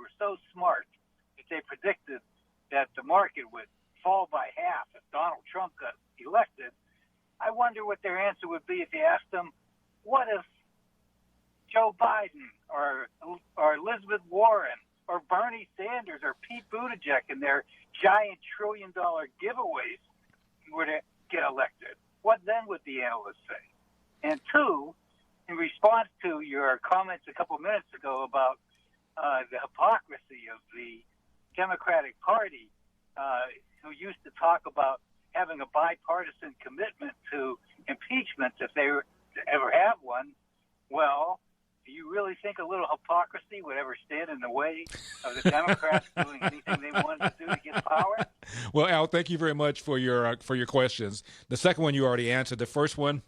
were so smart that they predicted that the market would fall by half if Donald Trump got elected, I wonder what their answer would be if you asked them, what if Joe Biden or Elizabeth Warren or Bernie Sanders or Pete Buttigieg and their giant trillion-dollar giveaways were to get elected? What then would the analysts say? And two, in response to your comments a couple minutes ago about the hypocrisy of the Democratic Party, who used to talk about having a bipartisan commitment to impeachment if they ever have one, well, do you really think a little hypocrisy would ever stand in the way of the Democrats doing anything they wanted to do to get power? Well, Al, thank you very much for your questions. The second one you already answered. The first one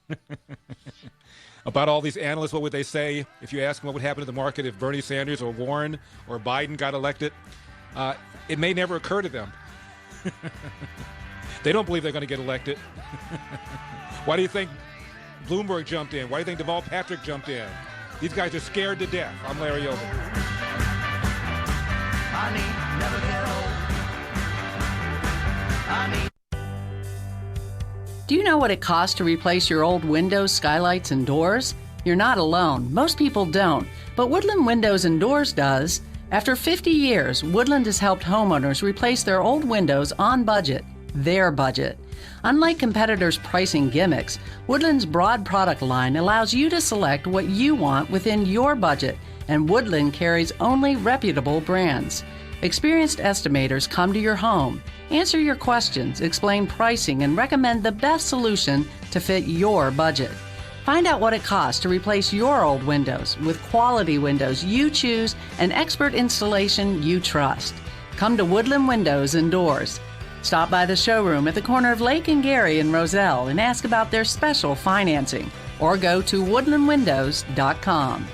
about all these analysts, what would they say if you ask them what would happen to the market if Bernie Sanders or Warren or Biden got elected? It may never occur to them. They don't believe they're going to get elected. Why do you think Bloomberg jumped in? Why do you think Deval Patrick jumped in? These guys are scared to death. I'm Larry Over. Do you know what it costs to replace your old windows, skylights, and doors? You're not alone. Most people don't. But Woodland Windows and Doors does. After 50 years, Woodland has helped homeowners replace their old windows on budget, their budget. Unlike competitors' pricing gimmicks, Woodland's broad product line allows you to select what you want within your budget, and Woodland carries only reputable brands. Experienced estimators come to your home, answer your questions, explain pricing, and recommend the best solution to fit your budget. Find out what it costs to replace your old windows with quality windows you choose and expert installation you trust. Come to Woodland Windows and Doors. Stop by the showroom at the corner of Lake and Gary in Roselle and ask about their special financing, or go to woodlandwindows.com.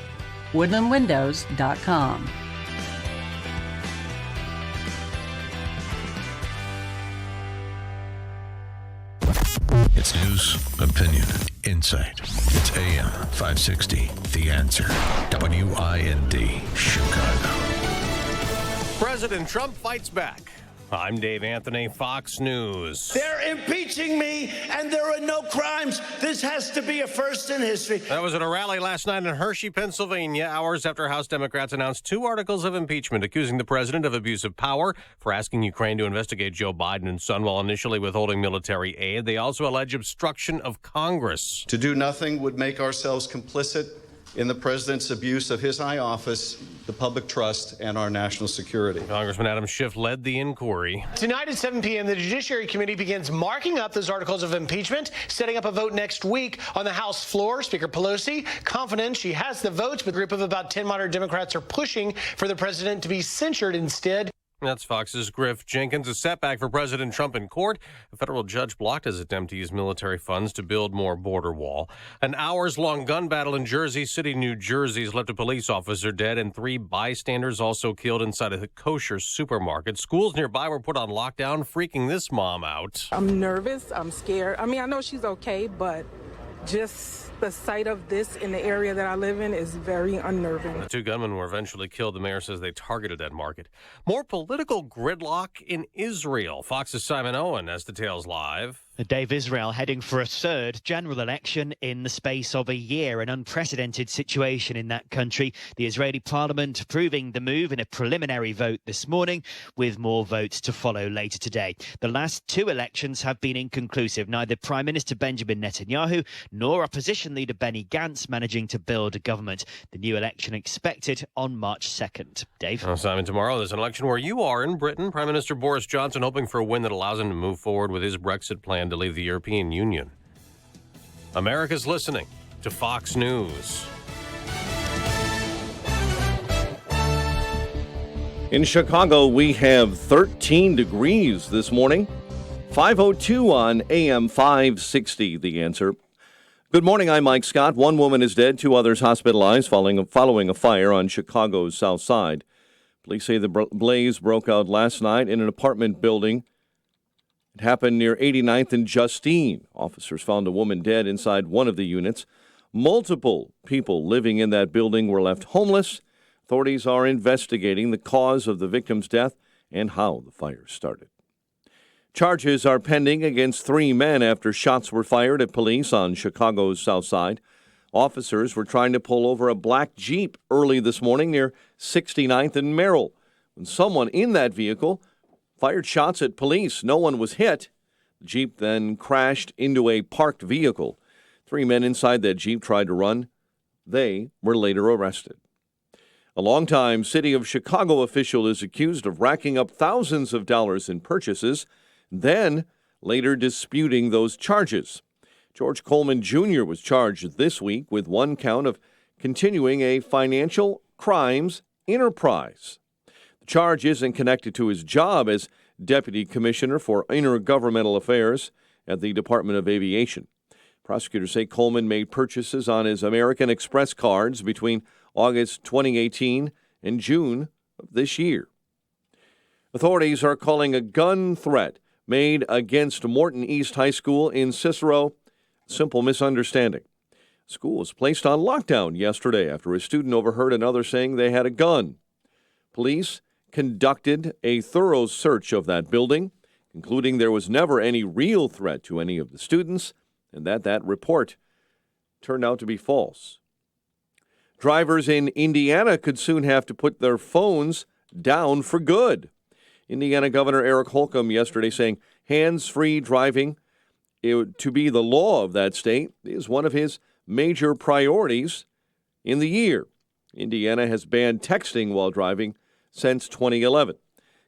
woodlandwindows.com. It's news, opinion, insight. It's AM 560, The Answer. WIND, Chicago. President Trump fights back. I'm Dave Anthony, Fox News. They're impeaching me, and there are no crimes. This has to be a first in history. That was at a rally last night in Hershey, Pennsylvania, hours after House Democrats announced 2 articles of impeachment accusing the president of abuse of power for asking Ukraine to investigate Joe Biden and son while initially withholding military aid. They also allege obstruction of Congress. To do nothing would make ourselves complicit in the president's abuse of his high office, the public trust, and our national security. Congressman Adam Schiff led the inquiry. Tonight at 7 p.m., the Judiciary Committee begins marking up those articles of impeachment, setting up a vote next week on the House floor. Speaker Pelosi, confident she has the votes, but a group of about 10 moderate Democrats are pushing for the president to be censured instead. That's Fox's Griff Jenkins. A setback for President Trump in court. A federal judge blocked his attempt to use military funds to build more border wall. An hours-long gun battle in Jersey City, New Jersey, has left a police officer dead and 3 bystanders also killed inside a kosher supermarket. Schools nearby were put on lockdown, freaking this mom out. I'm nervous. I'm scared. I mean, I know she's okay, but just the sight of this in the area that I live in is very unnerving. The 2 gunmen were eventually killed. The mayor says they targeted that market. More political gridlock in Israel. Fox's Simon Owen has details live. Dave, Israel heading for a 3rd general election in the space of a year, an unprecedented situation in that country. The Israeli parliament approving the move in a preliminary vote this morning, with more votes to follow later today. The last 2 elections have been inconclusive. Neither Prime Minister Benjamin Netanyahu nor opposition leader Benny Gantz managing to build a government. The new election expected on March 2nd. Dave? Well, Simon, tomorrow there's an election where you are in Britain. Prime Minister Boris Johnson hoping for a win that allows him to move forward with his Brexit plan to leave the European Union. America's listening to Fox News. In Chicago, we have 13 degrees this morning. 5:02 on AM 560, The Answer. Good morning, I'm Mike Scott. 1 woman is dead, 2 others hospitalized following a fire on Chicago's south side. Police say the blaze broke out last night in an apartment building. It happened near 89th and Justine. Officers found a woman dead inside one of the units. Multiple people living in that building were left homeless. Authorities are investigating the cause of the victim's death and how the fire started. Charges are pending against 3 men after shots were fired at police on Chicago's South Side. Officers were trying to pull over a black Jeep early this morning near 69th and Merrill when someone in that vehicle fired shots at police. No one was hit. The Jeep then crashed into a parked vehicle. 3 men inside that Jeep tried to run. They were later arrested. A longtime City of Chicago official is accused of racking up thousands of dollars in purchases, then later disputing those charges. George Coleman Jr. was charged this week with 1 count of continuing a financial crimes enterprise. The charge isn't connected to his job as Deputy Commissioner for Intergovernmental Affairs at the Department of Aviation. Prosecutors say Coleman made purchases on his American Express cards between August 2018 and June of this year. Authorities are calling a gun threat made against Morton East High School in Cicero a simple misunderstanding. School was placed on lockdown yesterday after a student overheard another saying they had a gun. Police conducted a thorough search of that building, concluding there was never any real threat to any of the students, and that report turned out to be false. Drivers in Indiana could soon have to put their phones down for good. Indiana Governor Eric Holcomb yesterday saying hands-free driving to be the law of that state is one of his major priorities in the year. Indiana has banned texting while driving since 2011.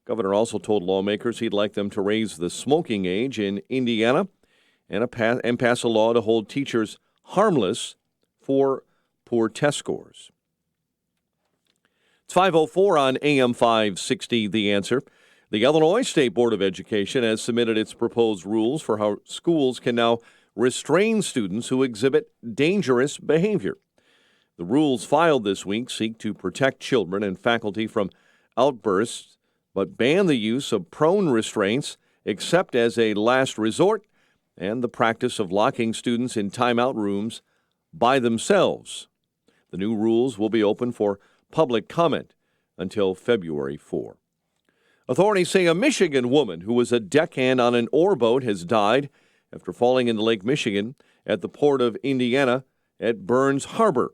Governor also told lawmakers he'd like them to raise the smoking age in Indiana and pass a law to hold teachers harmless for poor test scores. It's 5:04 on AM 560, The Answer. The Illinois State Board of Education has submitted its proposed rules for how schools can now restrain students who exhibit dangerous behavior. The rules filed this week seek to protect children and faculty from outbursts, but ban the use of prone restraints except as a last resort and the practice of locking students in timeout rooms by themselves. The new rules will be open for public comment until February 4. Authorities say a Michigan woman who was a deckhand on an ore boat has died after falling into Lake Michigan at the Port of Indiana at Burns Harbor.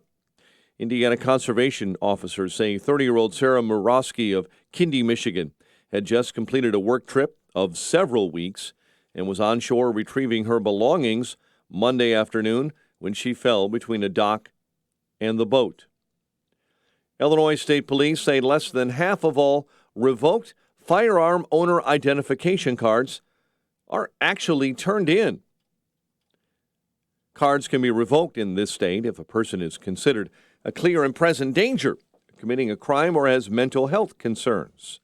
Indiana conservation officers say 30-year-old Sarah Murawski of Kindy, Michigan, had just completed a work trip of several weeks and was on shore retrieving her belongings Monday afternoon when she fell between a dock and the boat. Illinois State Police say less than half of all revoked firearm owner identification cards are actually turned in. Cards can be revoked in this state if a person is considered a clear and present danger, committing a crime, or has mental health concerns.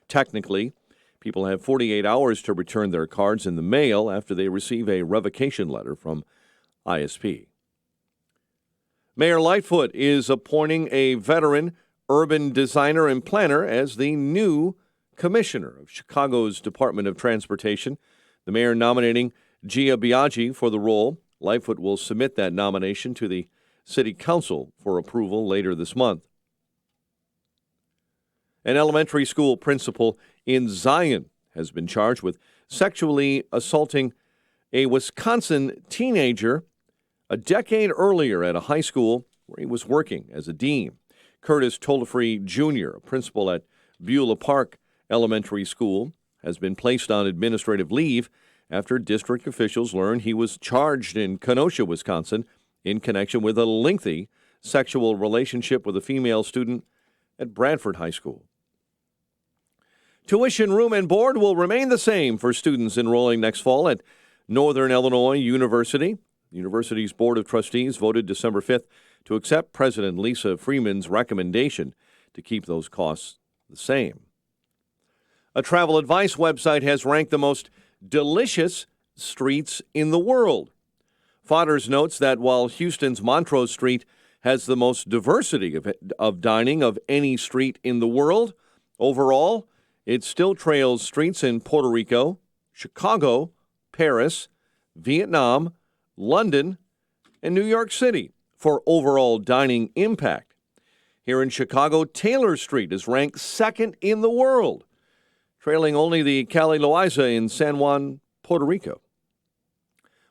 Technically, people have 48 hours to return their cards in the mail after they receive a revocation letter from ISP. Mayor Lightfoot is appointing a veteran urban designer and planner as the new commissioner of Chicago's Department of Transportation. The mayor nominating Gia Biaggi for the role. Lightfoot will submit that nomination to the City Council for approval later this month. An elementary school principal in Zion has been charged with sexually assaulting a Wisconsin teenager a decade earlier at a high school where he was working as a dean. Curtis Tolafree Jr., a principal at Beulah Park Elementary School, has been placed on administrative leave after district officials learned he was charged in Kenosha, Wisconsin, in connection with a lengthy sexual relationship with a female student at Bradford High School. Tuition, room, and board will remain the same for students enrolling next fall at Northern Illinois University. The university's Board of Trustees voted December 5th to accept President Lisa Freeman's recommendation to keep those costs the same. A travel advice website has ranked the most delicious streets in the world. Fodders notes that while Houston's Montrose Street has the most diversity of dining of any street in the world, overall, it still trails streets in Puerto Rico, Chicago, Paris, Vietnam, London, and New York City for overall dining impact. Here in Chicago, Taylor Street is ranked second in the world, trailing only the Calle Loaiza in San Juan, Puerto Rico.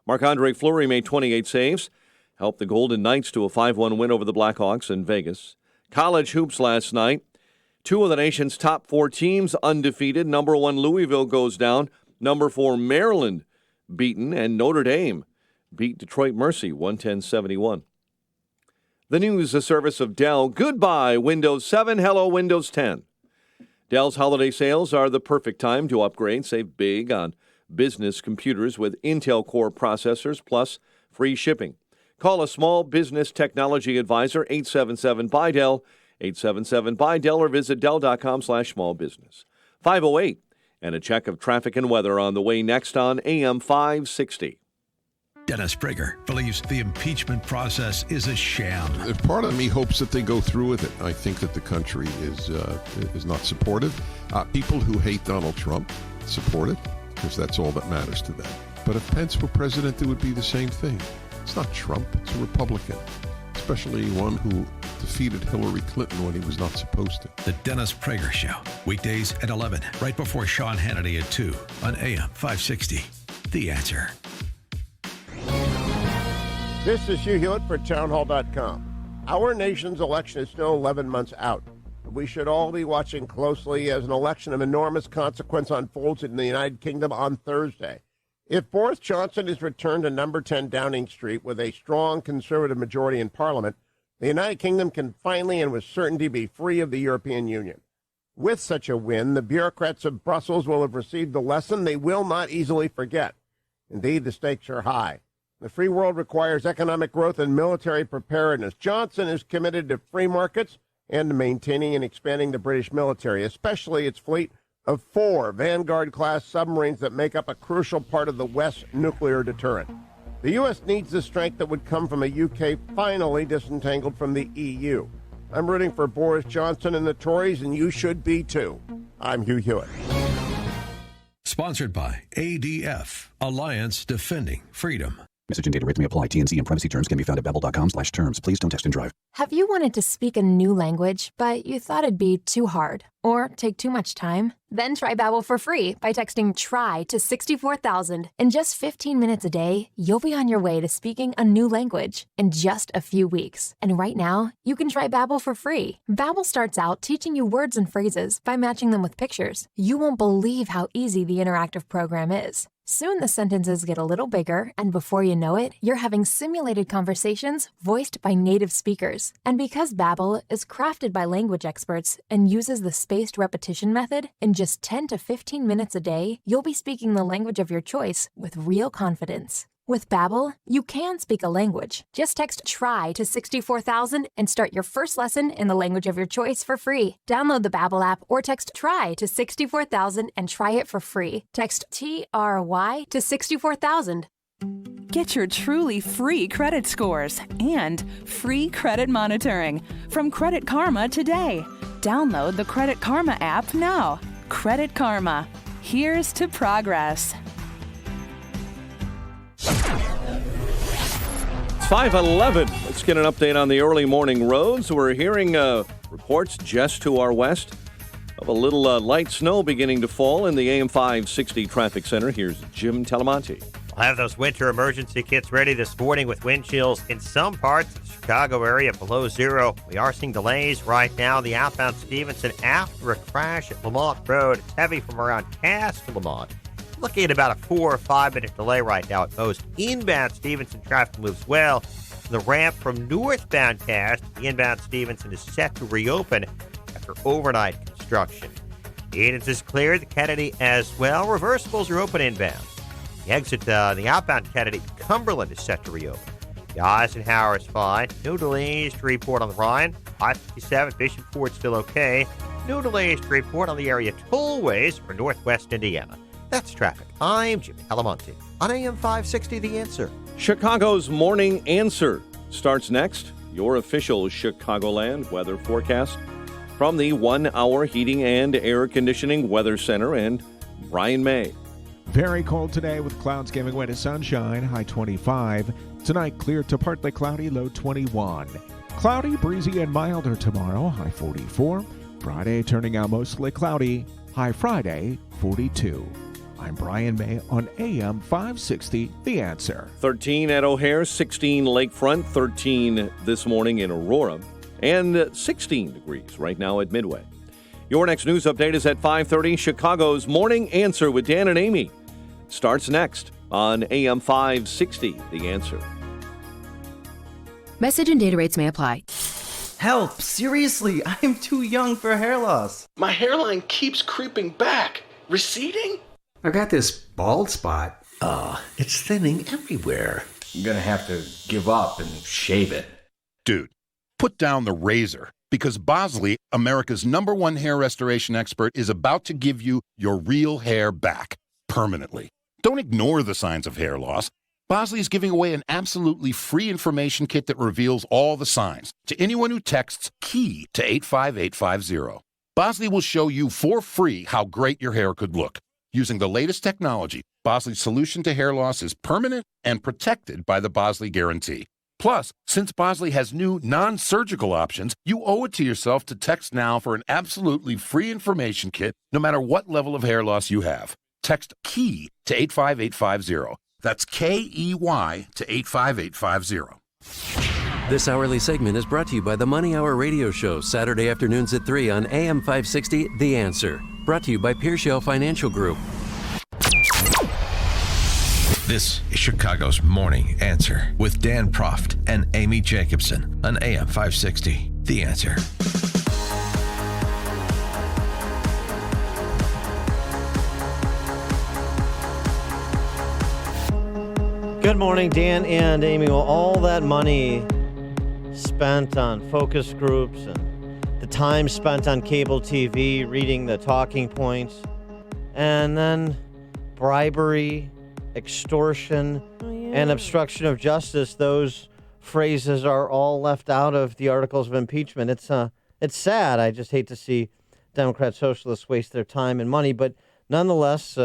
Marc-Andre Fleury made 28 saves, helped the Golden Knights to a 5-1 win over the Blackhawks in Vegas. College hoops last night. Two of the nation's top 4 teams undefeated. Number 1 Louisville goes down. Number 4 Maryland beaten. And Notre Dame beat Detroit Mercy 110-71. The news, a service of Dell. Goodbye Windows 7. Hello Windows 10. Dell's holiday sales are the perfect time to upgrade. Save big on business computers with Intel Core processors plus free shipping. Call a small business technology advisor, 877-BUY-DELL, 877-BUY-DELL, or visit Dell.com/smallbusiness. 508, and a check of traffic and weather on the way next on AM 560. Dennis Prager believes the impeachment process is a sham. Part of me hopes that they go through with it. I think that the country is not supportive. People who hate Donald Trump support it because that's all that matters to them. But if Pence were president, it would be the same thing. It's not Trump, it's a Republican, especially one who defeated Hillary Clinton when he was not supposed to. The Dennis Prager Show, weekdays at 11, right before Sean Hannity at 2 on AM 560. The Answer. This is Hugh Hewitt for townhall.com. Our nation's election is still 11 months out. We should all be watching closely as an election of enormous consequence unfolds in the United Kingdom on Thursday. If Boris Johnson is returned to number 10 Downing Street with a strong conservative majority in Parliament, the United Kingdom can finally and with certainty be free of the European Union. With such a win, the bureaucrats of Brussels will have received a lesson they will not easily forget. Indeed, the stakes are high. The free world requires economic growth and military preparedness. Johnson is committed to free markets and to maintaining and expanding the British military, especially its fleet of 4 Vanguard-class submarines that make up a crucial part of the West's nuclear deterrent. The U.S. needs the strength that would come from a U.K. finally disentangled from the EU. I'm rooting for Boris Johnson and the Tories, and you should be too. I'm Hugh Hewitt. Sponsored by ADF, Alliance Defending Freedom. Message and data rates may apply. T&C and privacy terms can be found at babbel.com/terms. Please don't text and drive. Have you wanted to speak a new language, but you thought it'd be too hard or take too much time? Then try Babbel for free by texting TRY to 64,000. In just 15 minutes a day, you'll be on your way to speaking a new language in just a few weeks. And right now, you can try Babbel for free. Babbel starts out teaching you words and phrases by matching them with pictures. You won't believe how easy the interactive program is. Soon the sentences get a little bigger, and before you know it, you're having simulated conversations voiced by native speakers. And because Babbel is crafted by language experts and uses the spaced repetition method, in just 10 to 15 minutes a day, you'll be speaking the language of your choice with real confidence. With Babbel, you can speak a language. Just text TRY to 64,000 and start your first lesson in the language of your choice for free. Download the Babbel app or text TRY to 64,000 and try it for free. Text TRY to 64,000. Get your truly free credit scores and free credit monitoring from Credit Karma today. Download the Credit Karma app now. Credit Karma. Here's to progress. 5:11. Let's get an update on the early morning roads. We're hearing reports just to our west of a little light snow beginning to fall in the AM 560 traffic center. Here's Jim Talamonte. We'll have those winter emergency kits ready this morning with wind chills in some parts of the Chicago area below zero. We are seeing delays right now. The outbound Stevenson after a crash at Lamont Road. It's heavy from around Cass to Lamont. Looking at about a 4 or 5 minute delay right now at most. Inbound Stevenson traffic moves well. The ramp from northbound Cass to the inbound Stevenson is set to reopen after overnight construction. Edens is clear, the Kennedy as well. Reversibles are open inbound. The exit, the outbound Kennedy, Cumberland is set to reopen. The Eisenhower is fine. No delays to report on the Ryan. I-57, Bishop Ford still okay. No delays to report on the area tollways for northwest Indiana. That's traffic. I'm Jimmy Talamonte on AM 560 The Answer. Chicago's Morning Answer starts next. Your official Chicagoland weather forecast from the 1 Hour Heating and Air Conditioning Weather Center and Brian May. Very cold today with clouds giving way to sunshine, high 25. Tonight, clear to partly cloudy, low 21. Cloudy, breezy, and milder tomorrow, high 44. Friday turning out mostly cloudy, high Friday, 42. I'm Brian May on AM 560, The Answer. 13 at O'Hare, 16 Lakefront, 13 this morning in Aurora, and 16 degrees right now at Midway. Your next news update is at 5:30. Chicago's Morning Answer with Dan and Amy starts next on AM 560, The Answer. Message and data rates may apply. Help! Seriously, I'm too young for hair loss. My hairline keeps creeping back. Receding? I got this bald spot. It's thinning everywhere. I'm gonna have to give up and shave it. Dude, put down the razor, because Bosley, America's #1 hair restoration expert, is about to give you your real hair back, permanently. Don't ignore the signs of hair loss. Bosley is giving away an absolutely free information kit that reveals all the signs to anyone who texts KEY to 85850. Bosley will show you for free how great your hair could look. Using the latest technology, Bosley's solution to hair loss is permanent and protected by the Bosley Guarantee. Plus, since Bosley has new non-surgical options, you owe it to yourself to text now for an absolutely free information kit, no matter what level of hair loss you have. Text KEY to 85850. That's KEY to 85850. This hourly segment is brought to you by the Money Hour radio show, Saturday afternoons at 3 on AM 560, The Answer. Brought to you by Pearshell Financial Group. This is Chicago's Morning Answer with Dan Proft and Amy Jacobson on AM 560, The Answer. Good morning, Dan and Amy. Well, all that money spent on focus groups and the time spent on cable TV reading the talking points, and then bribery, extortion, and obstruction of justice, those phrases are all left out of the articles of impeachment. It's sad. I just hate to see Democrat socialists waste their time and money, but nonetheless...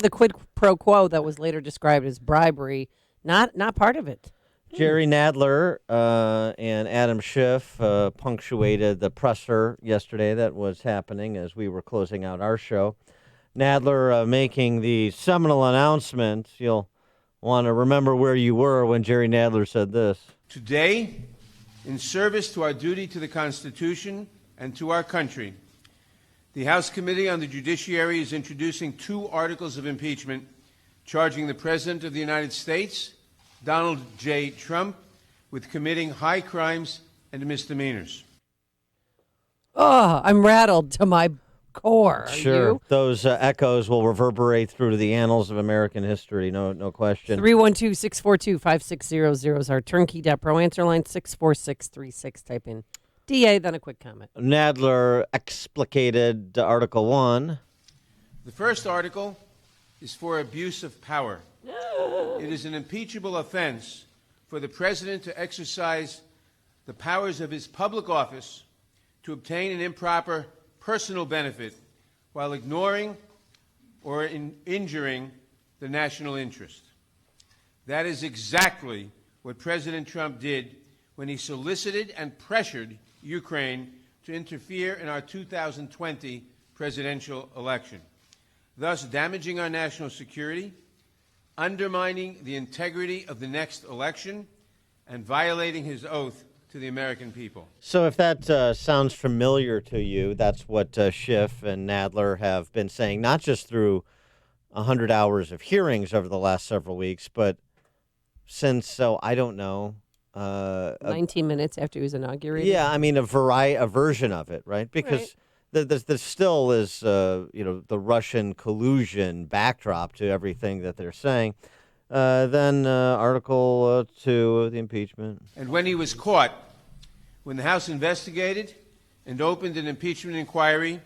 the quid pro quo that was later described as bribery, not part of it. Jerry Nadler and Adam Schiff punctuated the presser yesterday that was happening as we were closing out our show. Nadler making the seminal announcement. You'll want to remember where you were when Jerry Nadler said this. Today, in service to our duty to the Constitution and to our country, the House Committee on the Judiciary is introducing 2 articles of impeachment charging the President of the United States, Donald J. Trump, with committing high crimes and misdemeanors. Oh, I'm rattled to my core. Are Sure. you? Those echoes will reverberate through to the annals of American history, no question. 312-642-5600 is our turnkey.pro answer line, 64636. Type in DA, then a quick comment. Nadler explicated Article 1. The first article is for abuse of power. It is an impeachable offense for the President to exercise the powers of his public office to obtain an improper personal benefit while ignoring or injuring the national interest. That is exactly what President Trump did when he solicited and pressured Ukraine to interfere in our 2020 presidential election, thus damaging our national security, undermining the integrity of the next election, and violating his oath to the American people. So if that sounds familiar to you, that's what Schiff and Nadler have been saying, not just through 100 hours of hearings over the last several weeks, but since, I don't know, 19 minutes after he was inaugurated. Yeah, I mean, a version of it, right? Because there still is, the Russian collusion backdrop to everything that they're saying. Then Article 2, the impeachment. And when he was caught, when the House investigated and opened an impeachment inquiry,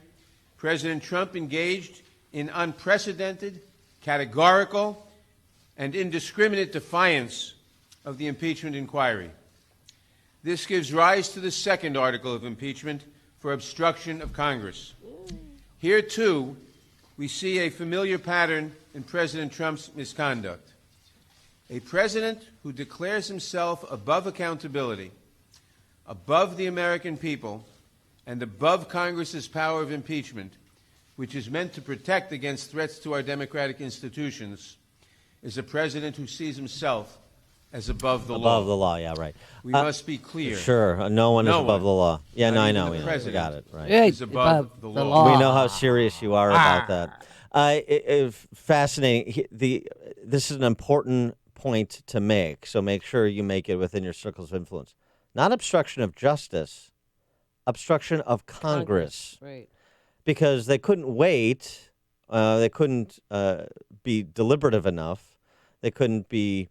President Trump engaged in unprecedented, categorical, and indiscriminate defiance of the impeachment inquiry. This gives rise to the second article of impeachment for obstruction of Congress. Here, too, we see a familiar pattern in President Trump's misconduct. A president who declares himself above accountability, above the American people and above Congress's power of impeachment, which is meant to protect against threats to our democratic institutions, is a president who sees himself as above the law. Above the law, yeah, right. We must be clear. Sure, no one is above the law. Yeah, no, I know. The We president got it, right. is above the law. We know how serious you are about that. It's fascinating. This is an important point to make, so make sure you make it within your circles of influence. Not obstruction of justice, obstruction of Congress. Right. Because they couldn't wait. They couldn't be deliberative enough. They couldn't be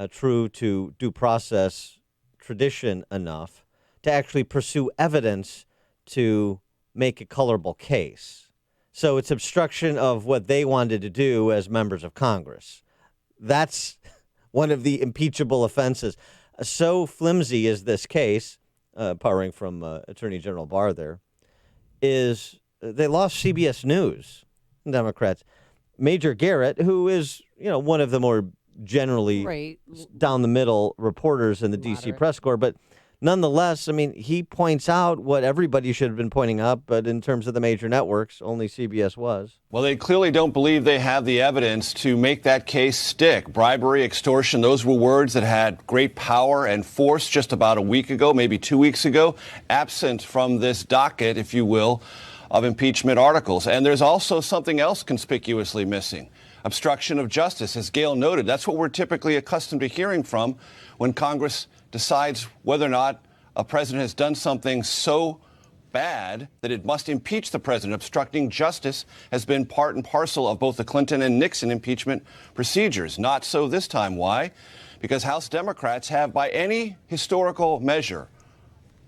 true to due process tradition enough to actually pursue evidence to make a colorable case. So it's obstruction of what they wanted to do as members of Congress. That's one of the impeachable offenses. So flimsy is this case, borrowing from Attorney General Barr there, is they lost CBS News, Democrats. Major Garrett, who is, one of the more generally down the middle reporters in the D.C. press corps, but nonetheless, I mean, he points out what everybody should have been pointing out, but in terms of the major networks, only CBS was. Well, they clearly don't believe they have the evidence to make that case stick. Bribery, extortion, those were words that had great power and force just about a week ago, maybe 2 weeks ago, absent from this docket, if you will, of impeachment articles. And there's also something else conspicuously missing. Obstruction of justice, as Gail noted. That's what we're typically accustomed to hearing from when Congress decides whether or not a president has done something so bad that it must impeach the president. Obstructing justice has been part and parcel of both the Clinton and Nixon impeachment procedures. Not so this time. Why? Because House Democrats have, by any historical measure,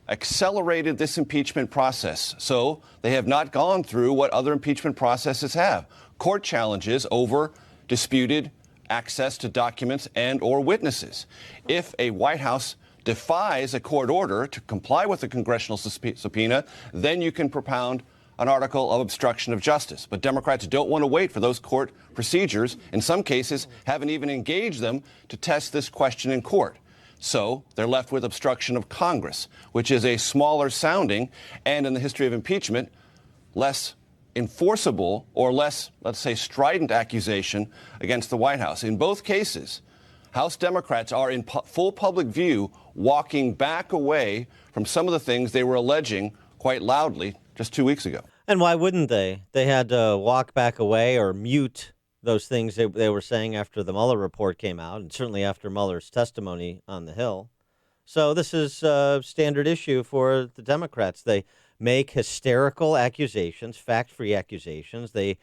accelerated this impeachment process. So they have not gone through what other impeachment processes have. Court challenges over disputed access to documents and or witnesses. If a White House defies a court order to comply with a congressional subpoena, then you can propound an article of obstruction of justice. But Democrats don't want to wait for those court procedures. In some cases, haven't even engaged them to test this question in court. So they're left with obstruction of Congress, which is a smaller sounding and, in the history of impeachment, less enforceable or less, let's say, strident accusation against the White House. In both cases, House Democrats are in full public view walking back away from some of the things they were alleging quite loudly just 2 weeks ago. And why wouldn't they? They had to walk back away or mute those things they were saying after the Mueller report came out, and certainly after Mueller's testimony on the Hill. So this is a standard issue for the Democrats. They make hysterical accusations, fact-free accusations. They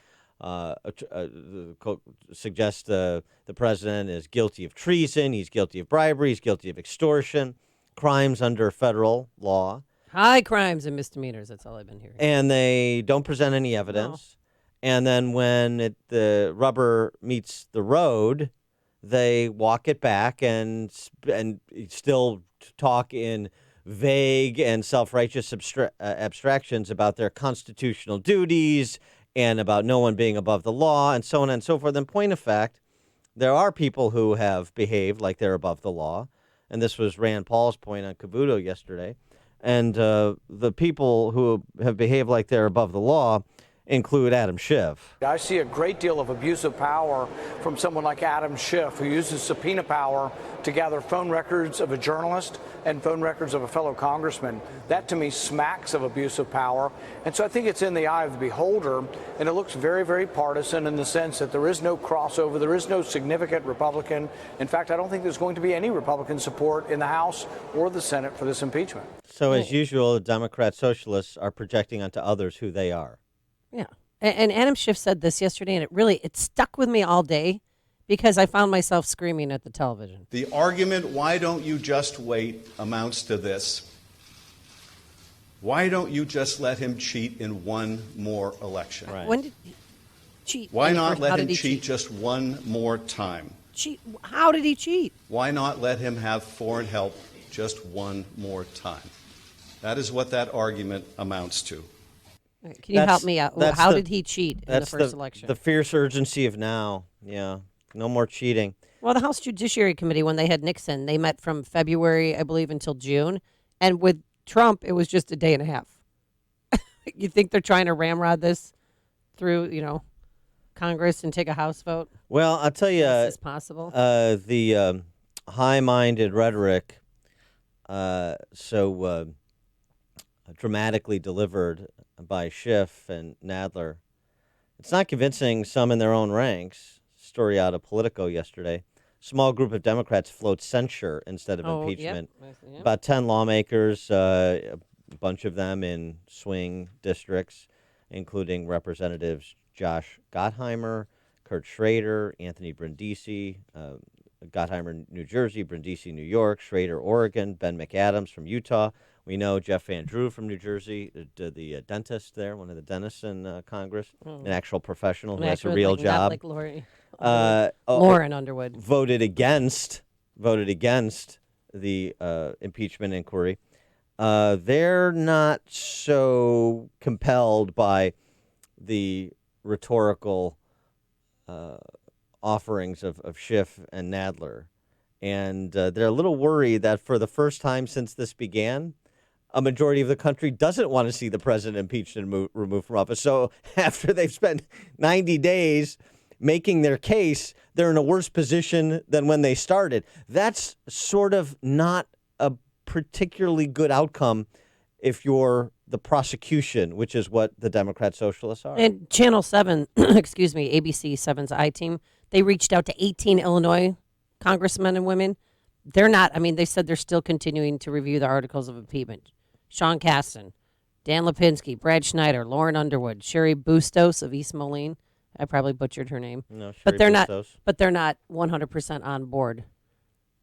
suggest the president is guilty of treason, he's guilty of bribery, he's guilty of extortion, crimes under federal law. High crimes and misdemeanors, that's all I've been hearing. And they don't present any evidence. No. And then when the rubber meets the road, they walk it back and still talk in vague and self-righteous abstractions about their constitutional duties and about no one being above the law and so on and so forth. In point of fact, there are people who have behaved like they're above the law. And this was Rand Paul's point on Cavuto yesterday. And the people who have behaved like they're above the law include Adam Schiff. I see a great deal of abuse of power from someone like Adam Schiff, who uses subpoena power to gather phone records of a journalist and phone records of a fellow congressman. That, to me, smacks of abuse of power. And so I think it's in the eye of the beholder, and it looks very, very partisan in the sense that there is no crossover, there is no significant Republican. In fact, I don't think there's going to be any Republican support in the House or the Senate for this impeachment. So, as usual, the Democrat socialists are projecting onto others who they are. Yeah. And Adam Schiff said this yesterday, and it stuck with me all day because I found myself screaming at the television. The argument, why don't you just wait, amounts to this. Why don't you just let him cheat in one more election? Right. When did he cheat? Why not let him cheat just one more time? Cheat? How did he cheat? Why not let him have foreign help just one more time? That is what that argument amounts to. Right, can you help me out? How did he cheat in the first election? The fierce urgency of now. Yeah, no more cheating. Well, the House Judiciary Committee, when they had Nixon, they met from February, I believe, until June. And with Trump, it was just a day and a half. You think they're trying to ramrod this through, Congress and take a House vote? Well, I'll tell you, Is this possible? The high-minded rhetoric, dramatically delivered by Schiff and Nadler, it's not convincing some in their own ranks. Story out of Politico yesterday. Small group of Democrats float censure instead of impeachment. Yep. About 10 lawmakers, a bunch of them in swing districts, including Representatives Josh Gottheimer, Kurt Schrader, Anthony Brindisi, Gottheimer, New Jersey, Brindisi, New York, Schrader, Oregon, Ben McAdams from Utah. We know Jeff Van Drew from New Jersey, the dentist there, one of the dentists in Congress, an actual professional who has a real job. Not like Lauren Underwood voted against the impeachment inquiry. They're not so compelled by the rhetorical offerings of Schiff and Nadler. And they're a little worried that for the first time since this began, a majority of the country doesn't want to see the president impeached and removed from office. So after they've spent 90 days making their case, they're in a worse position than when they started. That's sort of not a particularly good outcome if you're the prosecution, which is what the Democrat Socialists are. And Channel 7, ABC 7's I-Team, they reached out to 18 Illinois congressmen and women. They're not, they said they're still continuing to review the articles of impeachment. Sean Casten, Dan Lipinski, Brad Schneider, Lauren Underwood, Sherry Bustos of East Moline. I probably butchered her name. No, Sherry but they're Bustos. But they're not 100% on board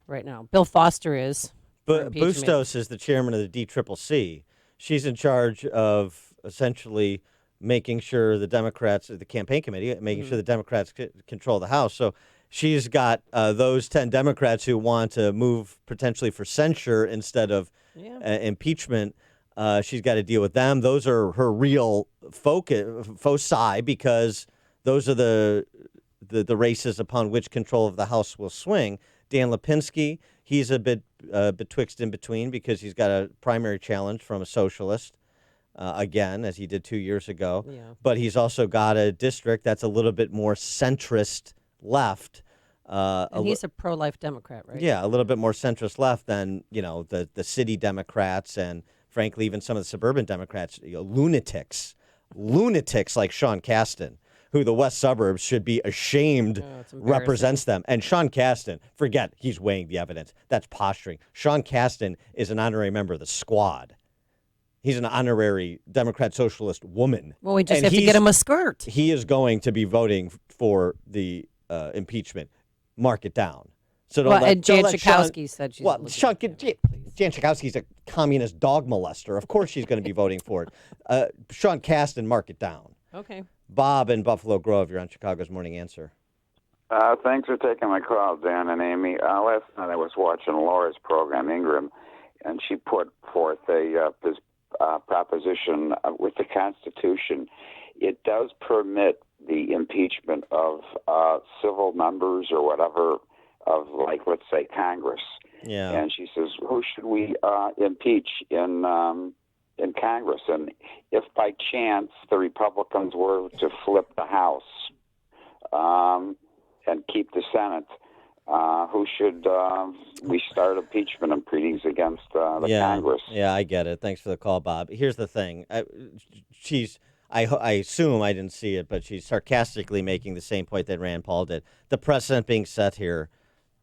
right now. Bill Foster is. But Bustos is the chairman of the DCCC. She's in charge of essentially making sure the Democrats, the campaign committee, making sure the Democrats control the House. So she's got those 10 Democrats who want to move potentially for censure instead of impeachment. She's got to deal with them. Those are her real foci because those are the races upon which control of the House will swing. Dan Lipinski, he's a bit betwixt in between because he's got a primary challenge from a socialist, again, as he did 2 years ago. Yeah. But he's also got a district that's a little bit more centrist left. And he's a pro-life Democrat, right? Yeah, a little bit more centrist left than, the city Democrats and, frankly, even some of the suburban Democrats, lunatics like Sean Casten, who the West suburbs should be ashamed represents them. And Sean Casten, forget he's weighing the evidence. That's posturing. Sean Casten is an honorary member of the Squad. He's an honorary Democrat Socialist woman. Well, we just have to get him a skirt. He is going to be voting for the impeachment. Mark it down. So and Jan Schakowsky said she's Jan Schakowsky's a communist dog molester. Of course she's going to be voting for it. Sean Casten, mark it down. Okay. Bob in Buffalo Grove, you're on Chicago's Morning Answer. Thanks for taking my call, Dan and Amy. Last night I was watching Laura's program, Ingram, and she put forth this proposition with the Constitution. It does permit the impeachment of civil members or whatever of, like, let's say, Congress. Yeah. And she says, who should we impeach in Congress? And if by chance the Republicans were to flip the House and keep the Senate, who should we start impeachment proceedings against the Congress? Yeah, I get it. Thanks for the call, Bob. Here's the thing. I assume I didn't see it, but she's sarcastically making the same point that Rand Paul did. The precedent being set here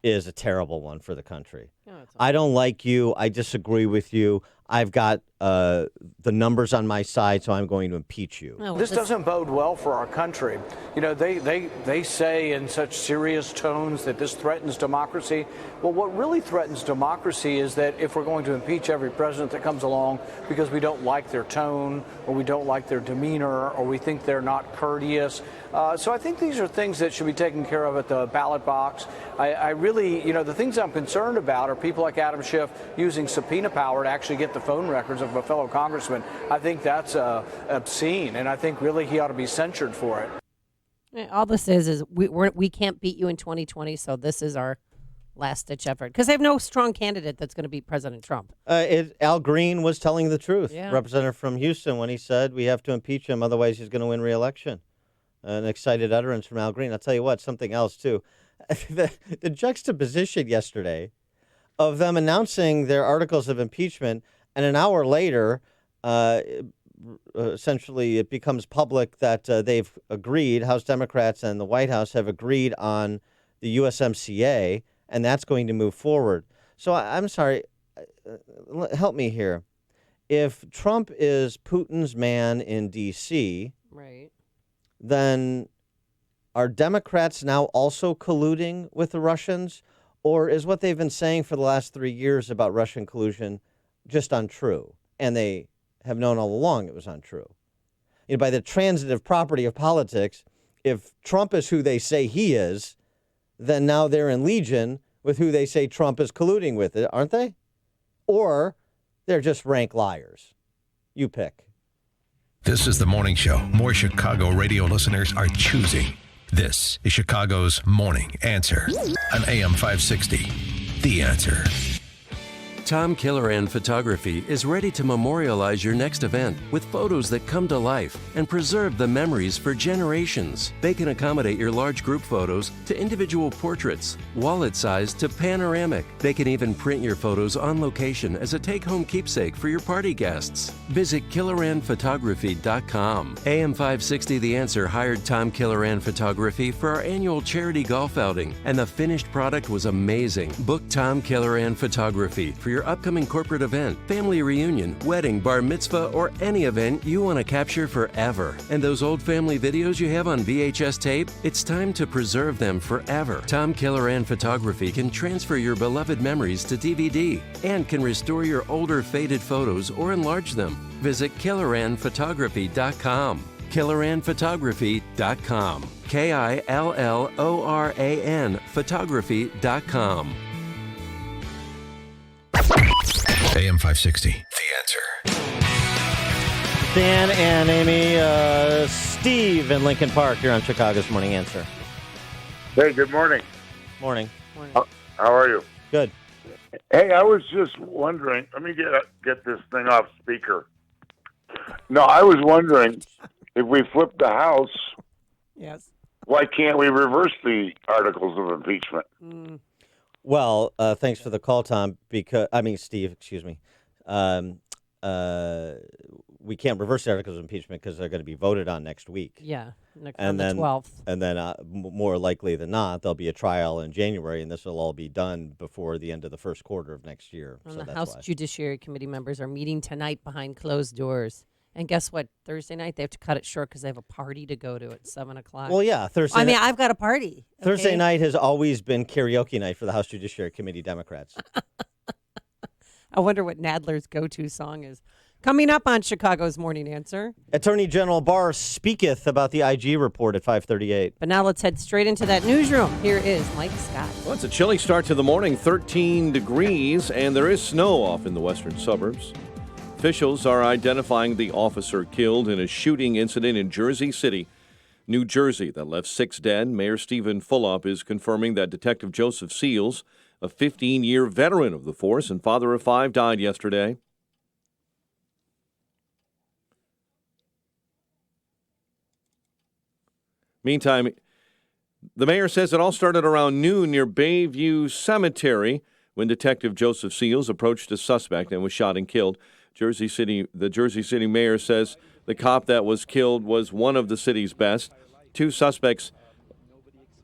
is a terrible one for the country. I don't like you. I disagree with you. I've got the numbers on my side, so I'm going to impeach you. This doesn't bode well for our country. They say in such serious tones that this threatens democracy. Well, what really threatens democracy is that if we're going to impeach every president that comes along because we don't like their tone or we don't like their demeanor or we think they're not courteous. So I think these are things that should be taken care of at the ballot box. I really, the things I'm concerned about are people like Adam Schiff using subpoena power to actually get the phone records of a fellow congressman. I think that's obscene, and I think really he ought to be censured for it. All this is we can't beat you in 2020, so this is our last-ditch effort because they have no strong candidate that's going to beat President Trump. Al Green was telling the truth, Yeah. representative from Houston, when he said we have to impeach him, otherwise he's going to win re-election. An excited utterance from Al Green. I'll tell you what, something else, too. The juxtaposition yesterday of them announcing their articles of impeachment, and an hour later, essentially it becomes public that they've agreed, House Democrats and the White House have agreed on the USMCA, and that's going to move forward. So I'm sorry, help me here. If Trump is Putin's man in D.C., right, then are Democrats now also colluding with the Russians? Or is what they've been saying for the last 3 years about Russian collusion just untrue? And they have known all along it was untrue. You know, by the transitive property of politics, if Trump is who they say he is, then now they're in legion with who they say Trump is colluding with, aren't they? Or they're just rank liars. You pick. This is the morning show more Chicago radio listeners are choosing. This is Chicago's Morning Answer on AM 560. The Answer. Tom Killoran Photography is ready to memorialize your next event with photos that come to life and preserve the memories for generations. They can accommodate your large group photos to individual portraits, wallet size to panoramic. They can even print your photos on location as a take-home keepsake for your party guests. Visit KilloranPhotography.com. AM 560 The Answer hired Tom Killoran Photography for our annual charity golf outing, and the finished product was amazing. Book Tom Killoran Photography for your upcoming corporate event, family reunion, wedding, bar mitzvah, or any event you want to capture forever. And those old family videos you have on VHS tape, it's time to preserve them forever. Tom Killoran Photography can transfer your beloved memories to DVD and can restore your older faded photos or enlarge them. Visit KilloranPhotography.com. KilloranPhotography.com. KILLORAN Photography.com. AM 560. The Answer. Dan and Amy, Steve in Lincoln Park, you're on Chicago's Morning Answer. Hey, good morning. Morning. How are you? Good. Hey, I was just wondering. Let me get this thing off speaker. No, I was wondering if we flip the House. Yes. Why can't we reverse the articles of impeachment? Well, thanks for the call, Tom. Steve, excuse me. We can't reverse the articles of impeachment because they're going to be voted on next week. Yeah, on the 12th. And then more likely than not, there'll be a trial in January, and this will all be done before the end of the first quarter of next year. And so the that's House why. Judiciary Committee members are meeting tonight behind closed doors. And guess what? Thursday night, they have to cut it short because they have a party to go to at 7 o'clock. Well, yeah, Thursday. I've got a party. Thursday okay? night has always been karaoke night for the House Judiciary Committee Democrats. I wonder what Nadler's go-to song is. Coming up on Chicago's Morning Answer. Attorney General Barr speaketh about the IG report at 5:38. But now let's head straight into that newsroom. Here is Mike Scott. Well, it's a chilly start to the morning, 13 degrees, and there is snow off in the western suburbs. Officials are identifying the officer killed in a shooting incident in Jersey City, New Jersey, that left 6 dead. Mayor Stephen Fulop is confirming that Detective Joseph Seals, a 15-year veteran of the force and father of 5, died yesterday. Meantime, the mayor says it all started around noon near Bayview Cemetery when Detective Joseph Seals approached a suspect and was shot and killed. The Jersey City mayor says the cop that was killed was one of the city's best. 2 suspects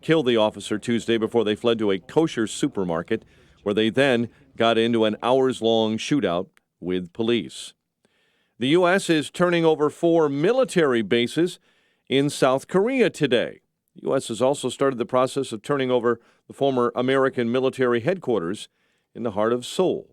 killed the officer Tuesday before they fled to a kosher supermarket, where they then got into an hours-long shootout with police. The U.S. is turning over 4 military bases in South Korea today. The U.S. has also started the process of turning over the former American military headquarters in the heart of Seoul.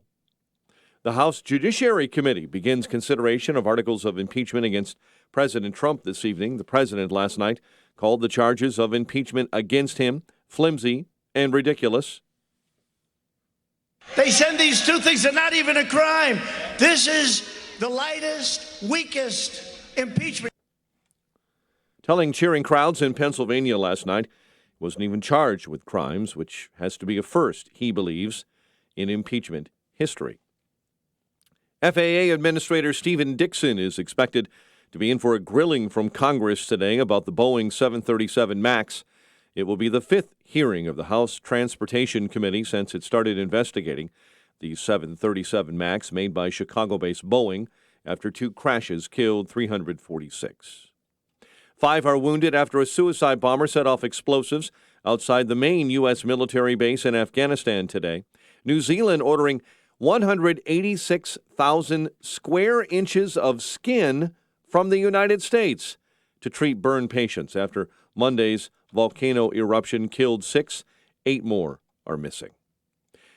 The House Judiciary Committee begins consideration of articles of impeachment against President Trump this evening. The president last night called the charges of impeachment against him flimsy and ridiculous. They said these 2 things are not even a crime. This is the lightest, weakest impeachment. Telling cheering crowds in Pennsylvania last night wasn't even charged with crimes, which has to be a first, he believes, in impeachment history. FAA Administrator Stephen Dixon is expected to be in for a grilling from Congress today about the Boeing 737 MAX. It will be the fifth hearing of the House Transportation Committee since it started investigating the 737 MAX made by Chicago-based Boeing after 2 crashes killed 346. 5 are wounded after a suicide bomber set off explosives outside the main U.S. military base in Afghanistan today. New Zealand ordering 186,000 square inches of skin from the United States to treat burn patients after Monday's volcano eruption killed 6. 8 more are missing.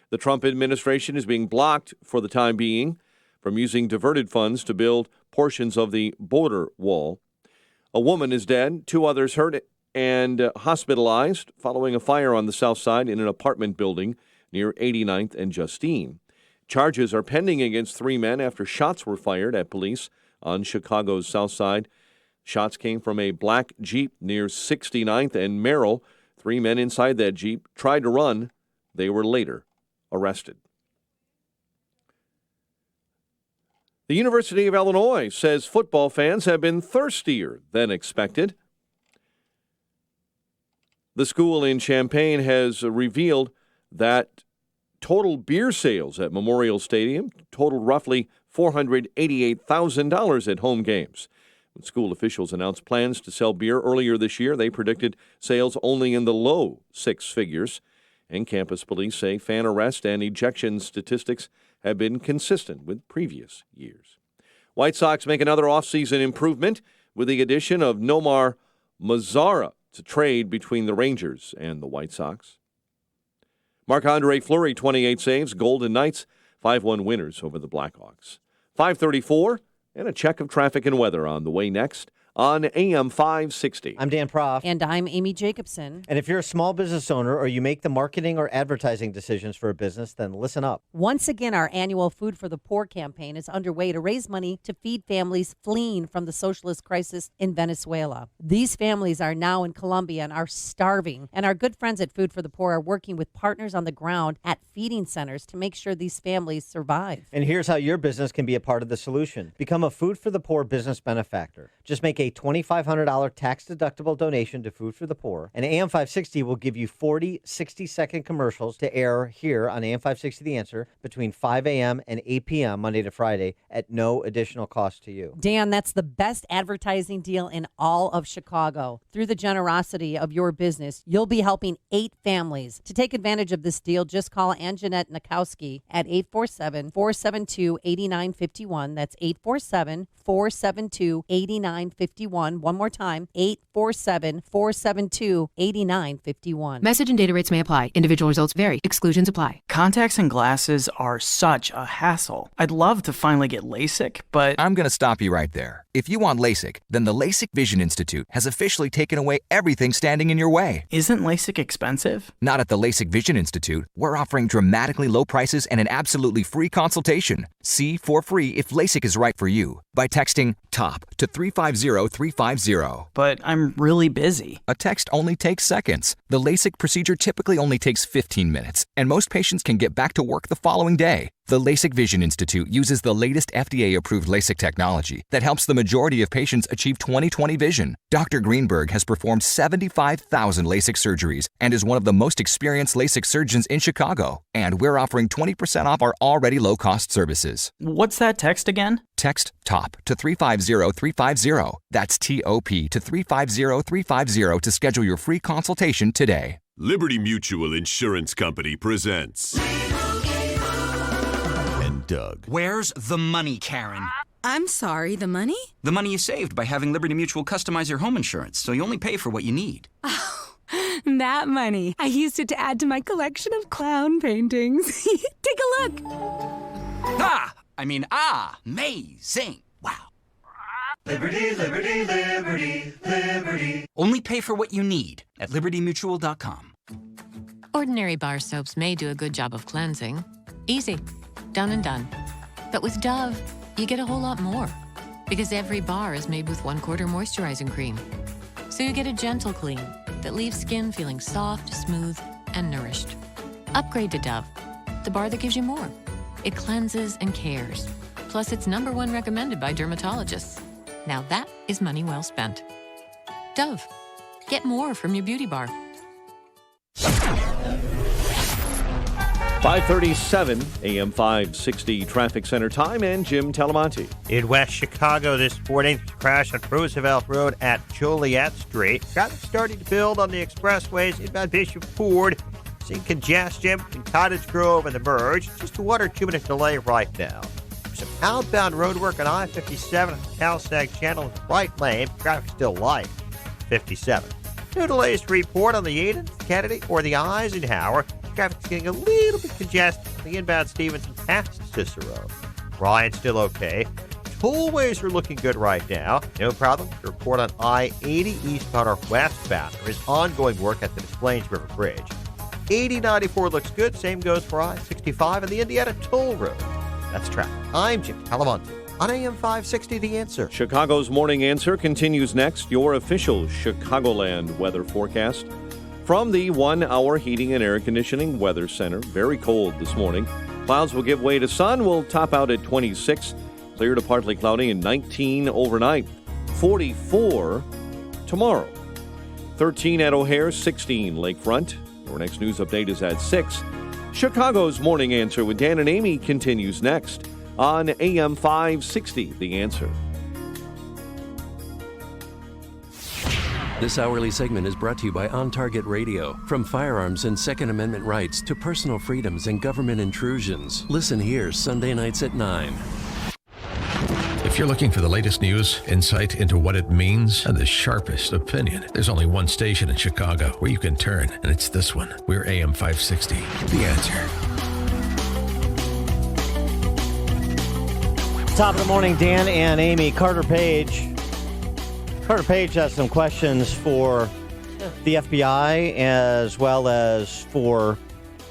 The Trump administration is being blocked for the time being from using diverted funds to build portions of the border wall. A woman is dead, 2 others hurt and hospitalized following a fire on the south side in an apartment building near 89th and Justine. Charges are pending against 3 men after shots were fired at police on Chicago's south side. Shots came from a black Jeep near 69th and Merrill. 3 men inside that Jeep tried to run. They were later arrested. The University of Illinois says football fans have been thirstier than expected. The school in Champaign has revealed that total beer sales at Memorial Stadium totaled roughly $488,000 at home games. When school officials announced plans to sell beer earlier this year, they predicted sales only in the low 6 figures. And campus police say fan arrest and ejection statistics have been consistent with previous years. White Sox make another offseason improvement with the addition of Nomar Mazara to trade between the Rangers and the White Sox. Marc-Andre Fleury, 28 saves. Golden Knights, 5-1 winners over the Blackhawks. 5:34, and a check of traffic and weather on the way next on AM 560. I'm Dan Proft. And I'm Amy Jacobson. And if you're a small business owner or you make the marketing or advertising decisions for a business, then listen up. Once again, our annual Food for the Poor campaign is underway to raise money to feed families fleeing from the socialist crisis in Venezuela. These families are now in Colombia and are starving. And our good friends at Food for the Poor are working with partners on the ground at feeding centers to make sure these families survive. And here's how your business can be a part of the solution. Become a Food for the Poor business benefactor. Just make a $2,500 tax-deductible donation to Food for the Poor, and AM 560 will give you 40 60-second commercials to air here on AM 560 The Answer between 5 a.m. and 8 p.m. Monday to Friday at no additional cost to you. Dan, that's the best advertising deal in all of Chicago. Through the generosity of your business, you'll be helping 8 families. To take advantage of this deal, just call Anjanette Nakowski at 847-472-8951. That's 847-472-8951. One more time, 847-472-8951. Message and data rates may apply. Individual results vary. Exclusions apply. Contacts and glasses are such a hassle. I'd love to finally get LASIK, but I'm going to stop you right there. If you want LASIK, then the LASIK Vision Institute has officially taken away everything standing in your way. Isn't LASIK expensive? Not at the LASIK Vision Institute. We're offering dramatically low prices and an absolutely free consultation. See for free if LASIK is right for you by texting TOP to 350-350. But I'm really busy. A text only takes seconds. The LASIK procedure typically only takes 15 minutes, and most patients can get back to work the following day. The LASIK Vision Institute uses the latest FDA-approved LASIK technology that helps the majority of patients achieve 20/20 vision. Dr. Greenberg has performed 75,000 LASIK surgeries and is one of the most experienced LASIK surgeons in Chicago. And we're offering 20% off our already low-cost services. What's that text again? Text TOP to 350-350. That's TOP to 350-350 to schedule your free consultation today. Liberty Mutual Insurance Company presents... And Doug. Where's the money, Karen? I'm sorry, the money? The money you saved by having Liberty Mutual customize your home insurance, so you only pay for what you need. Oh, that money. I used it to add to my collection of clown paintings. Take a look. Amazing. Wow. Liberty, liberty, liberty, liberty. Only pay for what you need at libertymutual.com. Ordinary bar soaps may do a good job of cleansing. Easy. Done and done. But with Dove, you get a whole lot more. Because every bar is made with 1/4 moisturizing cream. So you get a gentle clean that leaves skin feeling soft, smooth, and nourished. Upgrade to Dove, the bar that gives you more. It cleanses and cares. Plus, it's #1 recommended by dermatologists. Now that is money well spent. Dove. Get more from your beauty bar. 5:37 AM 560 traffic center time, and Jim Talamonte. In West Chicago this morning, crash on Roosevelt Road at Joliet Street. Traffic starting to build on the expressways inbound Bishop Ford. Seeing congestion in Cottage Grove and the Merge. Just a 1 or 2 minute delay right now. Some outbound road work on I-57 on the Cal-Sag Channel in the right lane. Traffic still light. 57. No delays to report on the Eden, Kennedy, or the Eisenhower. Traffic's getting a little bit congested on the inbound Stevenson past Cicero. Ryan's still okay. Tollways are looking good right now. No problem to report on I-80 eastbound or westbound. There is ongoing work at the Des Plaines River Bridge. 8094 looks good. Same goes for I-65 and the Indiana Toll Road. That's traffic. I'm Jim Talamonte on AM 560, The Answer. Chicago's Morning Answer continues next. Your official Chicagoland weather forecast from the 1-hour heating and air conditioning weather center. Very cold this morning. Clouds will give way to sun. Will top out at 26. Clear to partly cloudy and 19 overnight. 44 tomorrow. 13 at O'Hare, 16 Lakefront. Your next news update is at 6. Chicago's Morning Answer with Dan and Amy continues next on AM 560, The Answer. This hourly segment is brought to you by On Target Radio. From firearms and Second Amendment rights to personal freedoms and government intrusions. Listen here Sunday nights at 9. If you're looking for the latest news, insight into what it means, and the sharpest opinion, there's only one station in Chicago where you can turn, and it's this one. We're AM 560, The Answer. Top of the morning, Dan and Amy. Carter Page. Carter Page has some questions for the FBI as well as for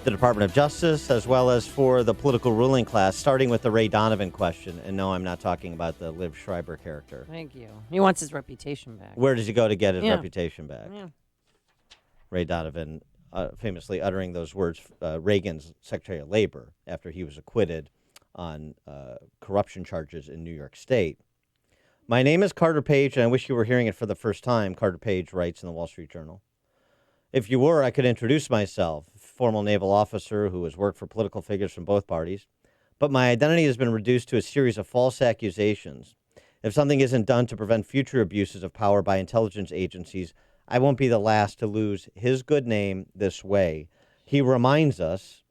the Department of Justice, as well as for the political ruling class, starting with the Ray Donovan question. And no, I'm not talking about the Liv Schreiber character. Thank you. He wants his reputation back. Where does he go to get his reputation back? Yeah. Ray Donovan famously uttering those words, Reagan's Secretary of Labor, after he was acquitted on corruption charges in New York State. My name is Carter Page, and I wish you were hearing it for the first time, Carter Page writes in the Wall Street Journal. If you were, I could introduce myself, former naval officer who has worked for political figures from both parties, but my identity has been reduced to a series of false accusations. If something isn't done to prevent future abuses of power by intelligence agencies, I won't be the last to lose his good name this way. He reminds us,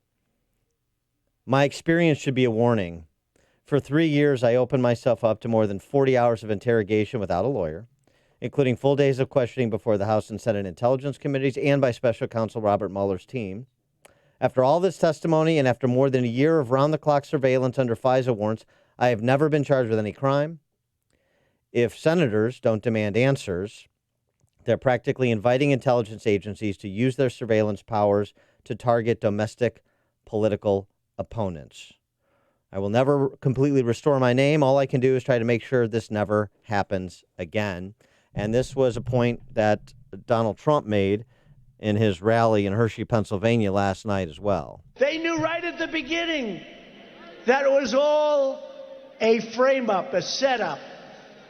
my experience should be a warning. For 3 years, I opened myself up to more than 40 hours of interrogation without a lawyer, including full days of questioning before the House and Senate Intelligence Committees and by Special Counsel Robert Mueller's team. After all this testimony and after more than a year of round-the-clock surveillance under FISA warrants, I have never been charged with any crime. If senators don't demand answers, they're practically inviting intelligence agencies to use their surveillance powers to target domestic political opponents. I will never completely restore my name. All I can do is try to make sure this never happens again. And this was a point that Donald Trump made in his rally in Hershey, Pennsylvania last night as well. They knew right at the beginning that it was all a frame-up, a setup.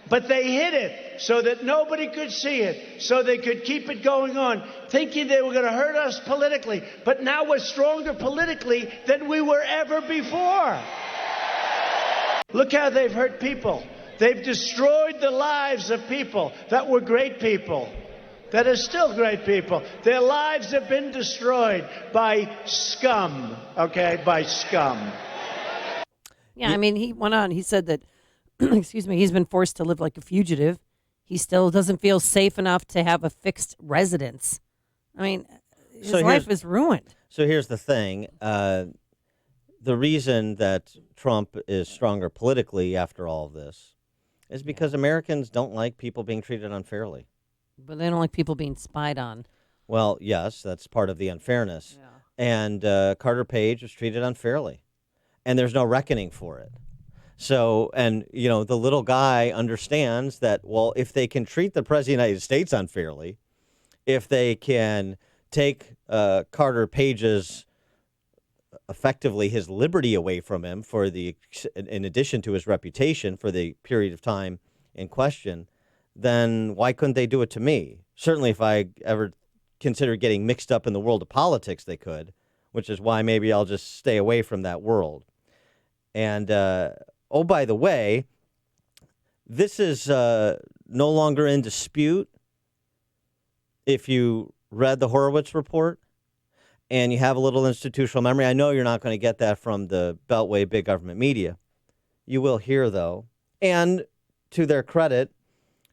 But they hid it so that nobody could see it, so they could keep it going on, thinking they were going to hurt us politically. But now we're stronger politically than we were ever before. Look how they've hurt people. They've destroyed the lives of people that were great people, that are still great people. Their lives have been destroyed by scum, okay, by scum. Yeah, I mean, he went on. He said that, excuse me, he's been forced to live like a fugitive. He still doesn't feel safe enough to have a fixed residence. I mean, his life is ruined. So here's the thing. The reason that Trump is stronger politically after all of this is because Americans don't like people being treated unfairly. But they don't like people being spied on. Well, yes, that's part of the unfairness. Yeah. And Carter Page was treated unfairly. And there's no reckoning for it. So, and, you know, the little guy understands that, well, if they can treat the President of the United States unfairly, if they can take Carter Page's, effectively his liberty away from him in addition to his reputation for the period of time in question, then why couldn't they do it to me? Certainly if I ever consider getting mixed up in the world of politics, they could, which is why maybe I'll just stay away from that world. And, oh, by the way, this is no longer in dispute. If you read the Horowitz report and you have a little institutional memory, I know you're not going to get that from the Beltway big government media. You will hear, though, and to their credit,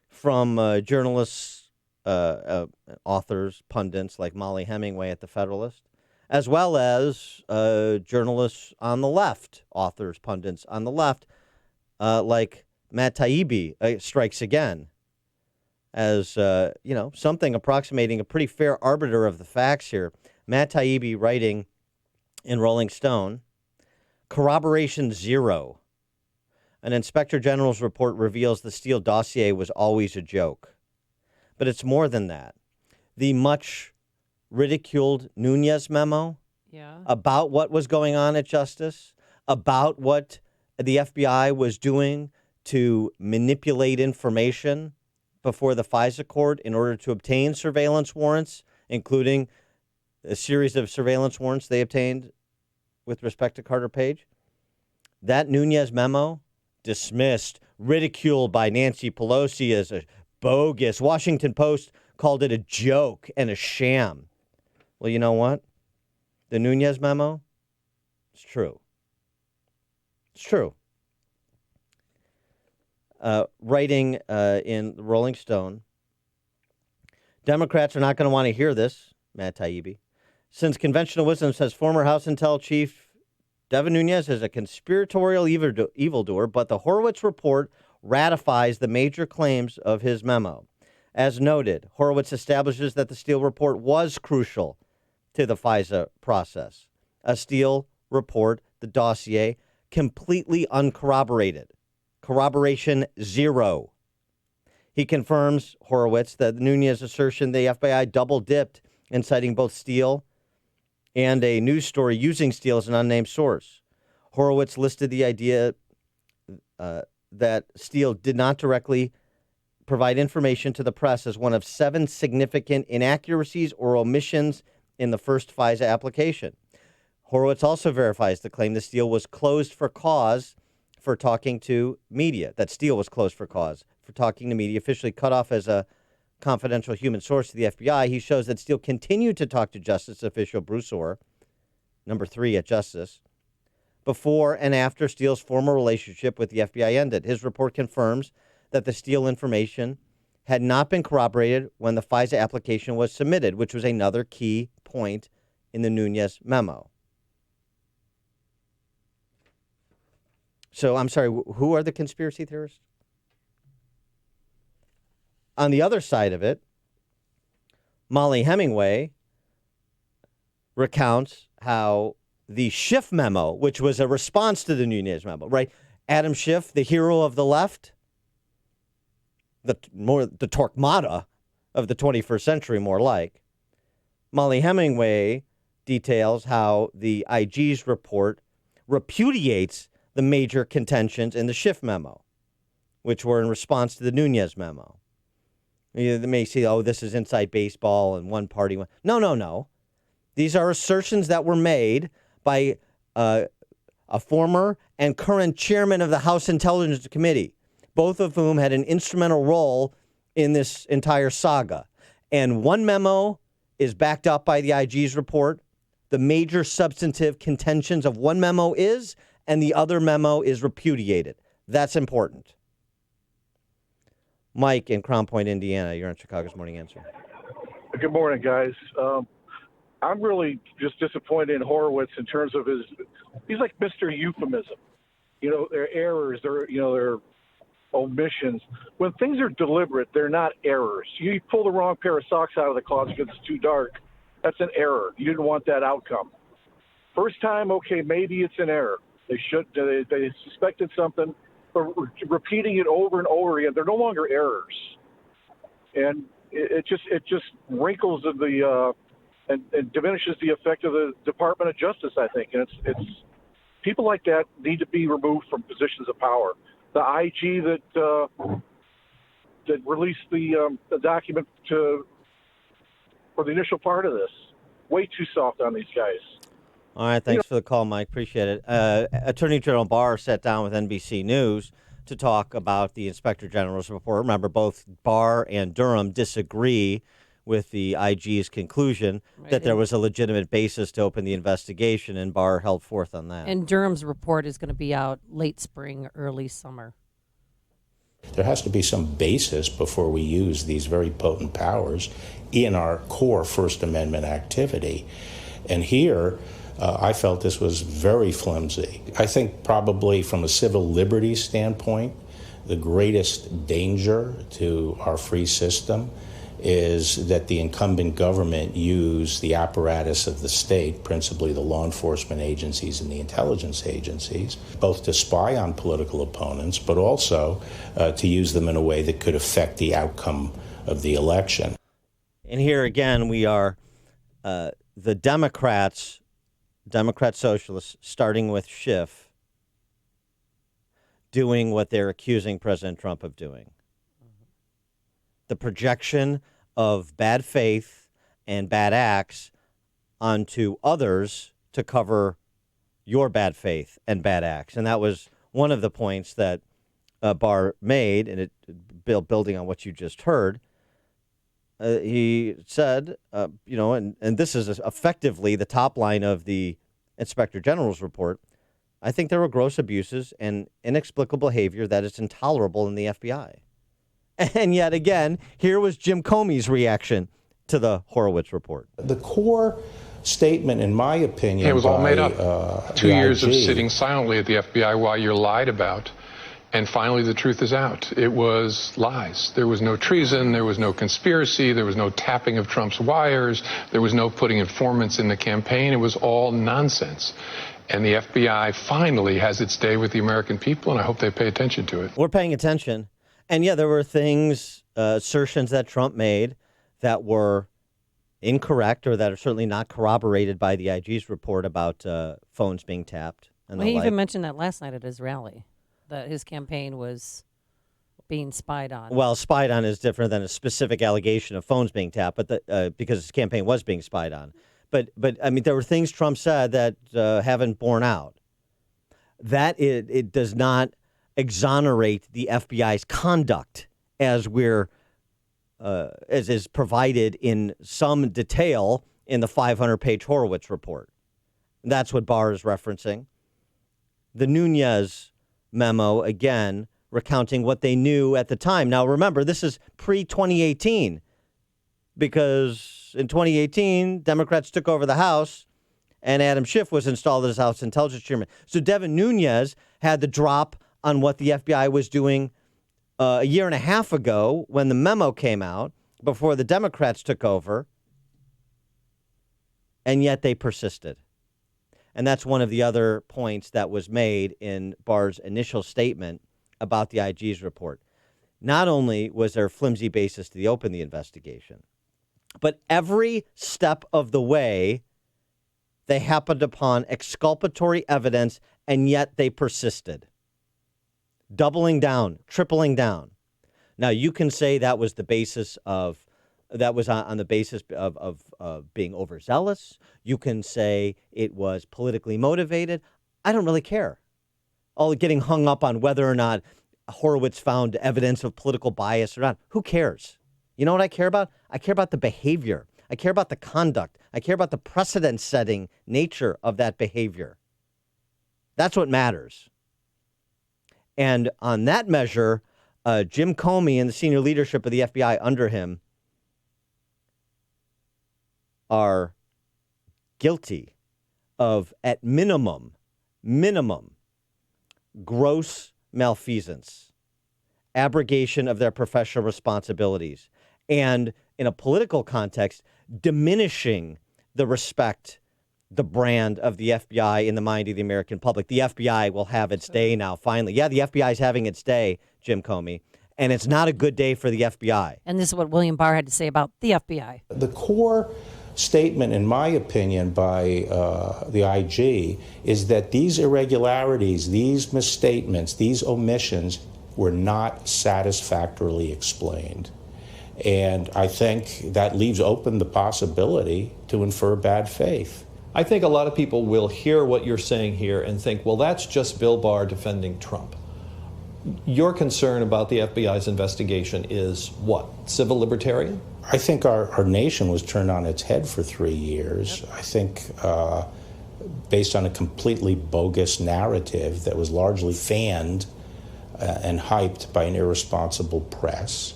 from journalists, authors, pundits like Molly Hemingway at The Federalist, as well as journalists on the left, authors, pundits on the left, like Matt Taibbi strikes again as, something approximating a pretty fair arbiter of the facts here. Matt Taibbi writing in Rolling Stone, corroboration zero. An inspector general's report reveals the Steele dossier was always a joke. But it's more than that. The much ridiculed Nunes memo about what was going on at Justice, about what the FBI was doing to manipulate information before the FISA court in order to obtain surveillance warrants, including a series of surveillance warrants they obtained with respect to Carter Page. That Nunes memo, dismissed, ridiculed by Nancy Pelosi as a bogus. Washington Post called it a joke and a sham. Well, you know what? The Nunes memo, it's true. It's true. Writing in the Rolling Stone, Democrats are not going to want to hear this, Matt Taibbi, since conventional wisdom says former House Intel Chief Devin Nunes is a conspiratorial evildoer, but the Horowitz report ratifies the major claims of his memo. As noted, Horowitz establishes that the Steele report was crucial to the FISA process. A Steele report, the dossier, completely uncorroborated. Corroboration zero. He confirms, Horowitz, that Nunes' assertion the FBI double-dipped in citing both Steele and a news story using Steele as an unnamed source. Horowitz listed the idea that Steele did not directly provide information to the press as one of 7 significant inaccuracies or omissions in the first FISA application. Horowitz also verifies the claim that Steele was closed for cause for talking to media, that Steele was closed for cause for talking to media, officially cut off as a confidential human source to the FBI. He shows that Steele continued to talk to Justice official Bruce Orr, number 3 at Justice, before and after Steele's former relationship with the FBI ended. His report confirms that the Steele information had not been corroborated when the FISA application was submitted, which was another key point in the Nunes memo. So, I'm sorry, who are the conspiracy theorists? On the other side of it, Molly Hemingway recounts how the Schiff memo, which was a response to the Nunes memo, right? Adam Schiff, the hero of the left, the Torquemada of the 21st century, more like. Molly Hemingway details how the IG's report repudiates the major contentions in the Schiff memo, which were in response to the Nunes memo. They may say, oh, this is inside baseball and one party. No. These are assertions that were made by a former and current chairman of the House Intelligence Committee, both of whom had an instrumental role in this entire saga. And one memo is backed up by the IG's report. The major substantive contentions of one memo is, and the other memo is repudiated. That's important. Mike in Crown Point, Indiana, you're on Chicago's Morning Answer. Good morning, guys. I'm really just disappointed in Horowitz in terms of he's like Mr. Euphemism. You know, they're errors, they're omissions. When things are deliberate, they're not errors. You pull the wrong pair of socks out of the closet because it's too dark. That's an error. You didn't want that outcome. First time, okay, maybe it's an error. They suspected something, but repeating it over and over again, they're no longer errors. And it just wrinkles in the and diminishes the effect of the Department of Justice, I think. And it's people like that need to be removed from positions of power. The IG that released the document for the initial part of this, way too soft on these guys. All right, thanks for the call, Mike. Appreciate it. Attorney General Barr sat down with NBC News to talk about the Inspector General's report. Remember, both Barr and Durham disagree with the IG's conclusion that there was a legitimate basis to open the investigation, and Barr held forth on that. And Durham's report is going to be out late spring, early summer. There has to be some basis before we use these very potent powers in our core First Amendment activity. And here, I felt this was very flimsy. I think probably from a civil liberties standpoint, the greatest danger to our free system is that the incumbent government use the apparatus of the state, principally the law enforcement agencies and the intelligence agencies, both to spy on political opponents, but also to use them in a way that could affect the outcome of the election. And here again, we are the Democrat socialists, starting with Schiff, doing what they're accusing President Trump of doing. The projection of bad faith and bad acts onto others to cover your bad faith and bad acts. And that was one of the points that Barr made, and building on what you just heard. He said, and this is effectively the top line of the Inspector General's report, I think there were gross abuses and inexplicable behavior that is intolerable in the FBI. And yet again, here was Jim Comey's reaction to the Horowitz report. The core statement, in my opinion, it was all made up. 2 years of sitting silently at the FBI while you're lied about. And finally, the truth is out. It was lies. There was no treason. There was no conspiracy. There was no tapping of Trump's wires. There was no putting informants in the campaign. It was all nonsense. And the FBI finally has its day with the American people, and I hope they pay attention to it. We're paying attention. And yeah, there were things, assertions that Trump made that were incorrect or that are certainly not corroborated by the IG's report about phones being tapped. And he even mentioned that last night at his rally, that his campaign was being spied on. Well, spied on is different than a specific allegation of phones being tapped, but because his campaign was being spied on. But I mean, there were things Trump said that haven't borne out. That it does not exonerate the FBI's conduct as is provided in some detail in the 500-page Horowitz report. That's what Barr is referencing. The Nunes memo, again, recounting what they knew at the time. Now, remember, this is pre-2018 because in 2018, Democrats took over the House and Adam Schiff was installed as House Intelligence Chairman. So Devin Nunes had the drop on what the FBI was doing a year and a half ago when the memo came out before the Democrats took over, and yet they persisted. And that's one of the other points that was made in Barr's initial statement about the IG's report. Not only was there a flimsy basis to open the investigation, but every step of the way, they happened upon exculpatory evidence, and yet they persisted. Doubling down, tripling down. Now, you can say that was the basis of, that was on the basis of being overzealous. You can say it was politically motivated. I don't really care. All getting hung up on whether or not Horowitz found evidence of political bias or not. Who cares? You know what I care about? I care about the behavior. I care about the conduct. I care about the precedent-setting nature of that behavior. That's what matters. And on that measure, Jim Comey and the senior leadership of the FBI under him are guilty of, at minimum, gross malfeasance, abrogation of their professional responsibilities, and in a political context, diminishing the respect, the brand of the FBI in the mind of the American public. The FBI will have its day now, finally. Yeah, the FBI is having its day, Jim Comey. and it's not a good day for the FBI. And this is what William Barr had to say about the FBI. The core statement, in my opinion, by the IG is that these irregularities, these misstatements, these omissions were not satisfactorily explained. And I think that leaves open the possibility to infer bad faith. I think a lot of people will hear what you're saying here and think, well, that's just Bill Barr defending Trump. Your concern about the FBI's investigation is what? Civil libertarian? I think our nation was turned on its head for 3 years. I think based on a completely bogus narrative that was largely fanned and hyped by an irresponsible press.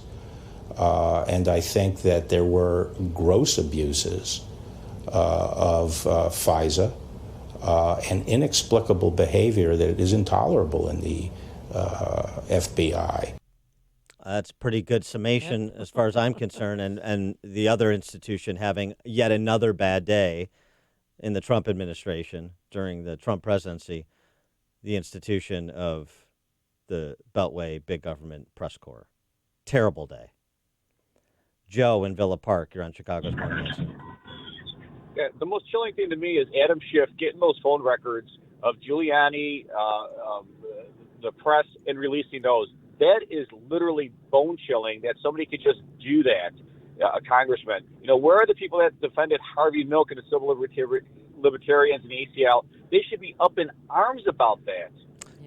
And I think that there were gross abuses of FISA and inexplicable behavior that is intolerable in the FBI. That's pretty good summation as far as I'm concerned, and the other institution having yet another bad day in the Trump administration during the Trump presidency, the institution of the Beltway Big Government Press Corps. Terrible day. Joe in Villa Park, you're on Chicago's Morning Answer. Yeah, the most chilling thing to me is Adam Schiff getting those phone records of Giuliani, the press, and releasing those. That is literally bone-chilling that somebody could just do that, a congressman. You know, where are the people that defended Harvey Milk and the civil libertarians and the ACL? They should be up in arms about that.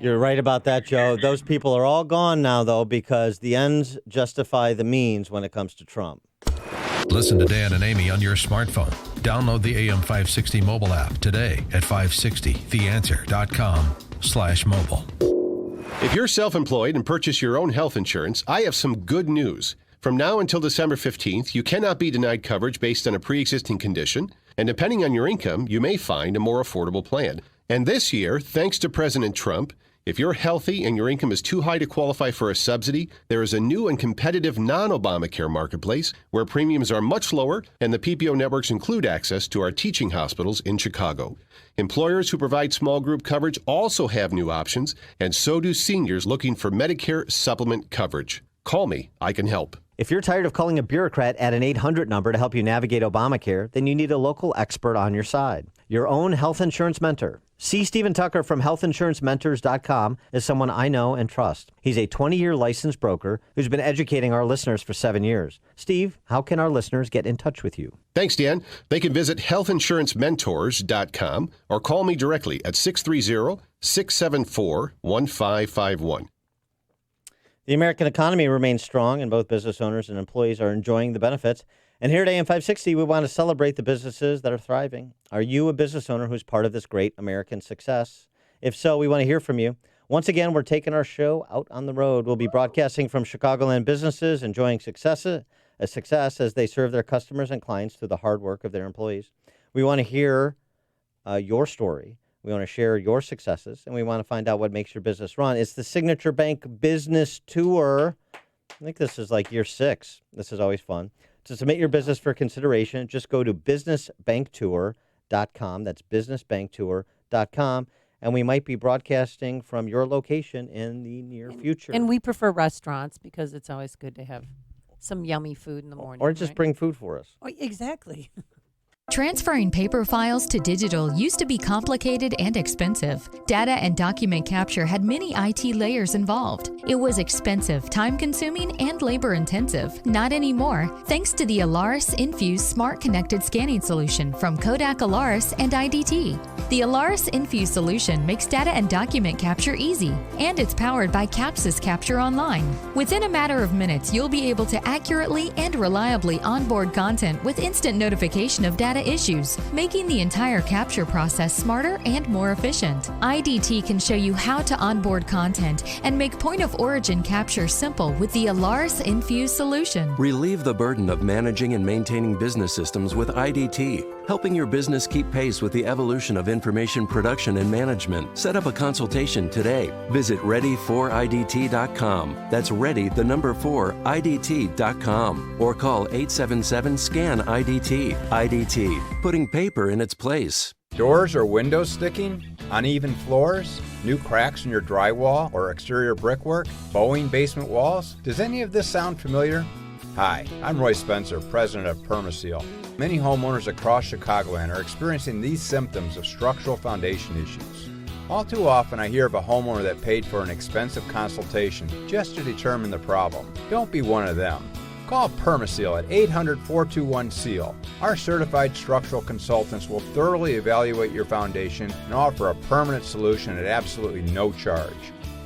You're right about that, Joe. Those people are all gone now, though, because the ends justify the means when it comes to Trump. Listen to Dan and Amy on your smartphone. Download the AM560 mobile app today at 560theanswer.com/mobile. If you're self-employed and purchase your own health insurance, I have some good news. From now until December 15th, you cannot be denied coverage based on a pre-existing condition, and depending on your income, you may find a more affordable plan. And this year, thanks to President Trump, if you're healthy and your income is too high to qualify for a subsidy, there is a new and competitive non-Obamacare marketplace where premiums are much lower and the PPO networks include access to our teaching hospitals in Chicago. Employers who provide small group coverage also have new options, and so do seniors looking for Medicare supplement coverage. Call me. I can help. If you're tired of calling a bureaucrat at an 800 number to help you navigate Obamacare, then you need a local expert on your side. Your own health insurance mentor. C. Stephen Tucker from healthinsurancementors.com is someone I know and trust. He's a 20-year licensed broker who's been educating our listeners for 7 years. Steve, how can our listeners get in touch with you? Thanks, Dan. They can visit healthinsurancementors.com or call me directly at 630-674-1551. The American economy remains strong, and both business owners and employees are enjoying the benefits. And here at AM 560, we want to celebrate the businesses that are thriving. Are you a business owner who's part of this great American success? If so, we want to hear from you. Once again, we're taking our show out on the road. We'll be broadcasting from Chicagoland businesses, enjoying success as they serve their customers and clients through the hard work of their employees. We want to hear your story. We want to share your successes, and we want to find out what makes your business run. It's the Signature Bank Business Tour. I think this is like year 6. This is always fun. To submit your business for consideration, just go to businessbanktour.com. That's businessbanktour.com. And we might be broadcasting from your location in the near future. And we prefer restaurants because it's always good to have some yummy food in the morning. Or just bring food for us. Oh, exactly. Transferring paper files to digital used to be complicated and expensive. Data and document capture had many IT layers involved. It was expensive, time-consuming, and labor-intensive. Not anymore, thanks to the Alaris Infuse Smart Connected Scanning Solution from Kodak Alaris and IDT. The Alaris Infuse solution makes data and document capture easy, and it's powered by Capsys Capture Online. Within a matter of minutes, you'll be able to accurately and reliably onboard content with instant notification of data issues, making the entire capture process smarter and more efficient. IDT can show you how to onboard content and make point-of-origin capture simple with the Alaris Infuse solution. Relieve the burden of managing and maintaining business systems with IDT, helping your business keep pace with the evolution of information production and management. Set up a consultation today. Visit ready4idt.com. That's ready4idt.com. Or call 877-SCAN-IDT. IDT, putting paper in its place. Doors or windows sticking? Uneven floors? New cracks in your drywall or exterior brickwork? Bowing basement walls? Does any of this sound familiar? Hi, I'm Roy Spencer, president of Permaseal. Many homeowners across Chicagoland are experiencing these symptoms of structural foundation issues. All too often I hear of a homeowner that paid for an expensive consultation just to determine the problem. Don't be one of them. Call Permaseal at 800-421-SEAL. Our certified structural consultants will thoroughly evaluate your foundation and offer a permanent solution at absolutely no charge.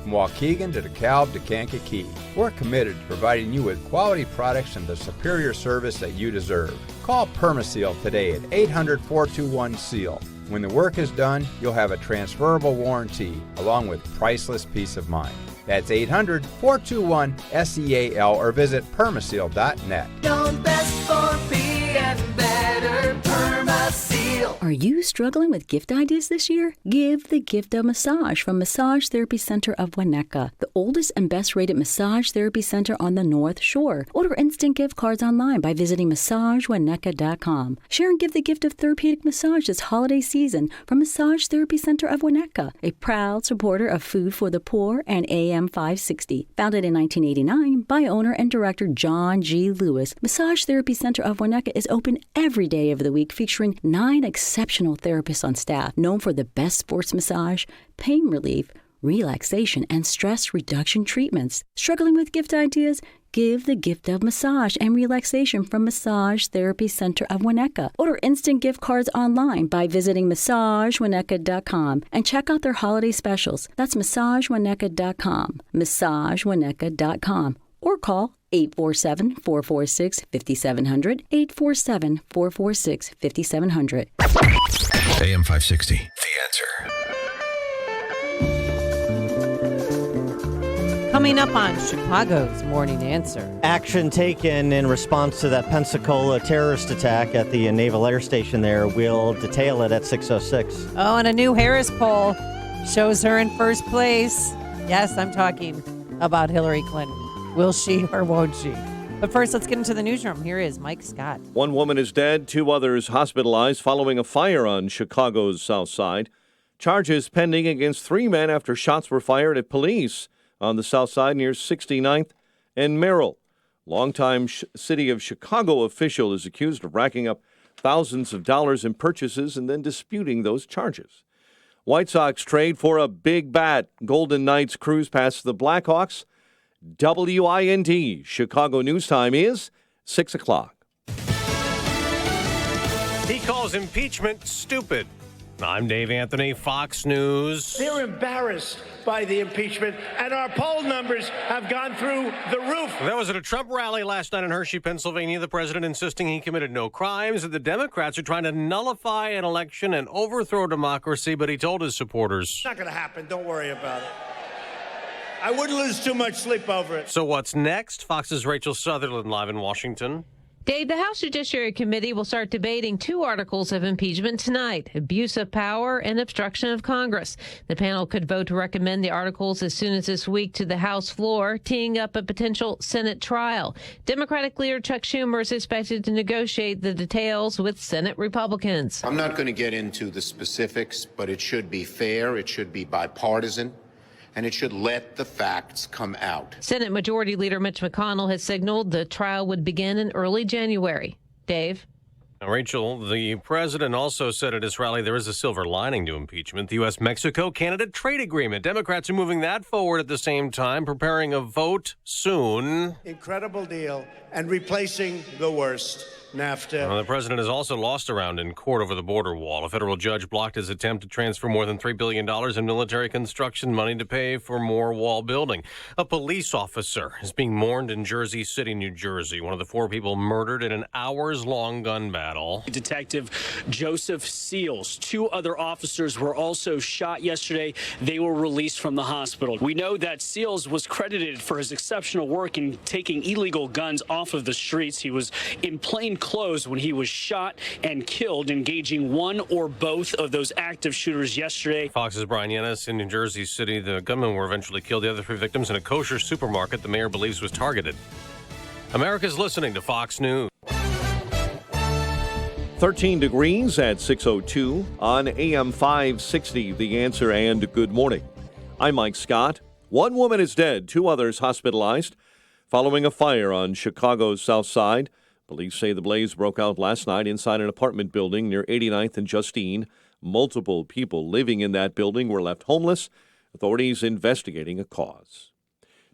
From Waukegan to DeKalb to Kankakee, we're committed to providing you with quality products and the superior service that you deserve. Call Permaseal today at 800-421-SEAL. When the work is done, you'll have a transferable warranty along with priceless peace of mind. That's 800-421-SEAL or visit permaseal.net. Known best for being better, Permaseal. Are you struggling with gift ideas this year? Give the gift of massage from Massage Therapy Center of Winnetka, the oldest and best rated massage therapy center on the North Shore. Order instant gift cards online by visiting MassageWinnetka.com. Share and give the gift of therapeutic massage this holiday season from Massage Therapy Center of Winnetka, a proud supporter of Food for the Poor and AM 560. Founded in 1989 by owner and director John G. Lewis, Massage Therapy Center of Winnetka is open every day of the week, featuring 9 exceptional therapists on staff, known for the best sports massage, pain relief, relaxation, and stress reduction treatments. Struggling with gift ideas? Give the gift of massage and relaxation from Massage Therapy Center of Winnetka. Order instant gift cards online by visiting MassageWinnetka.com and check out their holiday specials. That's MassageWinnetka.com, MassageWinnetka.com, or call 847-446-5700, 847-446-5700. AM 560, The Answer. Coming up on Chicago's Morning Answer. Action taken in response to that Pensacola terrorist attack at the Naval Air Station there. We'll detail it at 6:06. Oh, and a new Harris poll shows her in first place. Yes, I'm talking about Hillary Clinton. Will she or won't she? But first, let's get into the newsroom. Here is Mike Scott. One woman is dead, 2 others hospitalized following a fire on Chicago's South Side. Charges pending against 3 men after shots were fired at police on the South Side near 69th and Merrill. Longtime City of Chicago official is accused of racking up thousands of dollars in purchases and then disputing those charges. White Sox trade for a big bat. Golden Knights cruise past the Blackhawks. WIND. Chicago News Time is 6 o'clock. He calls impeachment stupid. I'm Dave Anthony, Fox News. They're embarrassed by the impeachment, and our poll numbers have gone through the roof. That was at a Trump rally last night in Hershey, Pennsylvania. The president insisting he committed no crimes, and the Democrats are trying to nullify an election and overthrow democracy, but he told his supporters, It's not going to happen. Don't worry about it. I wouldn't lose too much sleep over it. So what's next? Fox's Rachel Sutherland live in Washington. Dave, the House Judiciary Committee will start debating 2 articles of impeachment tonight, abuse of power and obstruction of Congress. The panel could vote to recommend the articles as soon as this week to the House floor, teeing up a potential Senate trial. Democratic leader Chuck Schumer is expected to negotiate the details with Senate Republicans. I'm not going to get into the specifics, but it should be fair, it should be bipartisan, and it should let the facts come out. Senate Majority Leader Mitch McConnell has signaled the trial would begin in early January. Dave? Now, Rachel, the president also said at his rally there is a silver lining to impeachment. The U.S.-Mexico-Canada trade agreement. Democrats are moving that forward at the same time, preparing a vote soon. Incredible deal, and replacing the worst. NAFTA. The president has also lost a round in court over the border wall. A federal judge blocked his attempt to transfer more than $3 billion in military construction money to pay for more wall building. A police officer is being mourned in Jersey City, New Jersey. One of the 4 people murdered in an hours-long gun battle. Detective Joseph Seals. 2 other officers were also shot yesterday. They were released from the hospital. We know that Seals was credited for his exceptional work in taking illegal guns off of the streets. He was in plain clothes when he was shot and killed, engaging one or both of those active shooters yesterday. Fox's Brian Yennis in New Jersey City. The gunmen were eventually killed. The other 3 victims in a kosher supermarket the mayor believes was targeted. America's listening to Fox News. 13 degrees at 6:02 on AM 560, The Answer, and good morning. I'm Mike Scott. One woman is dead, 2 others hospitalized following a fire on Chicago's South Side. Police say the blaze broke out last night inside an apartment building near 89th and Justine. Multiple people living in that building were left homeless. Authorities investigating a cause.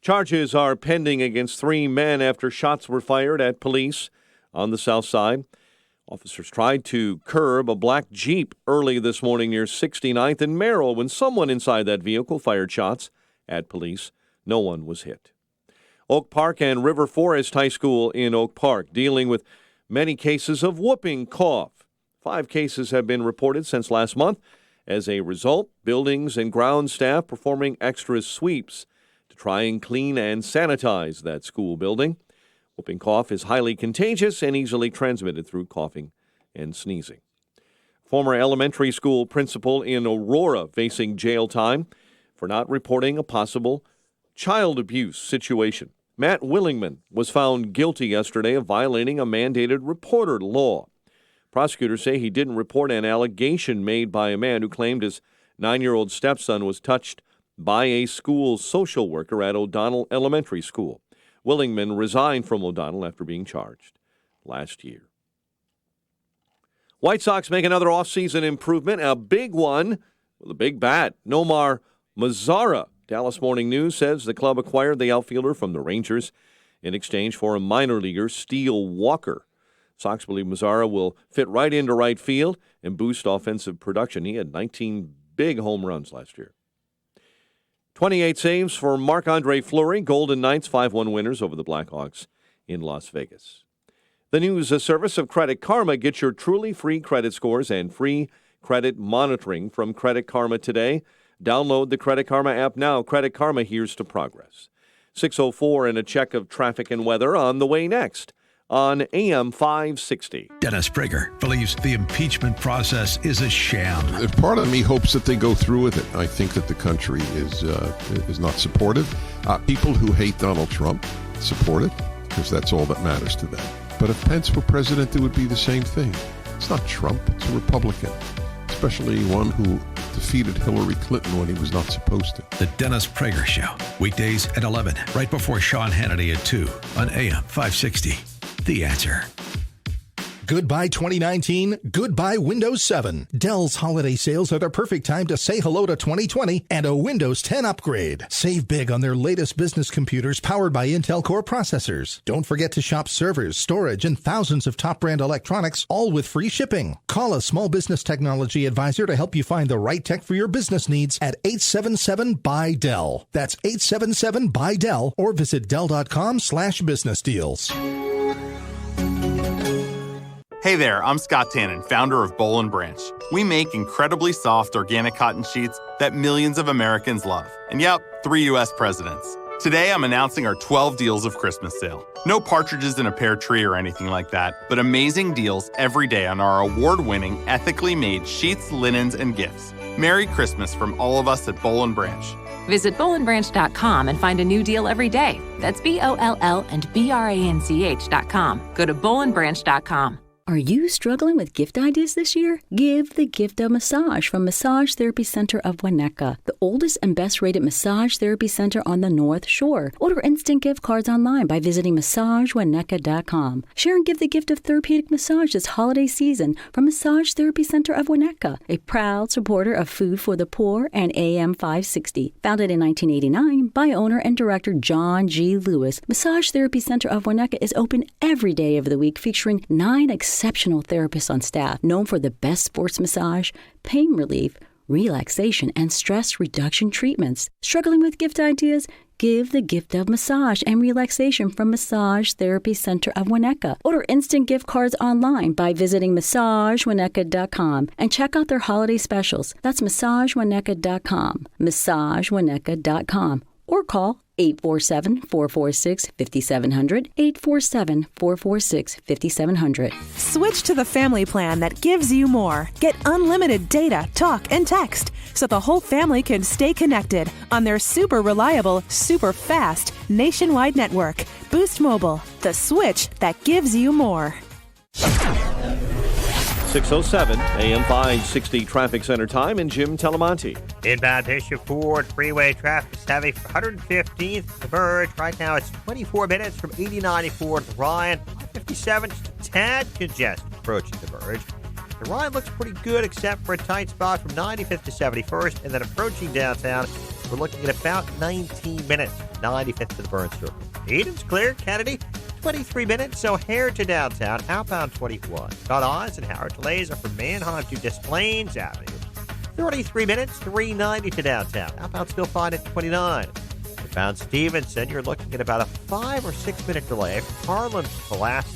Charges are pending against 3 men after shots were fired at police on the South Side. Officers tried to curb a black Jeep early this morning near 69th and Merrill when someone inside that vehicle fired shots at police. No one was hit. Oak Park and River Forest High School in Oak Park dealing with many cases of whooping cough. 5 cases have been reported since last month. As a result, buildings and ground staff performing extra sweeps to try and clean and sanitize that school building. Whooping cough is highly contagious and easily transmitted through coughing and sneezing. Former elementary school principal in Aurora facing jail time for not reporting a possible child abuse situation. Matt Willingman was found guilty yesterday of violating a mandated reporter law. Prosecutors say he didn't report an allegation made by a man who claimed his 9-year-old stepson was touched by a school social worker at O'Donnell Elementary School. Willingman resigned from O'Donnell after being charged last year. White Sox make another offseason improvement, a big one with a big bat. Nomar Mazara. Dallas Morning News says the club acquired the outfielder from the Rangers in exchange for a minor leaguer, Steele Walker. Sox believe Mazara will fit right into right field and boost offensive production. He had 19 big home runs last year. 28 saves for Marc-Andre Fleury. Golden Knights 5-1 winners over the Blackhawks in Las Vegas. The news service of Credit Karma. Get your truly free credit scores and free credit monitoring from Credit Karma today. Download the Credit Karma app now. Credit Karma, here's to progress. 6:04 and a check of traffic and weather on the way next on AM 560. Dennis Prager believes the impeachment process is a sham. Part of me hopes that they go through with it. I think that the country is not supportive. People who hate Donald Trump support it because that's all that matters to them. But if Pence were president, it would be the same thing. It's not Trump, it's a Republican, especially one who defeated Hillary Clinton when he was not supposed to. The Dennis Prager Show, weekdays at 11, right before Sean Hannity at 2 on AM 560. The Answer. Goodbye 2019, goodbye Windows 7. Dell's holiday sales are the perfect time to say hello to 2020 and a Windows 10 upgrade. Save big on their latest business computers powered by Intel Core processors. Don't forget to shop servers, storage, and thousands of top brand electronics, all with free shipping. Call a small business technology advisor to help you find the right tech for your business needs at 877-BUY-DELL. That's 877-BUY-DELL or visit Dell.com/business deals. Hey there, I'm Scott Tannen, founder of Boll & Branch. We make incredibly soft organic cotton sheets that millions of Americans love. And yep, 3 U.S. presidents. Today, I'm announcing our 12 Deals of Christmas sale. No partridges in a pear tree or anything like that, but amazing deals every day on our award-winning, ethically made sheets, linens, and gifts. Merry Christmas from all of us at Boll & Branch. Visit bollandbranch.com and find a new deal every day. That's BOLL and BRANCH.com. Go to bollandbranch.com. Are you struggling with gift ideas this year? Give the gift of massage from Massage Therapy Center of Winnetka, the oldest and best-rated massage therapy center on the North Shore. Order instant gift cards online by visiting MassageWinnetka.com. Share and give the gift of therapeutic massage this holiday season from Massage Therapy Center of Winnetka, a proud supporter of Food for the Poor and AM 560. Founded in 1989 by owner and director John G. Lewis, Massage Therapy Center of Winnetka is open every day of the week, featuring 9 exceptional therapists on staff, known for the best sports massage, pain relief, relaxation, and stress reduction treatments. Struggling with gift ideas? Give the gift of massage and relaxation from Massage Therapy Center of Winnetka. Order instant gift cards online by visiting MassageWinnetka.com and check out their holiday specials. That's MassageWinnetka.com, MassageWinnetka.com, or call 847-446-5700, 847-446-5700. Switch to the family plan that gives you more. Get unlimited data, talk, and text so the whole family can stay connected on their super reliable, super fast nationwide network. Boost Mobile, the switch that gives you more. 6:07 AM 560 traffic center time and Jim Telemonti. Inbound Bishop Ford Freeway traffic is heavy for 115th to the Verge. Right now it's 24 minutes from 8094 to the Ryan. 57 just a tad congested approaching the Verge. The Ryan looks pretty good except for a tight spot from 95th to 71st. And then approaching downtown, we're looking at about 19 minutes from 95th to the Burn Circle. Eden's clear. Kennedy, 23 minutes. O'Hare to downtown. Outbound 21. Got Eisenhower. Delays are from Manheim to Des Plaines Avenue. 33 minutes. 390 to downtown. Outbound still fine at 29. Inbound Stevenson, you're looking at about a 5 or 6 minute delay from Harlem to Pulaski.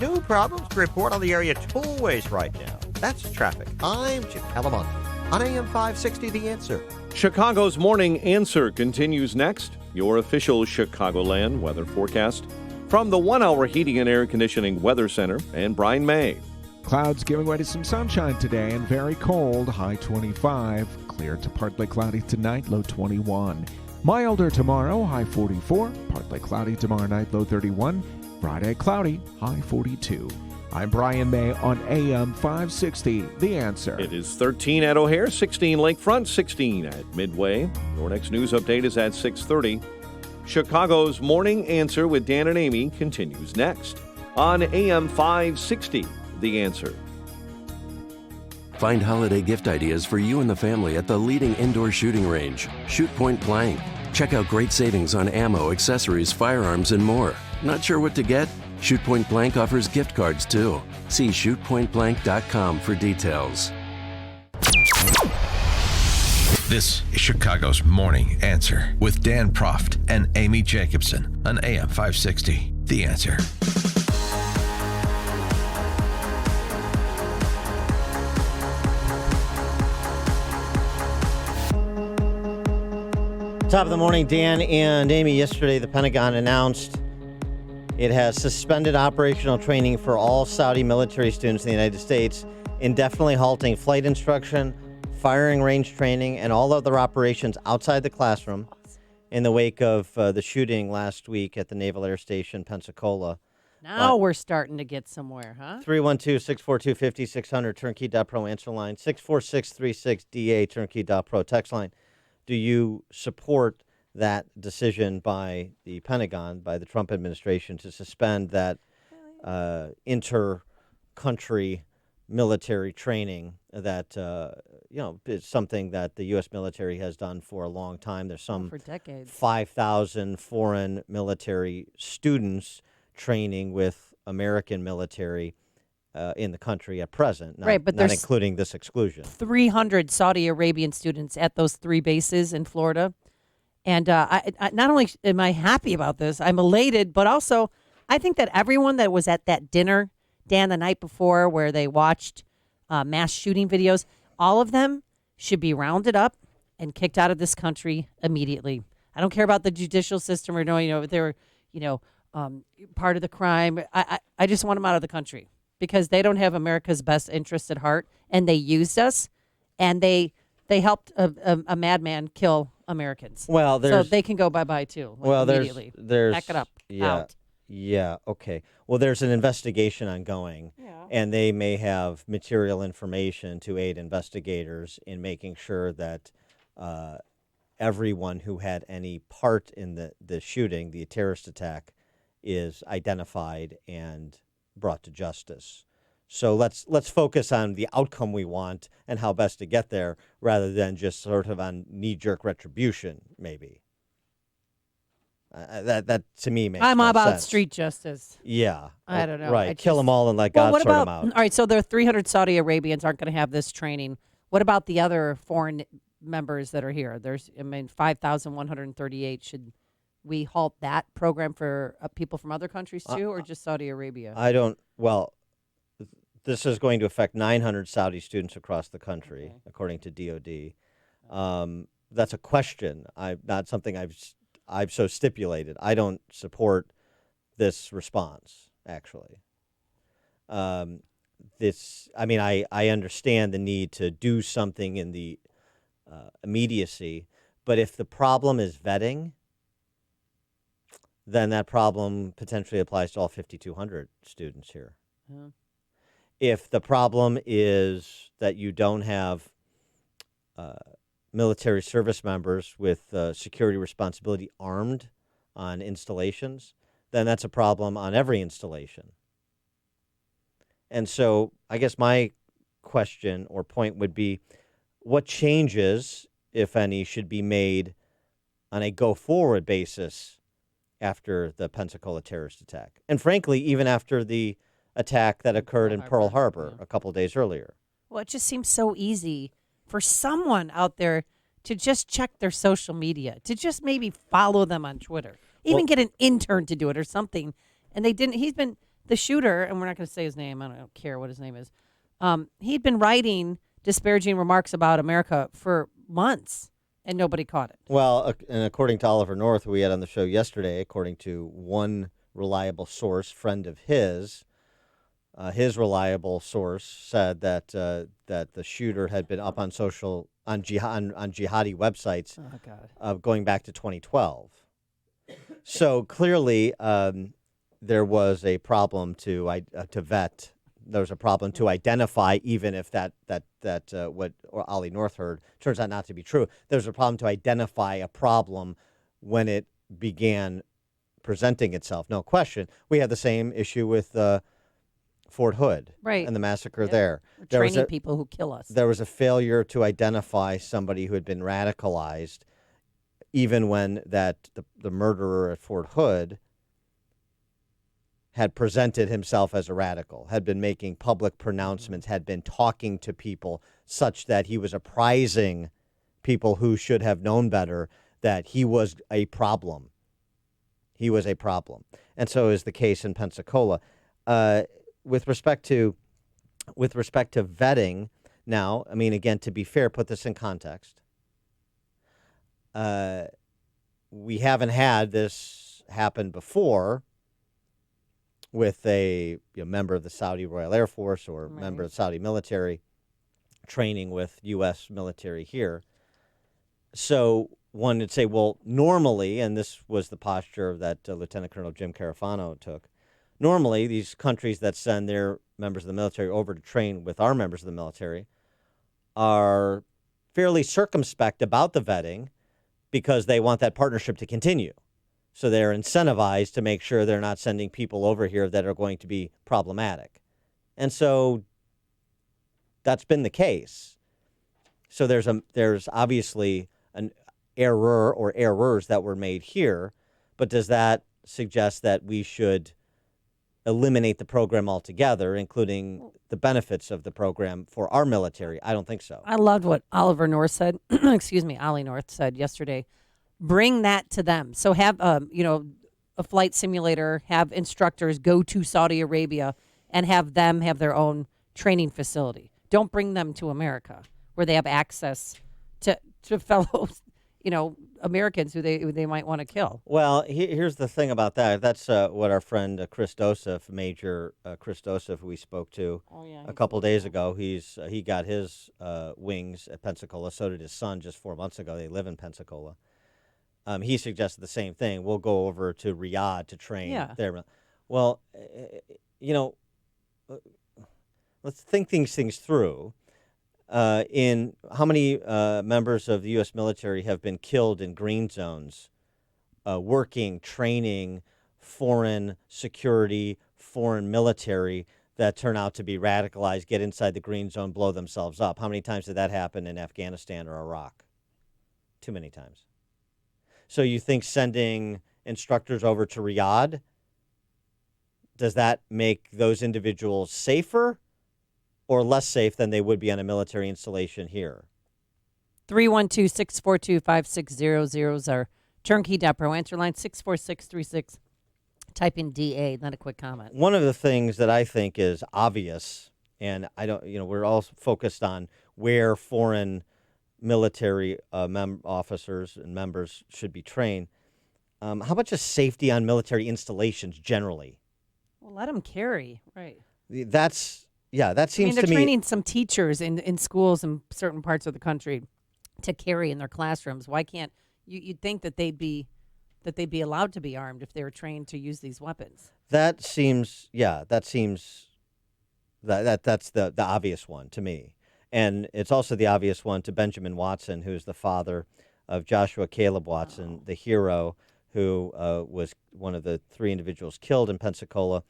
No problems to report on the area tollways right now. That's traffic. I'm Jim Telemonti on AM 560 The Answer. Chicago's Morning Answer continues next. Your official Chicagoland weather forecast from the 1 Hour Heating and Air Conditioning Weather Center and Brian May. Clouds giving way to some sunshine today and very cold, high 25. Clear to partly cloudy tonight, low 21. Milder tomorrow, high 44. Partly cloudy tomorrow night, low 31. Friday, cloudy, high 42. I'm Brian May on AM 560, The Answer. It is 13 at O'Hare, 16 Lakefront, 16 at Midway. Your next news update is at 6:30. Chicago's Morning Answer with Dan and Amy continues next on AM 560, The Answer. Find holiday gift ideas for you and the family at the leading indoor shooting range, Shoot Point Blank. Check out great savings on ammo, accessories, firearms, and more. Not sure what to get? Shoot Point Blank offers gift cards too. See shootpointblank.com for details. This is Chicago's Morning Answer with Dan Proft and Amy Jacobson on AM 560. The Answer. Top of the morning, Dan and Amy. Yesterday, the Pentagon announced it has suspended operational training for all Saudi military students in the United States, indefinitely halting flight instruction, firing range training, and all other operations outside the classroom in the wake of the shooting last week at the Naval Air Station, Pensacola. Now we're starting to get somewhere, huh? 312-642-5600, turnkey.pro answer line, 64636DA, turnkey.pro text line. Do you support that decision by the Pentagon, by the Trump administration, to suspend that inter-country military training that, is something that the U.S. military has done for a long time? There's some for decades. 5,000 foreign military students training with American military in the country at present, not, right, but not including this exclusion. 300 Saudi Arabian students at those 3 bases in Florida. And I not only am I happy about this, I'm elated, but also I think that everyone that was at that dinner, Dan, the night before, where they watched mass shooting videos, all of them should be rounded up and kicked out of this country immediately. I don't care about the judicial system or knowing, if they were, part of the crime. I just want them out of the country because they don't have America's best interest at heart, and they used us, and they helped a madman kill Americans. Well, so they can go bye-bye too. Immediately. There's pack it up. Yeah, out. Yeah. Okay. Well, there's an investigation ongoing, and they may have material information to aid investigators in making sure that everyone who had any part in the shooting, the terrorist attack, is identified and brought to justice. So let's focus on the outcome we want and how best to get there, rather than just sort of on knee-jerk retribution. Maybe that to me makes I'm more about sense. Street justice. Yeah, I don't know. Right, kill them all and let God what sort about, them out. All right, so the 300 Saudi Arabians aren't going to have this training. What about the other foreign members that are here? There's, 5,138. Should we halt that program for people from other countries too, or just Saudi Arabia? This is going to affect 900 Saudi students across the country, according to DOD. That's a question. Not something I've so stipulated. I don't support this response, actually. I understand the need to do something in the immediacy, but if the problem is vetting, then that problem potentially applies to all 5,200 students here. Yeah. If the problem is that you don't have military service members with security responsibility armed on installations, then that's a problem on every installation. And so I guess my question or point would be, what changes, if any, should be made on a go-forward basis after the Pensacola terrorist attack? And frankly, even after the attack that occurred in Pearl Harbor a couple days earlier. Well, it just seems so easy for someone out there to just check their social media, to just maybe follow them on Twitter, even get an intern to do it or something. And they didn't. He's been the shooter, and we're not going to say his name. I don't care what his name is. He'd been writing disparaging remarks about America for months, and nobody caught it. Well, and according to Oliver North, who we had on the show yesterday, according to one reliable source, friend of his reliable source said that that the shooter had been up on jihadi websites going back to 2012. So clearly, there was a problem to vet. There was a problem to identify, even if that what Ollie North heard turns out not to be true. There's a problem to identify a problem when it began presenting itself. No question. We had the same issue with Fort Hood, right, and the massacre there. We're training people who kill us. There was a failure to identify somebody who had been radicalized, even when the murderer at Fort Hood had presented himself as a radical, had been making public pronouncements, had been talking to people such that he was apprising people who should have known better that he was a problem. He was a problem. And so is the case in Pensacola. With respect to vetting, now, I mean, again, to be fair, put this in context. We haven't had this happen before with a member of the Saudi Royal Air Force or member of the Saudi military training with U.S. military here. So one would say, well, normally, and this was the posture that Lieutenant Colonel Jim Carafano took, normally these countries that send their members of the military over to train with our members of the military are fairly circumspect about the vetting because they want that partnership to continue. So they're incentivized to make sure they're not sending people over here that are going to be problematic. And so that's been the case. So there's obviously an error or errors that were made here, but does that suggest that we should eliminate the program altogether, including the benefits of the program for our military? I don't think so. I loved what Oliver North said. Ollie North said yesterday. Bring that to them. So have a flight simulator, have instructors go to Saudi Arabia and have them have their own training facility. Don't bring them to America where they have access to fellow, Americans who they might want to kill. Well, here's the thing about that. That's what our friend Chris Dosef, Major Chris Dosef, who we spoke to a couple days ago. He got his wings at Pensacola. So did his son just 4 months ago. They live in Pensacola. He suggested the same thing. We'll go over to Riyadh to train there. Well, let's think these things through. In how many members of the U.S. military have been killed in green zones, working, training, foreign security, foreign military that turn out to be radicalized, get inside the green zone, blow themselves up? How many times did that happen in Afghanistan or Iraq? Too many times. So you think sending instructors over to Riyadh, does that make those individuals safer or less safe than they would be on a military installation here? 312-642-5600 is our turnkey.pro answer line, 64636. Type in DA, then a quick comment. One of the things that I think is obvious, and we're all focused on where foreign military officers and members should be trained. How about just safety on military installations generally? Well, let them carry, right? That seems to me. They're training some teachers in schools in certain parts of the country to carry in their classrooms. Why can't you'd think that they'd be allowed to be armed if they were trained to use these weapons? That seems That's the obvious one to me. And it's also the obvious one to Benjamin Watson, who's the father of Joshua Caleb Watson, the hero who was one of the 3 individuals killed in Pensacola.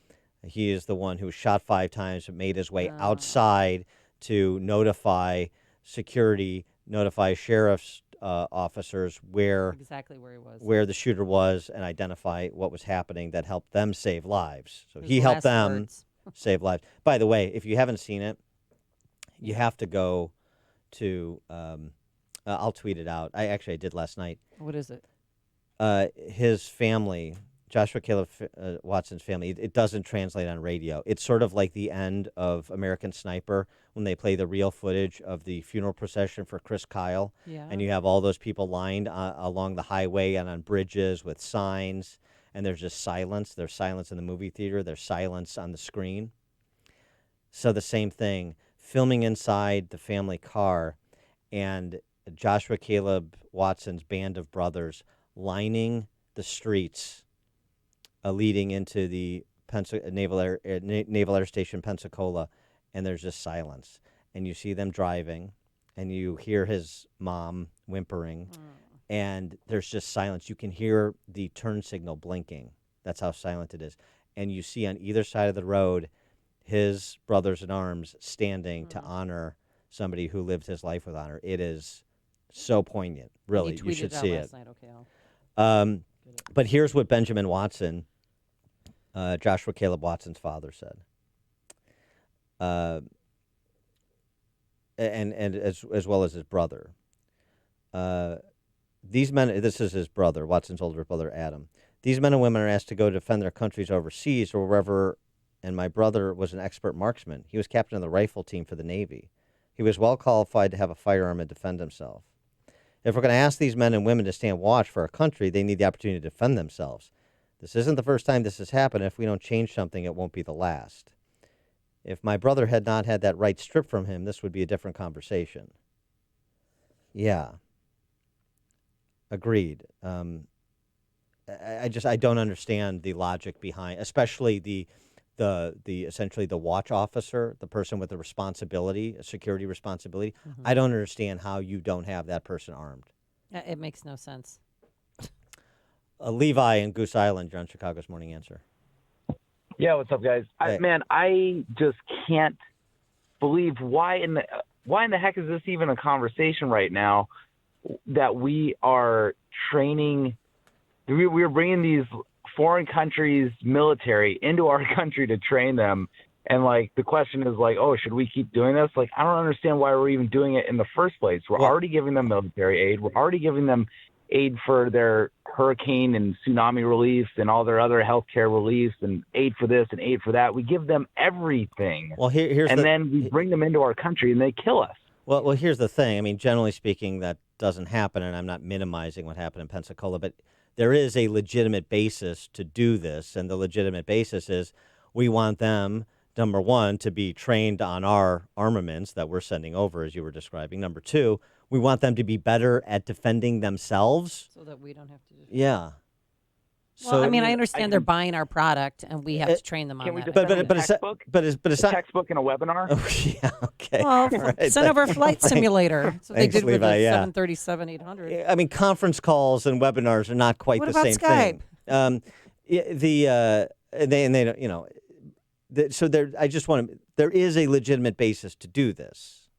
He is the one who was shot 5 times, made his way outside to notify security, notify sheriff's officers exactly where he was, where the shooter was, and identify what was happening that helped them save lives. So His he helped last them words. save lives. By the way, if you haven't seen it, you have to go to. I'll tweet it out. I did last night. What is it? His family, Joshua Caleb Watson's family, it doesn't translate on radio. It's sort of like the end of American Sniper when they play the real footage of the funeral procession for Chris Kyle. Yeah. And you have all those people lined along the highway and on bridges with signs, and there's just silence. There's silence in the movie theater. There's silence on the screen. So the same thing, filming inside the family car, and Joshua Caleb Watson's band of brothers lining the streets leading into the Naval Air Station Pensacola, and there's just silence. And you see them driving, and you hear his mom whimpering, and there's just silence. You can hear the turn signal blinking. That's how silent it is. And you see on either side of the road his brothers in arms standing to honor somebody who lived his life with honor. It is so poignant, really. You should see it. Last night. Okay, but here's what Benjamin Watson, Joshua Caleb Watson's father, said. And as well as his brother. These men, this is his brother, Watson's older brother, Adam. These men and women are asked to go defend their countries overseas or wherever, and my brother was an expert marksman. He was captain of the rifle team for the Navy. He was well qualified to have a firearm and defend himself. If we're going to ask these men and women to stand watch for our country, they need the opportunity to defend themselves. This isn't the first time this has happened. If we don't change something, it won't be the last. If my brother had not had that right stripped from him, this would be a different conversation. Yeah. Agreed. I don't understand the logic behind, especially the essentially the watch officer, the person with the responsibility, a security responsibility. Mm-hmm. I don't understand how you don't have that person armed. It makes no sense. Levi in Goose Island, you're on Chicago's Morning Answer. Yeah, what's up, guys? Hey. I just can't believe why in the heck is this even a conversation right now that we are training. We are bringing these foreign countries' military into our country to train them, and like the question is like, oh, should we keep doing this? Like, I don't understand why we're even doing it in the first place. We're already giving them military aid. We're already giving them aid for their hurricane and tsunami relief and all their other healthcare relief and aid for this and aid for that. We give them everything. Well, then we bring them into our country and they kill us. Well, here's the thing. I mean, generally speaking, that doesn't happen, and I'm not minimizing what happened in Pensacola, but there is a legitimate basis to do this, and the legitimate basis is we want them, number one, to be trained on our armaments that we're sending over, as you were describing. Number two, we want them to be better at defending themselves. So that we don't have to do Yeah. Well, I mean, I understand they're buying our product, and we have to train them on that. But it's not textbook and a webinar. Oh, yeah, okay. Well, Right. send over a flight simulator. That's what Thanks, they did with Levi, the yeah. 737-800. I mean, conference calls and webinars are not quite What the about same Skype? thing. They don't, you know, so there. I just want to. There is a legitimate basis to do this.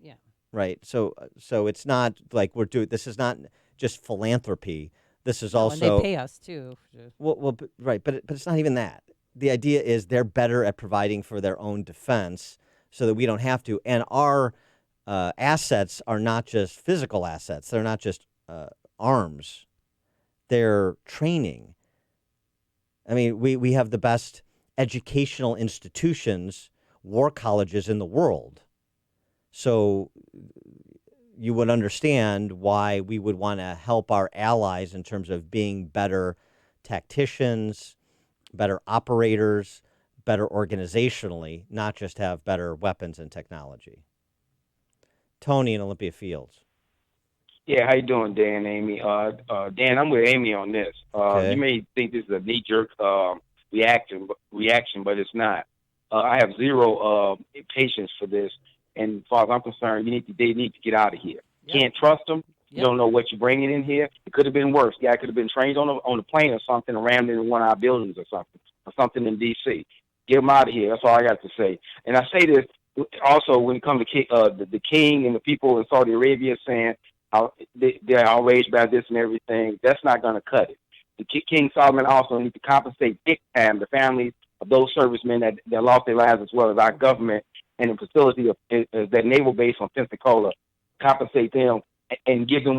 Yeah. Right. So it's not like we're doing. This is not just philanthropy. This is No, also. and they pay us too. Right, but it's not even that. The idea is they're better at providing for their own defense, so that we don't have to. And our assets are not just physical assets. They're not just arms. They're training. I mean, we have the best educational institutions, war colleges in the world. So you would understand why we would want to help our allies in terms of being better tacticians, better operators, better organizationally, not just have better weapons and technology. Tony in Olympia Fields. Yeah, how you doing, Dan, Amy? Dan, I'm with Amy on this. Okay. You may think this is a knee-jerk reaction, but it's not. I have zero patience for this. And as far as I'm concerned, they need to get out of here. Yep. Can't trust them. You Yep. don't know what you're bringing in here. It could have been worse. The guy could have been trained on a plane or something and rammed into one of our buildings or something in D.C. Get them out of here. That's all I got to say. And I say this also when it comes to the king and the people in Saudi Arabia saying they're outraged by this and everything. That's not going to cut it. The King Solomon also needs to compensate big time the families of those servicemen that lost their lives, as well as our government and the facility of that naval base on Pensacola. Compensate them and give them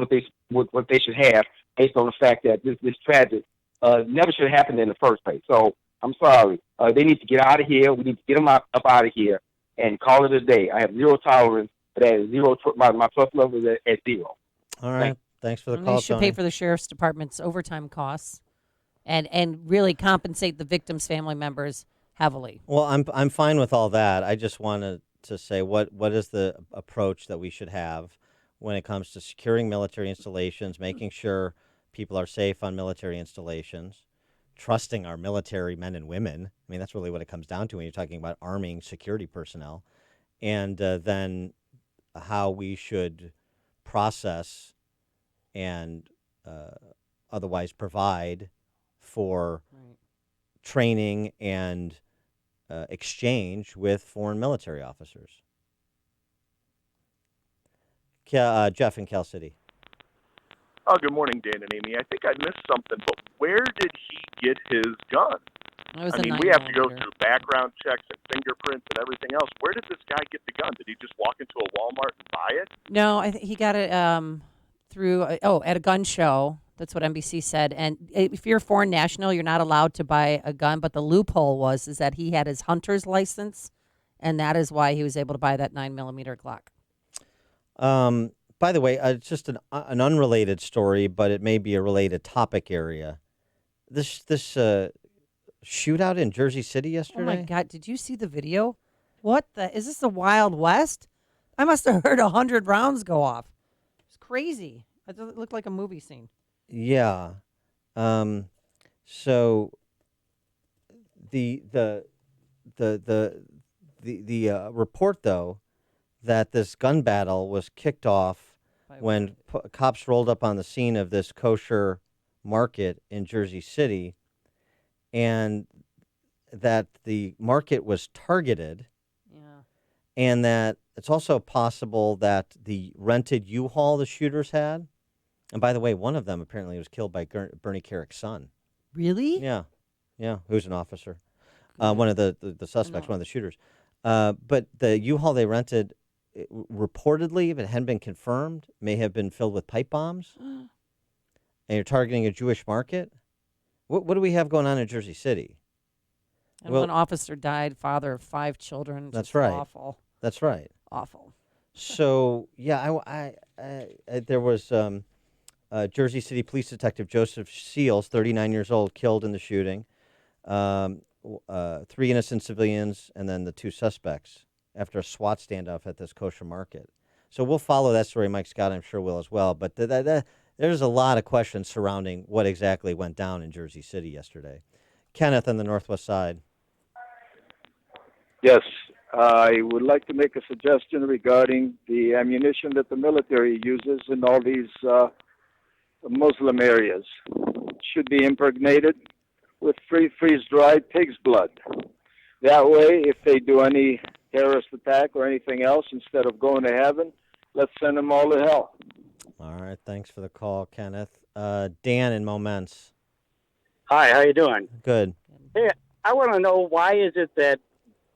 what they should have, based on the fact that this tragic never should have happened in the first place. So I'm sorry. They need to get out of here. We need to get them up out of here and call it a day. I have zero tolerance for that. My trust level is at zero. All right. Thanks for the And call, they should Tony. pay for the sheriff's department's overtime costs, and really compensate the victims' family members heavily. Well, I'm fine with all that. I just wanted to say what is the approach that we should have when it comes to securing military installations, making sure people are safe on military installations, trusting our military men and women. I mean, that's really what it comes down to when you're talking about arming security personnel, and then how we should process and otherwise provide for training and exchange with foreign military officers. Jeff in Cal City. Oh, good morning, Dan and Amy. I think I missed something, but where did he get his gun? I mean, we have to go through background checks and fingerprints and everything else. Where did this guy get the gun? Did he just walk into a Walmart and buy it? No, I think he got it through at a gun show. That's what NBC said. And if you're a foreign national, you're not allowed to buy a gun. But the loophole is that he had his hunter's license, and that is why he was able to buy that 9mm Glock. By the way, it's just an unrelated story, but it may be a related topic area. This shootout in Jersey City yesterday. Oh my God! Did you see the video? Is this the Wild West? I must have heard 100 rounds go off. It's crazy. It looked like a movie scene. Yeah. So the report, though, that this gun battle was kicked off when cops rolled up on the scene of this kosher market in Jersey City, and that the market was targeted. Yeah. And that it's also possible that the rented U-Haul the shooters had, and by the way, one of them apparently was killed by Bernie Kerrick's son. Really? Yeah, who's an officer, one of the suspects, one of the shooters. But the U-Haul they rented, reportedly, if it hadn't been confirmed, may have been filled with pipe bombs. And you're targeting a Jewish market? What do we have going on in Jersey City? And one officer died, father of 5 children. That's right. Awful. That's right. Awful. So, yeah, there was Jersey City Police Detective Joseph Seals, 39 years old, killed in the shooting. 3 innocent civilians, and then the 2 suspects after a SWAT standoff at this kosher market. So we'll follow that story. Mike Scott, I'm sure, will as well. But there's a lot of questions surrounding what exactly went down in Jersey City yesterday. Kenneth on the Northwest Side. Yes, I would like to make a suggestion regarding the ammunition that the military uses in all these Muslim areas. It should be impregnated with freeze-dried pig's blood. That way, if they do any terrorist attack or anything else, instead of going to heaven, let's send them all to hell. All right, thanks for the call, Kenneth. Dan in Moments. Hi, how you doing? Good. Hey, I want to know, why is it that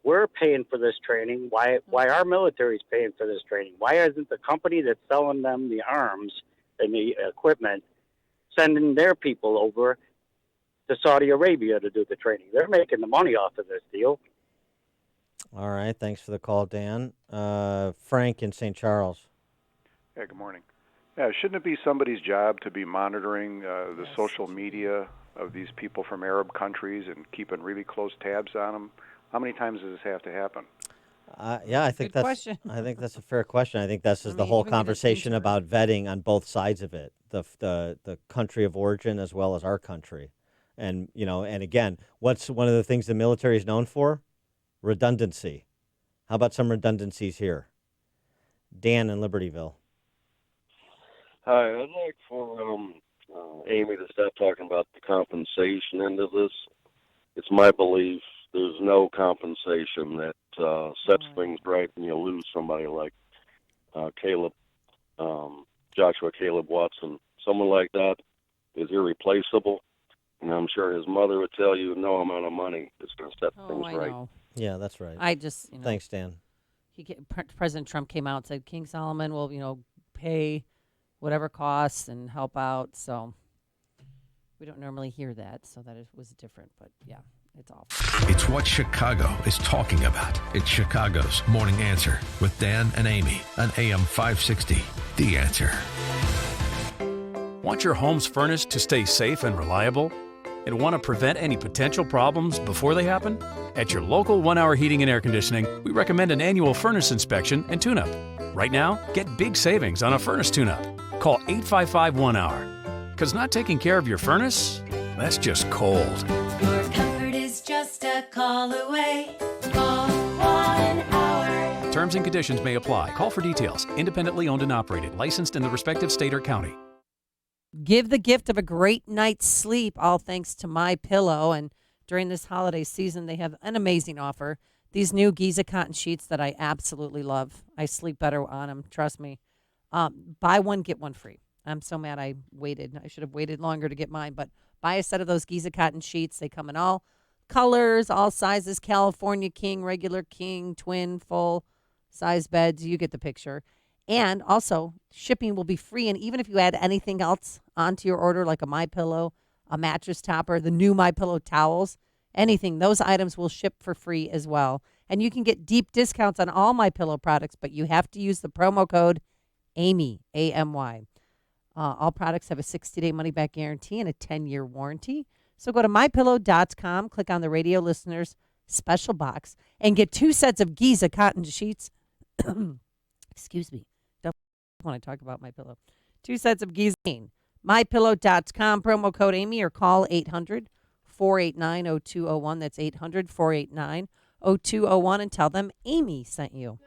we're paying for this training? Why our military is paying for this training? Why isn't the company that's selling them the arms and the equipment sending their people over to Saudi Arabia to do the training? They're making the money off of this deal. All right, thanks for the call, Dan. Frank in St. Charles. Yeah, good morning. Yeah, shouldn't it be somebody's job to be monitoring the social media of these people from Arab countries and keeping really close tabs on them? How many times does this have to happen? Yeah, I think that's a fair question. I think this is the whole conversation about vetting on both sides of it, the country of origin as well as our country. And, and again, what's one of the things the military is known for? redundancy. How about some redundancies here? Dan in Libertyville. Hi, I'd like for Amy to stop talking about the compensation end of this. It's my belief there's no compensation that sets things right when you lose somebody like Joshua Caleb Watson. Someone like that is irreplaceable, and I'm sure his mother would tell you no amount of money is going to set things I right. know. Yeah, that's right. I just, Thanks, Dan. President Trump came out and said King Solomon will, pay whatever costs and help out. So we don't normally hear that, so that it was different. But yeah, it's awful. It's what Chicago is talking about. It's Chicago's Morning Answer with Dan and Amy on AM 560. The Answer. Want your home's furnace to stay safe and reliable? And want to prevent any potential problems before they happen? At your local 1 Hour Heating and Air Conditioning, we recommend an annual furnace inspection and tune-up. Right now, get big savings on a furnace tune-up. Call 855-1-HOUR. Because not taking care of your furnace, that's just cold. Your comfort is just a call away. Call 1 Hour. Terms and conditions may apply. Call for details. Independently owned and operated. Licensed in the respective state or county. Give the gift of a great night's sleep, all thanks to MyPillow. And during this holiday season, they have an amazing offer. These new Giza cotton sheets that I absolutely love. I sleep better on them, trust me. Buy one, get one free. I'm so mad I waited. I should have waited longer to get mine. But buy a set of those Giza cotton sheets. They come in all colors, all sizes, California king, regular king, twin, full size beds. You get the picture. And also, shipping will be free. And even if you add anything else onto your order, like a MyPillow, a mattress topper, the new MyPillow towels, anything, those items will ship for free as well. And you can get deep discounts on all MyPillow products, but you have to use the promo code AMY, A-M-Y. All products have a 60-day money-back guarantee and a 10-year warranty. So go to MyPillow.com, click on the radio listeners special box, and get 2 sets of Giza cotton sheets. Excuse me. When I talk about MyPillow. 2 sets of Giza. MyPillow.com, promo code Amy, or call 800-489-0201. That's 800-489-0201, and tell them Amy sent you.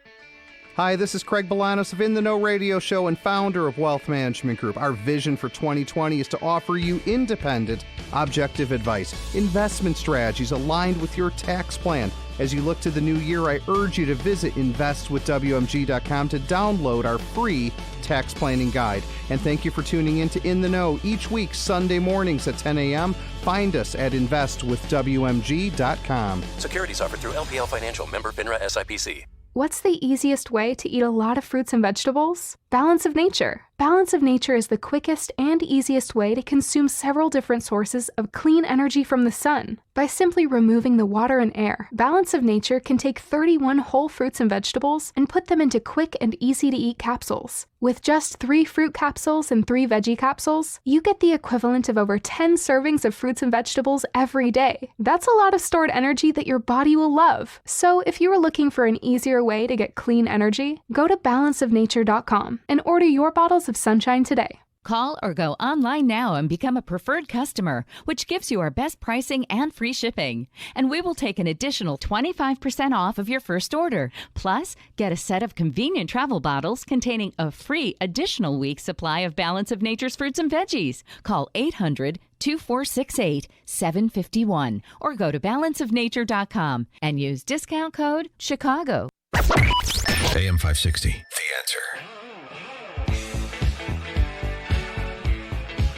Hi, this is Craig Bolanos of In the Know Radio Show and founder of Wealth Management Group. Our vision for 2020 is to offer you independent, objective advice, investment strategies aligned with your tax plan. As you look to the new year, I urge you to visit investwithwmg.com to download our free tax planning guide. And thank you for tuning in to In the Know each week, Sunday mornings at 10 a.m. Find us at investwithwmg.com. Securities offered through LPL Financial, member FINRA SIPC. What's the easiest way to eat a lot of fruits and vegetables? Balance of Nature. Balance of Nature is the quickest and easiest way to consume several different sources of clean energy from the sun. By simply removing the water and air, Balance of Nature can take 31 whole fruits and vegetables and put them into quick and easy-to-eat capsules. With just 3 fruit capsules and 3 veggie capsules, you get the equivalent of over 10 servings of fruits and vegetables every day. That's a lot of stored energy that your body will love. So if you are looking for an easier way to get clean energy, go to balanceofnature.com and order your bottles of sunshine today. Call or go online now and become a preferred customer, which gives you our best pricing and free shipping. And we will take an additional 25% off of your first order. Plus, get a set of convenient travel bottles containing a free additional week supply of Balance of Nature's fruits and veggies. Call 800-2468-751 or go to balanceofnature.com and use discount code Chicago. AM 560, The Answer.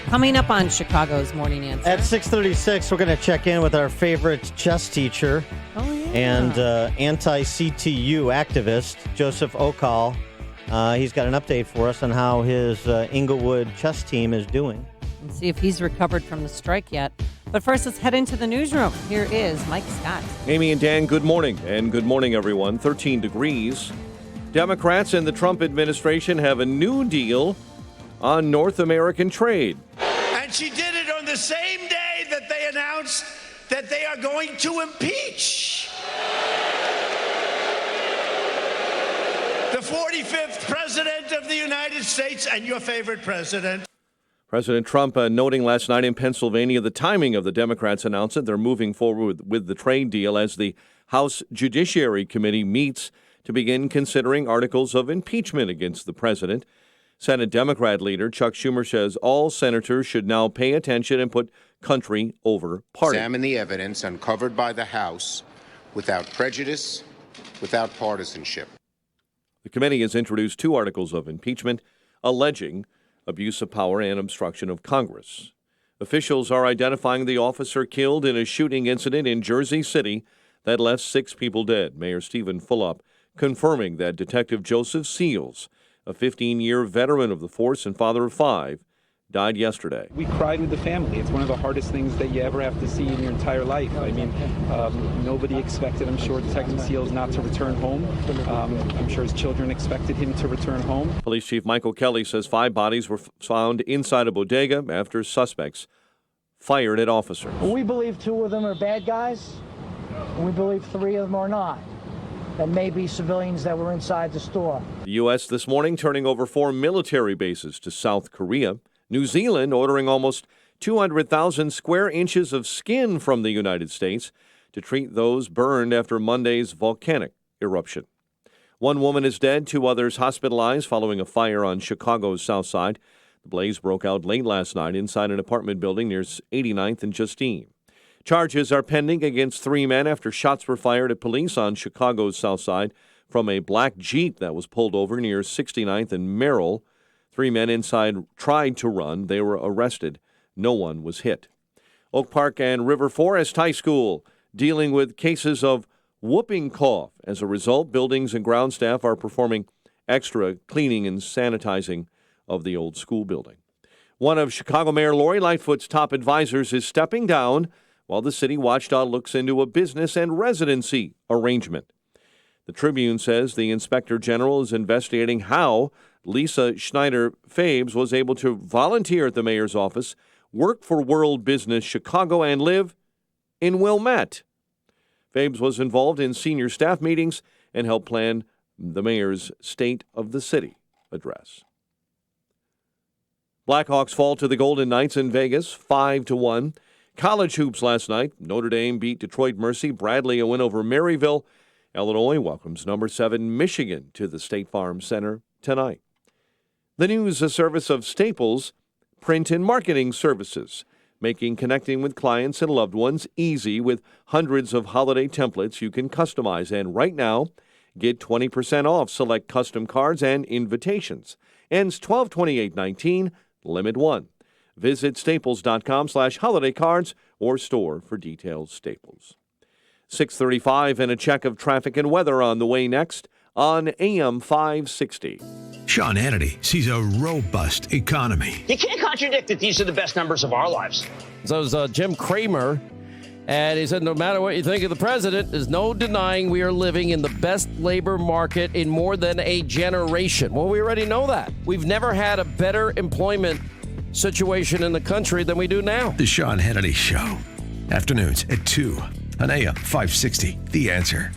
Coming up on Chicago's Morning Answer. At 6:36, we're going to check in with our favorite chess teacher and anti-CTU activist, Joseph Okal. He's got an update for us on how his Inglewood chess team is doing. And see if he's recovered from the strike yet. But first, let's head into the newsroom. Here is Mike Scott. Amy and Dan, good morning. And good morning, everyone. 13 degrees. Democrats and the Trump administration have a new deal on North American trade. And she did it on the same day that they announced that they are going to impeach the 45th president of the United States and your favorite president. President Trump noting last night in Pennsylvania the timing of the Democrats' announcement they're moving forward with the trade deal as the House Judiciary Committee meets to begin considering articles of impeachment against the president. Senate Democrat leader Chuck Schumer says all senators should now pay attention and put country over party. Examine the evidence uncovered by the House without prejudice, without partisanship. The committee has introduced 2 articles of impeachment alleging abuse of power and obstruction of Congress. Officials are identifying the officer killed in a shooting incident in Jersey City that left 6 people dead. Mayor Stephen Fulop confirming that Detective Joseph Seals, a 15-year veteran of the force and father of 5, died yesterday. We cried with the family. It's one of the hardest things that you ever have to see in your entire life. I mean, nobody expected, I'm sure, Detective Seals not to return home. I'm sure his children expected him to return home. Police Chief Michael Kelly says 5 bodies were found inside a bodega after suspects fired at officers. We believe 2 of them are bad guys, and we believe 3 of them are not. That may be civilians that were inside the store. The U.S. this morning turning over 4 military bases to South Korea. New Zealand ordering almost 200,000 square inches of skin from the United States to treat those burned after Monday's volcanic eruption. 1 woman is dead, 2 others hospitalized following a fire on Chicago's South Side. The blaze broke out late last night inside an apartment building near 89th and Justine. Charges are pending against 3 men after shots were fired at police on Chicago's South Side from a black Jeep that was pulled over near 69th and Merrill. 3 men inside tried to run. They were arrested. No one was hit. Oak Park and River Forest High School dealing with cases of whooping cough. As a result, buildings and ground staff are performing extra cleaning and sanitizing of the old school building. One of Chicago Mayor Lori Lightfoot's top advisors is stepping down while the city watchdog looks into a business and residency arrangement. The Tribune says the Inspector General is investigating how Lisa Schneider-Fabes was able to volunteer at the mayor's office, work for World Business Chicago, and live in Wilmette. Fabes was involved in senior staff meetings and helped plan the mayor's State of the City address. Blackhawks fall to the Golden Knights in Vegas, 5-1. College hoops last night. Notre Dame beat Detroit Mercy. Bradley a win over Maryville. Illinois welcomes number 7 Michigan to the State Farm Center tonight. The news, a service of Staples Print and Marketing Services, making connecting with clients and loved ones easy with hundreds of holiday templates you can customize. And right now, get 20% off select custom cards and invitations. Ends 12/28/19, limit 1. Visit staples.com/holiday cards or store for details. Staples. 6:35 and a check of traffic and weather on the way next on AM 560. Sean Hannity sees a robust economy. You can't contradict that these are the best numbers of our lives. So it was Jim Cramer, and he said no matter what you think of the president, there's no denying we are living in the best labor market in more than a generation. Well, we already know that. We've never had a better employment situation in the country than we do now. The Sean Hannity Show. Afternoons at 2 on AM 560. The Answer.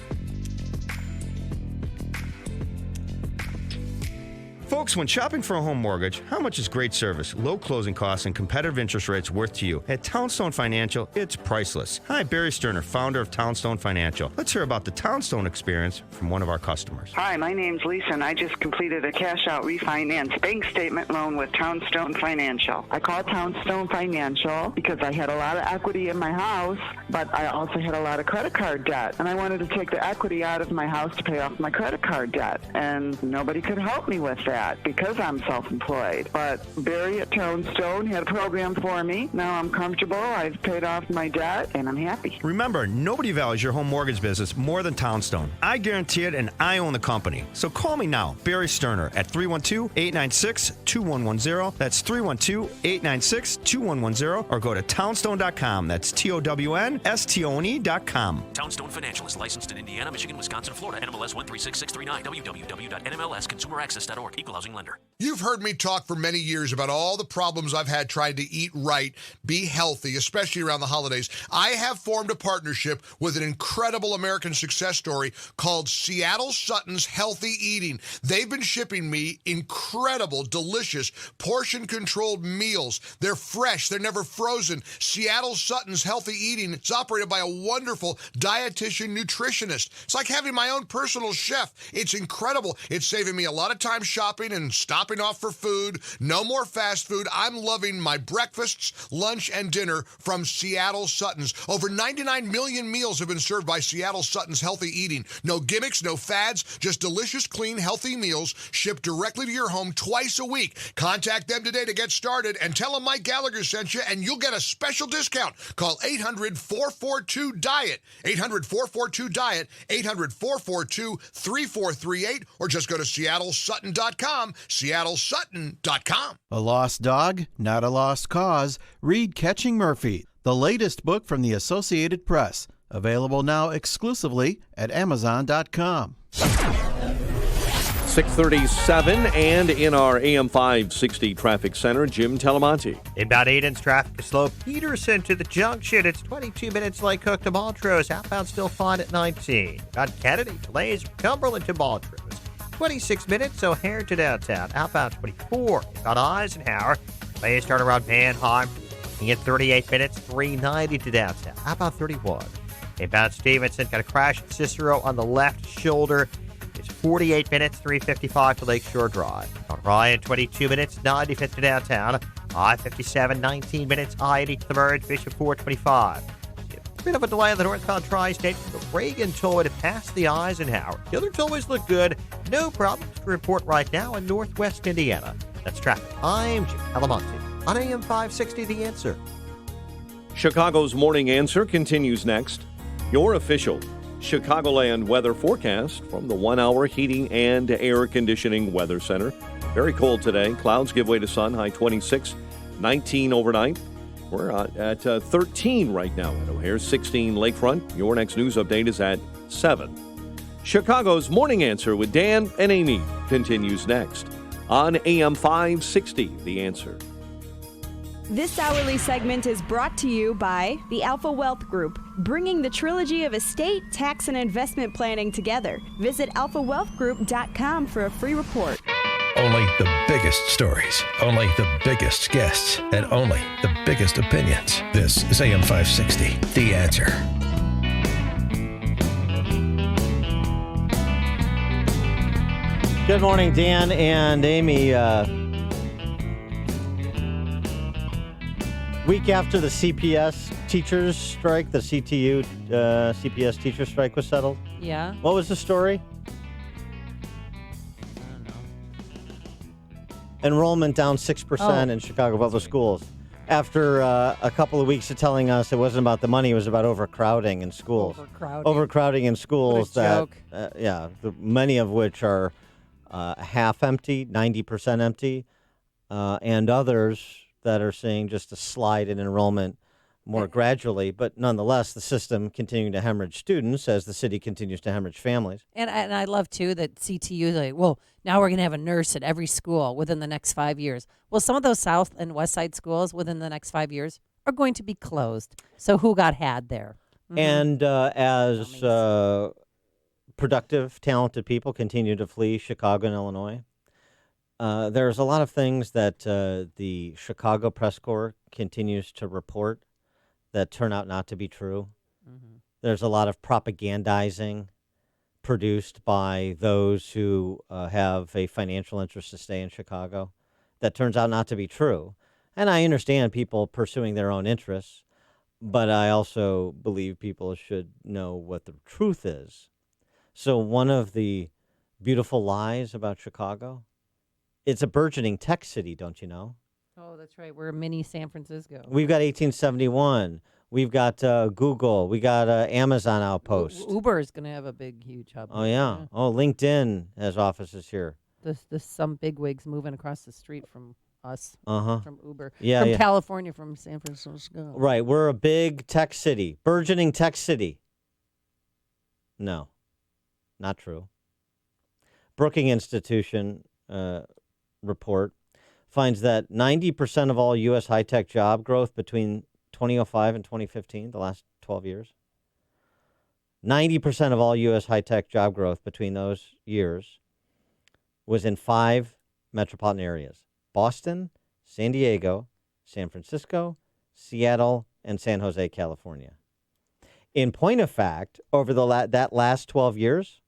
Folks, when shopping for a home mortgage, how much is great service, low closing costs, and competitive interest rates worth to you? At Townstone Financial, it's priceless. Hi, Barry Sterner, founder of Townstone Financial. Let's hear about the Townstone experience from one of our customers. Hi, my name's Lisa, and I just completed a cash-out refinance bank statement loan with Townstone Financial. I called Townstone Financial because I had a lot of equity in my house, but I also had a lot of credit card debt, and I wanted to take the equity out of my house to pay off my credit card debt, and nobody could help me with that because I'm self-employed. But Barry at Townstone had a program for me. Now I'm comfortable. I've paid off my debt, and I'm happy. Remember, nobody values your home mortgage business more than Townstone. I guarantee it, and I own the company. So call me now, Barry Sterner, at 312-896-2110. That's 312-896-2110. Or go to townstone.com. That's TOWNSTONE.com. Townstone Financial is licensed in Indiana, Michigan, Wisconsin, Florida. NMLS 136639. www.nmlsconsumeraccess.org. Equal housing lender. You've heard me talk for many years about all the problems I've had trying to eat right, be healthy, especially around the holidays. I have formed a partnership with an incredible American success story called Seattle Sutton's Healthy Eating. They've been shipping me incredible, delicious, portion-controlled meals. They're fresh. They're never frozen. Seattle Sutton's Healthy Eating is operated by a wonderful dietitian nutritionist. It's like having my own personal chef. It's incredible. It's saving me a lot of time shopping and stopping off for food. No more fast food. I'm loving my breakfasts, lunch, and dinner from Seattle Sutton's. Over 99 million meals have been served by Seattle Sutton's Healthy Eating. No gimmicks, no fads, just delicious, clean, healthy meals shipped directly to your home twice a week. Contact them today to get started and tell them Mike Gallagher sent you, and you'll get a special discount. Call 800-442-DIET, 800-442-DIET, 800-442-3438, or just go to SeattleSutton.com, SeattleSutton.com. A lost dog, not a lost cause. Read Catching Murphy, the latest book from the Associated Press. Available now exclusively at Amazon.com. 637, and in our AM 560 traffic center, Jim Telemonte. Inbound Aiden's traffic is slow. Peterson to the junction. It's 22 minutes like Cook to Montrose. Outbound still fine at 19. Got Kennedy. Delays from Cumberland to Montrose. 26 minutes, O'Hare to downtown. Outbound 24. Got Eisenhower. Delays start around Manheim. You get 38 minutes, 390 to downtown. Outbound 31. Inbound Stevenson. Got a crash at Cicero on the left shoulder. It's 48 minutes, 355 to Lakeshore Drive. On Ryan, 22 minutes, 95th to downtown. I-57, 19 minutes, I-80 to the Merge, Bishop 425. A bit of a delay on the northbound tri-state from the Reagan tollway to pass the Eisenhower. The other tollways look good. No problems to report right now in northwest Indiana. That's traffic. I'm Jim Telemonte on AM 560, The Answer. Chicago's Morning Answer continues next. Your official Chicagoland weather forecast from the 1 Hour Heating and Air Conditioning Weather Center. Very cold today. Clouds give way to sun. High 26, 19 overnight. We're at 13 right now at O'Hare, 16 Lakefront. Your next news update is at 7. Chicago's Morning Answer with Dan and Amy continues next on AM 560, The Answer. This hourly segment is brought to you by the Alpha Wealth Group, bringing the trilogy of estate, tax, and investment planning together. Visit alphawealthgroup.com for a free report. Only the biggest stories, only the biggest guests, and only the biggest opinions. This is AM 560, The Answer. Good morning, Dan and Amy. Week after the CPS teachers strike, the CTU CPS teacher strike was settled. Yeah. What was the story? Enrollment down 6% in Chicago public schools. After a couple of weeks of telling us it wasn't about the money, it was about overcrowding in schools. Overcrowding in schools many of which are half empty, 90% empty, and others that are seeing just a slide in enrollment more gradually, but nonetheless, the system continuing to hemorrhage students as the city continues to hemorrhage families. And I love, too, that CTU, like, well, now we're going to have a nurse at every school within the next 5 years. Well, some of those South and West Side schools within the next 5 years are going to be closed. So who got had there? Mm-hmm. And as productive, talented people continue to flee Chicago and Illinois, there's a lot of things that the Chicago Press Corps continues to report that turn out not to be true. Mm-hmm. There's a lot of propagandizing produced by those who have a financial interest to stay in Chicago that turns out not to be true. And I understand people pursuing their own interests, but I also believe people should know what the truth is. So one of the beautiful lies about Chicago, it's a burgeoning tech city, don't you know? Oh, that's right. We're a mini San Francisco. We've got 1871. We've got Google. We got Amazon outpost. Uber is going to have a big, huge hub. Oh, yeah. Oh, LinkedIn has offices here. There's some bigwigs moving across the street from us, from Uber. Yeah, from California, from San Francisco. Right. We're a big tech city, burgeoning tech city. No, not true. Brookings Institution report finds that 90% of all U.S. high-tech job growth between 2005 and 2015, the last 12 years, 90% of all U.S. high-tech job growth between those years was in 5 metropolitan areas: Boston, San Diego, San Francisco, Seattle, and San Jose, California. In point of fact, over that last 12 years,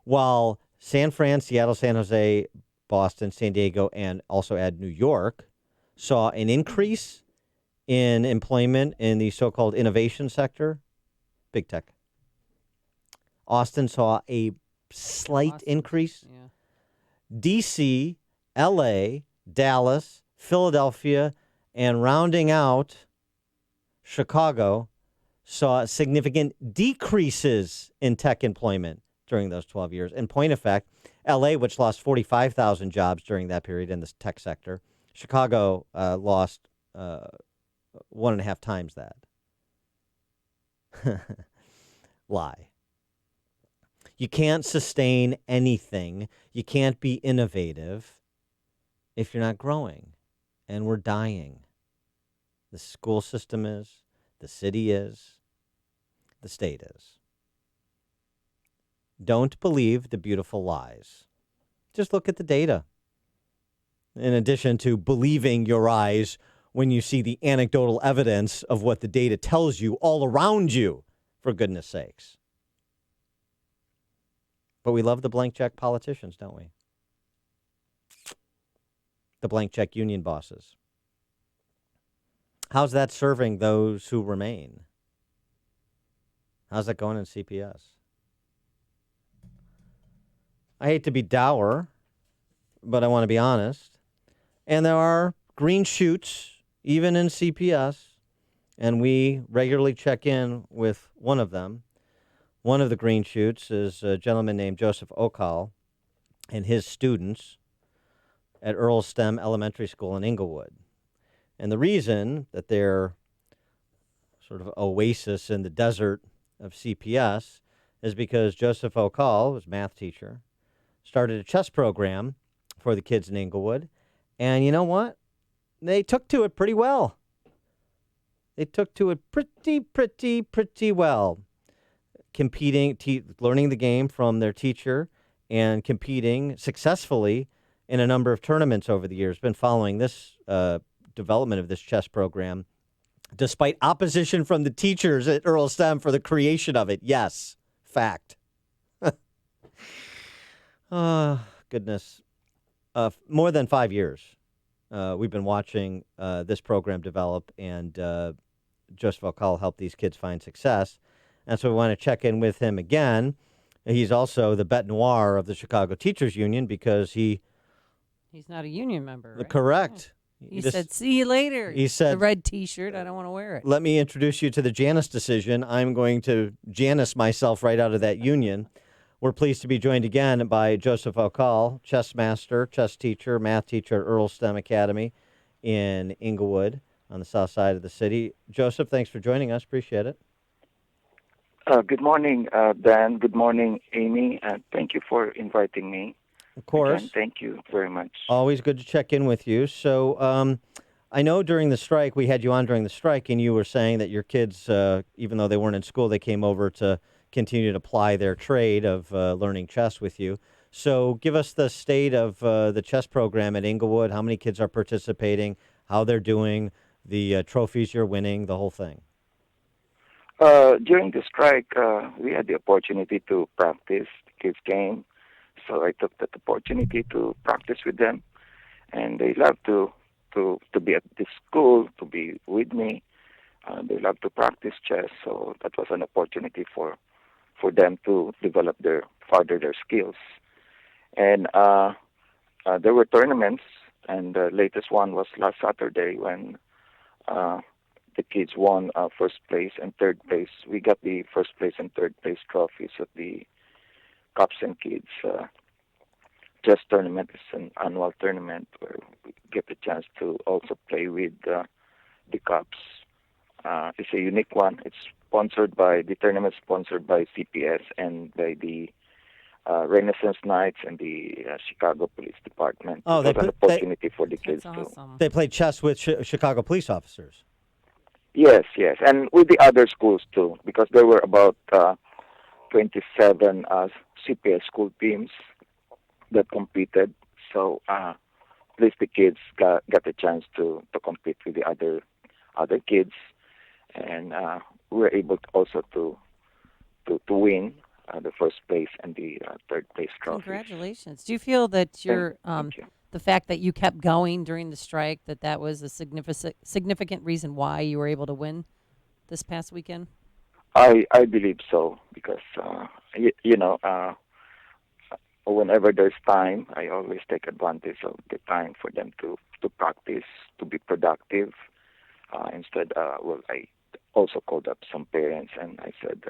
while San Fran, Seattle, San Jose, Boston, San Diego, and also add New York, saw an increase in employment in the so-called innovation sector, big tech. Austin saw a slight increase. Yeah. DC, LA, Dallas, Philadelphia, and rounding out Chicago saw significant decreases in tech employment during those 12 years. In point of fact, LA, which lost 45,000 jobs during that period in the tech sector, Chicago lost 1.5 times that. Lie. You can't sustain anything. You can't be innovative if you're not growing. And we're dying. The school system is, the city is, the state is. Don't believe the beautiful lies. Just look at the data. In addition to believing your eyes when you see the anecdotal evidence of what the data tells you all around you, for goodness sakes. But we love the blank check politicians, don't we? The blank check union bosses. How's that serving those who remain? How's that going in CPS? I hate to be dour, but I want to be honest. And there are green shoots, even in CPS, and we regularly check in with one of them. One of the green shoots is a gentleman named Joseph Okal and his students at Earl STEM Elementary School in Inglewood. And the reason that they're sort of oasis in the desert of CPS is because Joseph Okal, was a math teacher, started a chess program for the kids in Inglewood. And you know what? They took to it pretty well. They took to it pretty well. Competing, learning the game from their teacher and competing successfully in a number of tournaments over the years. Been following this development of this chess program, despite opposition from the teachers at Earl STEM for the creation of it. Yes, fact. Goodness. More than 5 years we've been watching this program develop, and Joseph Okal helped these kids find success. And so we want to check in with him again. He's also the bête noire of the Chicago Teachers Union because he's not a union member. Right? Correct. He said, see you later. He said, the red T-shirt, I don't want to wear it. Let me introduce you to the Janus decision. I'm going to Janus myself right out of that union. We're pleased to be joined again by Joseph Okal, chess master, chess teacher, math teacher at Earl STEM Academy in Inglewood on the south side of the city. Joseph, thanks for joining us. Appreciate it. Good morning, Dan. Good morning, Amy. Thank you for inviting me. Of course. Again, thank you very much. Always good to check in with you. So I know during the strike, we had you on during the strike, and you were saying that your kids, even though they weren't in school, they came over to continue to apply their trade of learning chess with you. So give us the state of the chess program at Inglewood, how many kids are participating, how they're doing, the trophies you're winning, the whole thing. During the strike, we had the opportunity to practice the kids' game. So I took that opportunity to practice with them. And they love to be at the school, to be with me. They love to practice chess. So that was an opportunity for them to develop their skills. And there were tournaments, and the latest one was last Saturday when the kids won first place and third place. We got the first place and third place trophies at the Cops and Kids chess tournament. It's an annual tournament where we get the chance to also play with the Cops. It's a unique one. It's the tournament sponsored by CPS and by the Renaissance Knights and the Chicago Police Department. Oh, it was an opportunity for the kids too. They played chess with Chicago police officers. Yes, and with the other schools too, because there were about 27 CPS school teams that competed. So at least the kids got a chance to compete with the other kids, and we were able also to win the first place and the third place trophy. Congratulations. Do you feel that the fact that you kept going during the strike, that was a significant reason why you were able to win this past weekend? I believe so, because whenever there's time, I always take advantage of the time for them to practice, to be productive. Instead, I also called up some parents and I said,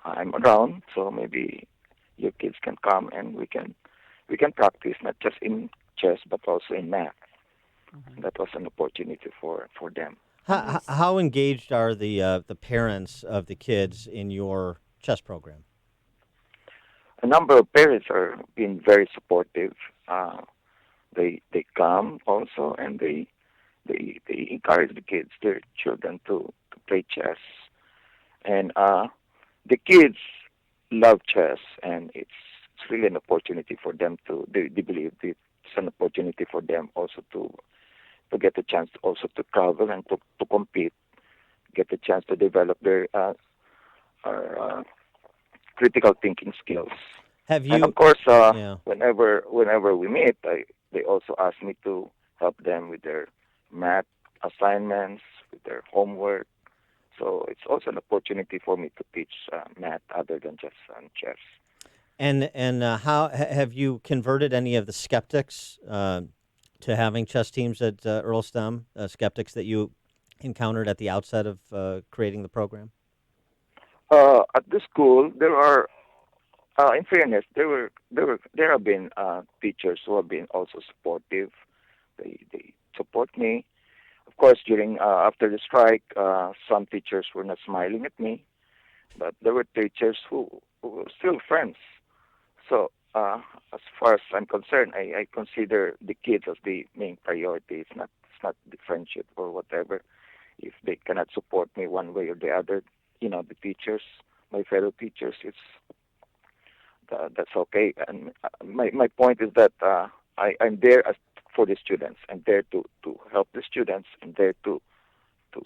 I'm around, so maybe your kids can come and we can practice not just in chess but also in math. Mm-hmm. That was an opportunity for them. How engaged are the parents of the kids in your chess program? A number of parents are being very supportive. They come also, and they encourage their children to play chess. And the kids love chess, and it's really an opportunity for them they believe it's an opportunity for them also to get a chance also to travel and to compete, get a chance to develop their critical thinking skills. Have you? And of course, whenever we meet, they also ask me to help them with their math assignments, with their homework. So it's also an opportunity for me to teach math other than just chess. And how have you converted any of the skeptics to having chess teams at Earl STEM? Skeptics that you encountered at the outset of creating the program? At the school, there are. In fairness, there have been teachers who have been also supportive. They support me. Of course, during after the strike, some teachers were not smiling at me, but there were teachers who were still friends. So, as far as I'm concerned, I consider the kids as the main priority. It's not the friendship or whatever. If they cannot support me one way or the other, the teachers, my fellow teachers, that's okay. And my point is that I'm there for the students. I'm there to help the students. I'm there to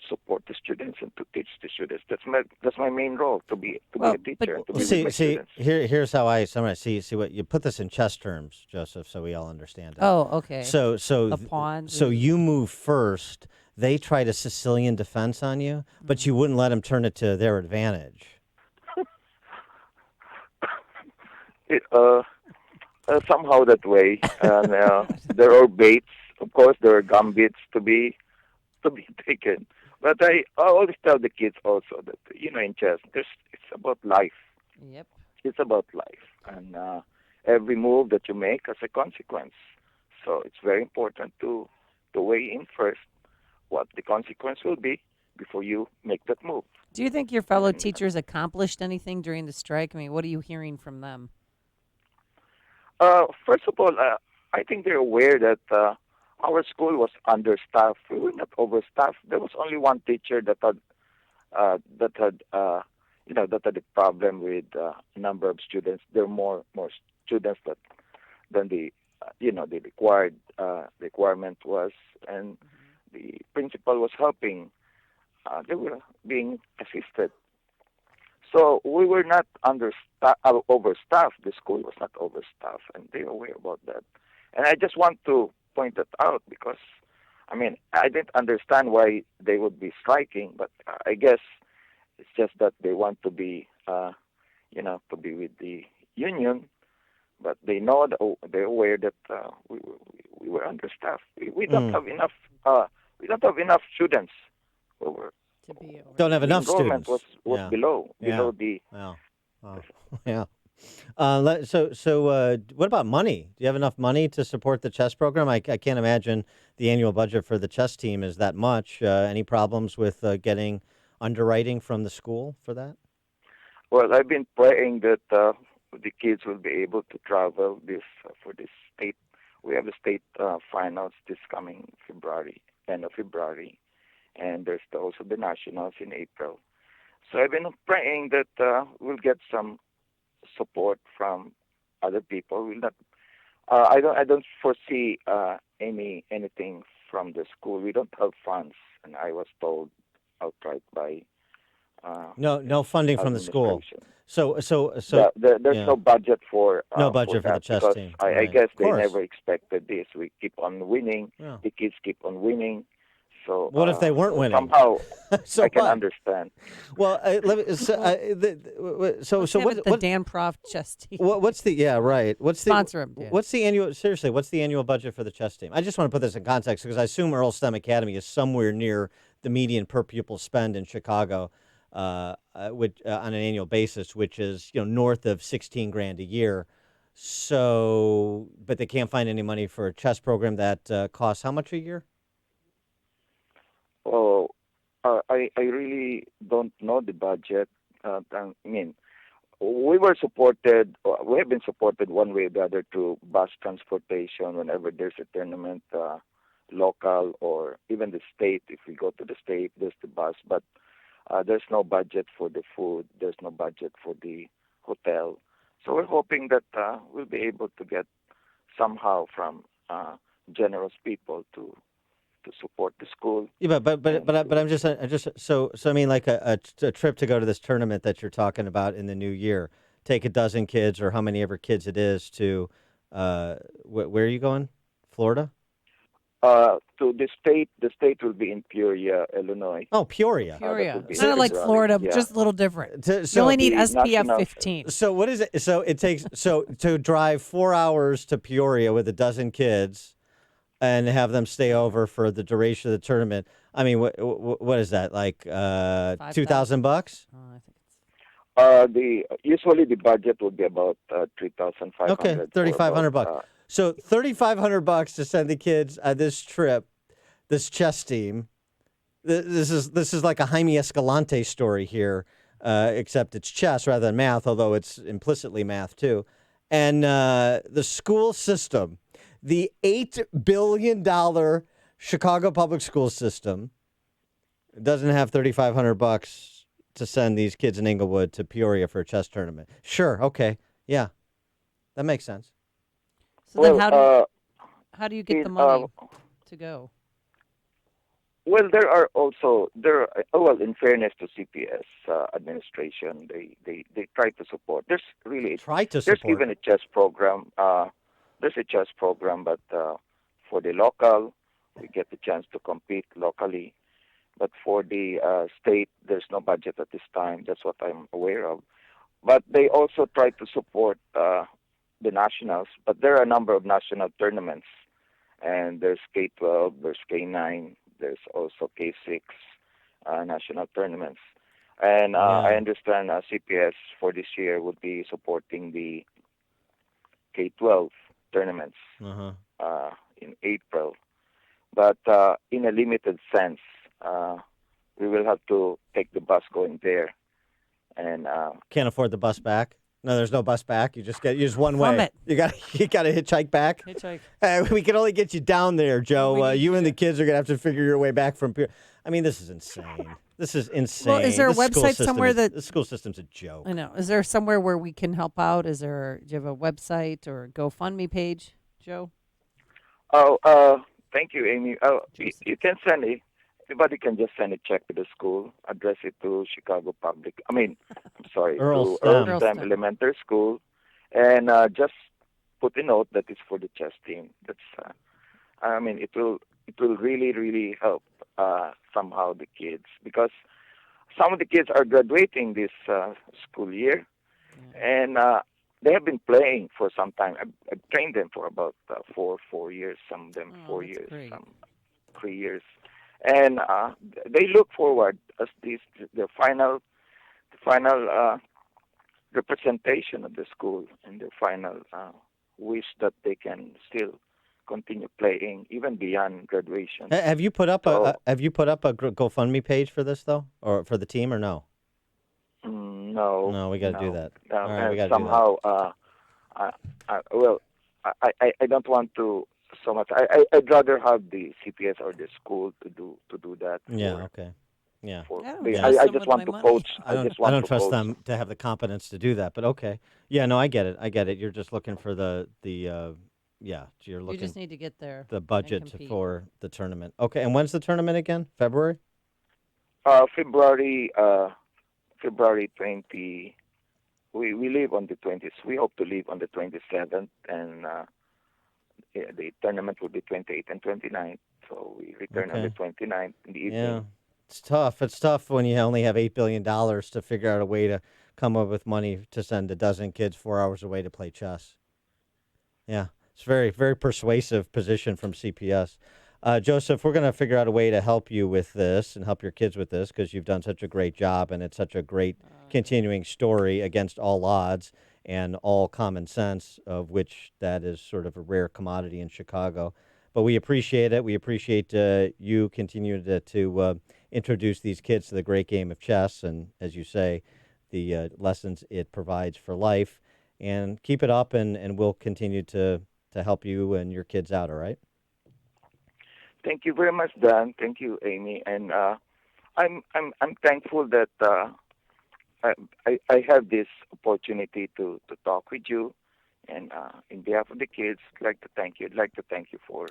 support the students and to teach the students. That's my main role, to be a teacher. And to be with my students. Here's how I summarize. See what you put this in chess terms, Joseph, so we all understand it. Oh, okay. So the pawns. So you move first. They tried a Sicilian defense on you, but you wouldn't let them turn it to their advantage. Somehow that way. And there are baits, of course. There are gambits to be taken. But I always tell the kids also that in chess, it's about life. Yep. It's about life, and every move that you make has a consequence. So it's very important to weigh in first what the consequence will be before you make that move. Do you think your fellow teachers accomplished anything during the strike? I mean, what are you hearing from them? First of all, I think they're aware that our school was understaffed. We were not overstaffed. There was only one teacher that had a problem with a number of students. There were more students than the requirement was, and the principal was helping. They were being assisted. So we were not overstaffed. The school was not overstaffed, and they were aware about that. And I just want to point that out because, I didn't understand why they would be striking, but I guess it's just that they want to be, to be with the union. But they know they're aware that we were understaffed. We don't have enough. We don't have enough students. Don't have enough enrollment students. was below the. Yeah. So what about money? Do you have enough money to support the chess program? I can't imagine the annual budget for the chess team is that much. Any problems with getting underwriting from the school for that? Well, I've been praying that the kids will be able to travel this for this state. We have the state finals this coming February, end of February, and there's also the nationals in April. So I've been praying that we'll get some support from other people. We'll not. I don't foresee anything from the school. We don't have funds, and I was told outright by. No funding from the school. So there's yeah. no budget for no budget for the chess because team. I Right. guess Of they course. never expected this. We keep on winning. Yeah. The kids keep on winning. So What if they weren't winning? Somehow So I can what? understand. Well, let me, so what the Dan Proft chess team. what's the right? What's the Sponsor 'em, Dan. What's the annual What's the annual budget for the chess team? I just want to put this in context because I assume Earl STEM Academy is somewhere near the median per pupil spend in Chicago, which on an annual basis, which is north of $16,000 a year. So, but they can't find any money for a chess program that costs how much a year? Oh, I really don't know the budget. I mean, we were supported. We have been supported one way or the other through bus transportation whenever there's a tournament, local or even the state. If we go to the state, there's the bus, but there's no budget for the food. There's no budget for the hotel. So we're hoping that we'll be able to get somehow from generous people to support the school. Yeah, but I'm just so I mean, like a trip to go to this tournament that you're talking about in the new year. Take a dozen kids or how many ever kids it is to where are you going? Florida? To the state. The state will be in Peoria, Illinois. Oh, Peoria. Peoria. That will be Kind of like February. Florida, Yeah. just a little different. So you only need the SPF national- 15. So what is it? So it takes to drive 4 hours to Peoria with a dozen kids, and have them stay over for the duration of the tournament. I mean, what is that like? $2,000? Usually the budget would be about $3,500. Okay, $3,500. So $3,500 to send the kids on this trip, this chess team. This is like a Jaime Escalante story here, except it's chess rather than math, although it's implicitly math too. And the school system, the $8 billion Chicago public school system, doesn't have $3,500 to send these kids in Inglewood to Peoria for a chess tournament. Sure, okay, yeah, that makes sense. So then how do you get the money to go? Well, there are also in fairness to CPS administration, they try to support. There's even a chess program. There's a chess program, but for the local, we get the chance to compete locally. But for the state, there's no budget at this time. That's what I'm aware of. But they also try to support the nationals. But there are a number of national tournaments, and there's K-12, there's K-9, there's also K-6 national tournaments. And I understand CPS for this year would be supporting the K-12 tournaments in April. But in a limited sense, we will have to take the bus going there. And can't afford the bus back. No, there's no bus back. You just one way. it. You got to hitchhike back. Hitchhike. We can only get you down there, Joe. You and the kids are gonna have to figure your way back from. I mean, this is insane. This is insane. Well, is there a This school website system somewhere is- that the school system's a joke? I know. Is there somewhere where we can help out? Do you have a website or a GoFundMe page, Joe? Thank you, Amy. You can send it. Anybody can just send a check to the school, address it to Chicago Public. Earl to STEM. Earl STEM Elementary School, and just put a note that it's for the chess team. That's, it will really help somehow the kids, because some of the kids are graduating this school year, and they have been playing for some time. I've trained them for about 4 years. Some of them 4 years, great. some 3 years. And they look forward as the final representation of the school, and the final wish that they can still continue playing even beyond graduation. Have you put up a GoFundMe page for this though, or for the team, or no? No, we got to do that. All right, we got to somehow, I don't want to so much. I'd rather have the CPS or the school to do that. Yeah. Okay. Yeah. I just want to poach. I don't trust them to have the competence to do that. But okay. Yeah. No, I get it. You're just looking for the You're looking. You just need to get there. The budget for the tournament. Okay. And when's the tournament again? February. February 20. We leave on the 20th. We hope to leave on the 27th, and the tournament will be 28th and 29th. So we return on the 29th in the evening. Yeah, it's tough. It's tough when you only have $8 billion to figure out a way to come up with money to send a dozen kids 4 hours away to play chess. Yeah, it's very, very persuasive position from CPS. Joseph, we're going to figure out a way to help you with this and help your kids with this because you've done such a great job and it's such a great continuing story against all odds and all common sense, of which that is sort of a rare commodity in Chicago. But we appreciate it. We appreciate you continuing to introduce these kids to the great game of chess and, as you say, the lessons it provides for life. And keep it up, and we'll continue to help you and your kids out, all right? Thank you very much, Dan. Thank you, Amy. And I'm thankful that I have this opportunity to talk with you. And in behalf of the kids, I'd like to thank you. I'd like to thank you for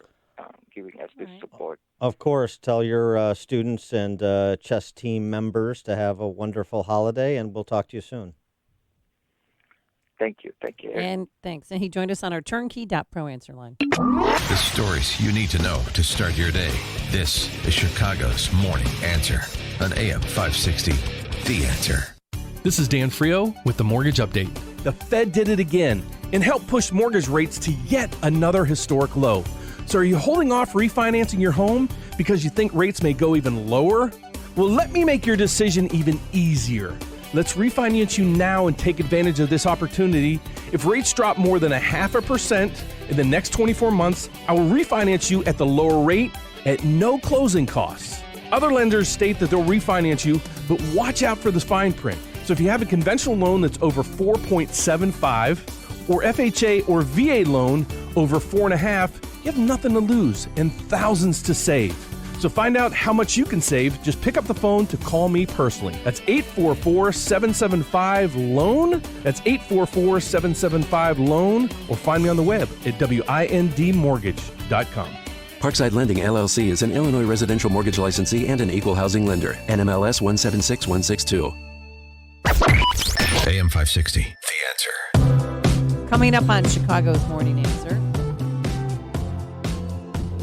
giving us this support. Of course. Tell your students and chess team members to have a wonderful holiday, and we'll talk to you soon. Thank you. Thank you. And thanks. And he joined us on our turnkey.pro answer line. The stories you need to know to start your day. This is Chicago's Morning Answer on AM 560. The Answer. This is Dan Frio with the Mortgage Update. The Fed did it again and helped push mortgage rates to yet another historic low. So are you holding off refinancing your home because you think rates may go even lower? Well, let me make your decision even easier. Let's refinance you now and take advantage of this opportunity. If rates drop more than 0.5% in the next 24 months, I will refinance you at the lower rate at no closing costs. Other lenders state that they'll refinance you, but watch out for the fine print. So if you have a conventional loan that's over 4.75 or FHA or VA loan over 4.5, you have nothing to lose and thousands to save. So find out how much you can save. Just pick up the phone to call me personally. That's 844-775-LOAN. That's 844-775-LOAN. Or find me on the web at windmortgage.com. Parkside Lending, LLC is an Illinois residential mortgage licensee and an equal housing lender. NMLS 176162. AM 560. The Answer. Coming up on Chicago's Morning Answer.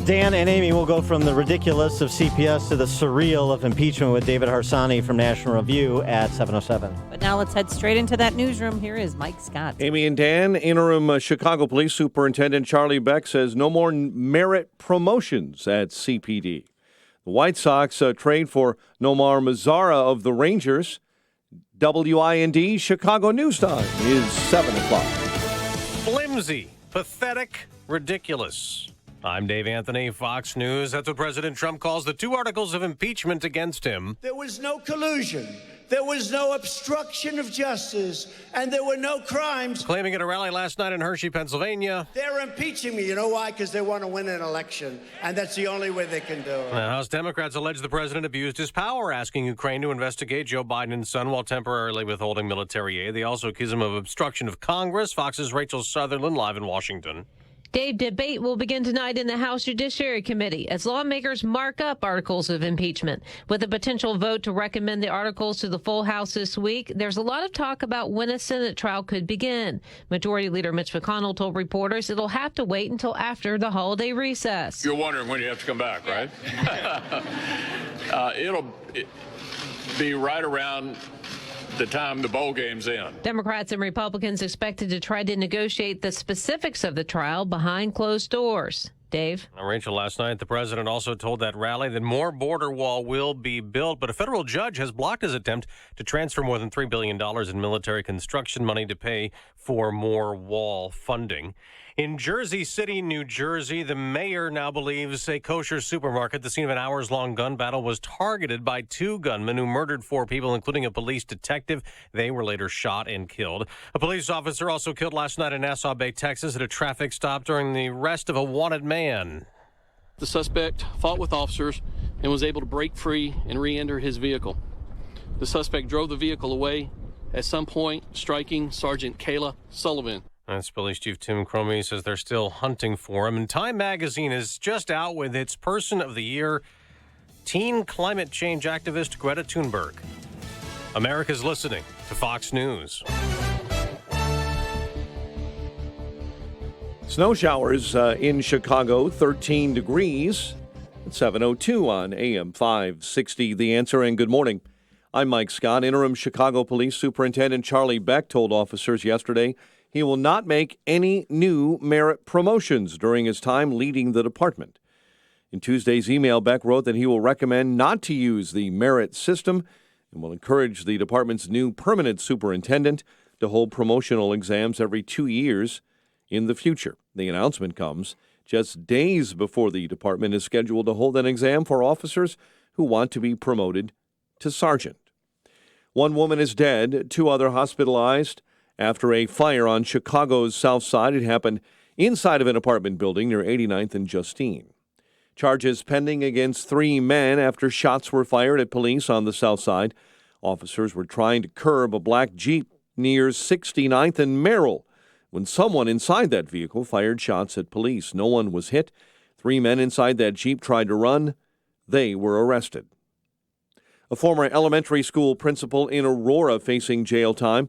Dan and Amy will go from the ridiculous of CPS to the surreal of impeachment with David Harsanyi from National Review at 7:07. But now let's head straight into that newsroom. Here is Mike Scott. Amy and Dan, interim Chicago Police Superintendent Charlie Beck says no more merit promotions at CPD. The White Sox trade for Nomar Mazara of the Rangers. WIND Chicago News Time is 7 o'clock. Flimsy, pathetic, ridiculous. I'm Dave Anthony, Fox News. That's what President Trump calls the two articles of impeachment against him. There was no collusion. There was no obstruction of justice. And there were no crimes. Claiming at a rally last night in Hershey, Pennsylvania. They're impeaching me. You know why? Because they want to win an election. And that's the only way they can do it. The House Democrats allege the president abused his power, asking Ukraine to investigate Joe Biden's son while temporarily withholding military aid. They also accuse him of obstruction of Congress. Fox's Rachel Sutherland live in Washington. Dave, debate will begin tonight in the House Judiciary Committee as lawmakers mark up articles of impeachment. With a potential vote to recommend the articles to the full House this week, there's a lot of talk about when a Senate trial could begin. Majority Leader Mitch McConnell told reporters it'll have to wait until after the holiday recess. You're wondering when you have to come back, right? It'll be right around the time the bowl game's in. Democrats and Republicans expected to try to negotiate the specifics of the trial behind closed doors. Dave? Rachel, last night the president also told that rally that more border wall will be built, but a federal judge has blocked his attempt to transfer more than $3 billion in military construction money to pay for more wall funding. In Jersey City, New Jersey, the mayor now believes a kosher supermarket, the scene of an hours-long gun battle, was targeted by two gunmen who murdered four people, including a police detective. They were later shot and killed. A police officer also killed last night in Nassau Bay, Texas, at a traffic stop during the arrest of a wanted man. The suspect fought with officers and was able to break free and re-enter his vehicle. The suspect drove the vehicle away, at some point striking Sergeant Kayla Sullivan. That's Police Chief Tim Cromie says they're still hunting for him. And Time Magazine is just out with its Person of the Year, teen climate change activist Greta Thunberg. America's listening to Fox News. Snow showers in Chicago, 13 degrees. At 7:02 on AM 560. The Answer, and good morning. I'm Mike Scott. Interim Chicago Police Superintendent Charlie Beck told officers yesterday he will not make any new merit promotions during his time leading the department. In Tuesday's email, Beck wrote that he will recommend not to use the merit system and will encourage the department's new permanent superintendent to hold promotional exams every 2 years in the future. The announcement comes just days before the department is scheduled to hold an exam for officers who want to be promoted to sergeant. One woman is dead, two other hospitalized after a fire on Chicago's South Side. It happened inside of an apartment building near 89th and Justine. Charges pending against three men after shots were fired at police on the South Side. Officers were trying to curb a black Jeep near 69th and Merrill when someone inside that vehicle fired shots at police. No one was hit. Three men inside that Jeep tried to run. They were arrested. A former elementary school principal in Aurora facing jail time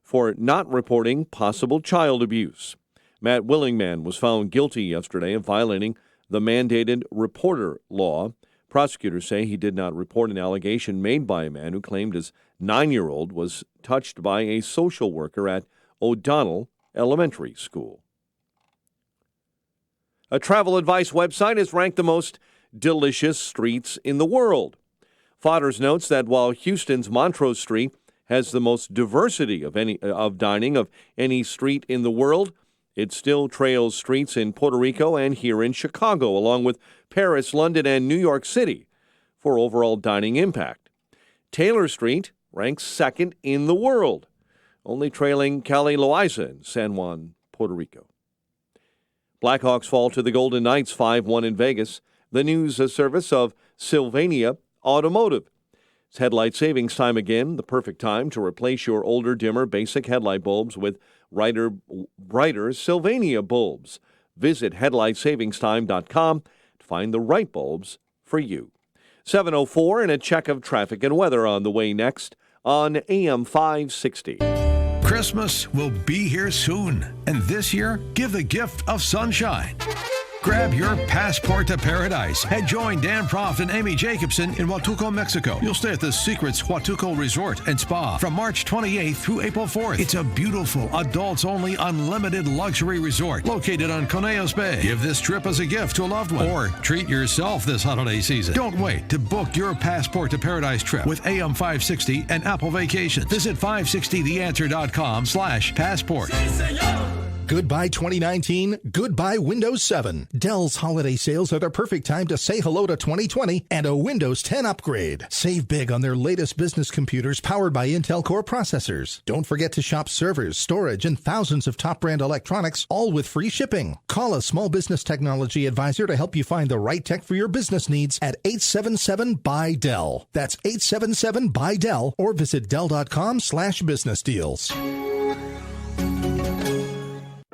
for not reporting possible child abuse. Matt Willingman was found guilty yesterday of violating the mandated reporter law. Prosecutors say he did not report an allegation made by a man who claimed his 9-year-old was touched by a social worker at O'Donnell Elementary School. A travel advice website has ranked the most delicious streets in the world. Fodders notes that while Houston's Montrose Street has the most diversity of dining of any street in the world, it still trails streets in Puerto Rico and here in Chicago, along with Paris, London, and New York City for overall dining impact. Taylor Street ranks second in the world, only trailing Calle Loaiza in San Juan, Puerto Rico. Blackhawks fall to the Golden Knights 5-1 in Vegas. The news service of Sylvania Automotive. It's headlight savings time again, the perfect time to replace your older, dimmer, basic headlight bulbs with brighter Sylvania bulbs. Visit headlightsavingstime.com to find the right bulbs for you. 7:04 and a check of traffic and weather on the way next on AM 560. Christmas will be here soon, and this year, give the gift of sunshine. Grab your passport to paradise and join Dan Proft and Amy Jacobson in Huatuco, Mexico. You'll stay at the Secrets Huatuco Resort and Spa from March 28th through April 4th. It's a beautiful, adults-only, unlimited luxury resort located on Conejos Bay. Give this trip as a gift to a loved one or treat yourself this holiday season. Don't wait to book your passport to paradise trip with AM 560 and Apple Vacations. Visit 560theanswer.com/passport. Goodbye 2019, goodbye Windows 7. Dell's holiday sales are the perfect time to say hello to 2020 and a Windows 10 upgrade. Save big on their latest business computers powered by Intel Core processors. Don't forget to shop servers, storage, and thousands of top brand electronics, all with free shipping. Call a small business technology advisor to help you find the right tech for your business needs at 877-BUY-DELL. That's 877-BUY-DELL or visit Dell.com/business deals.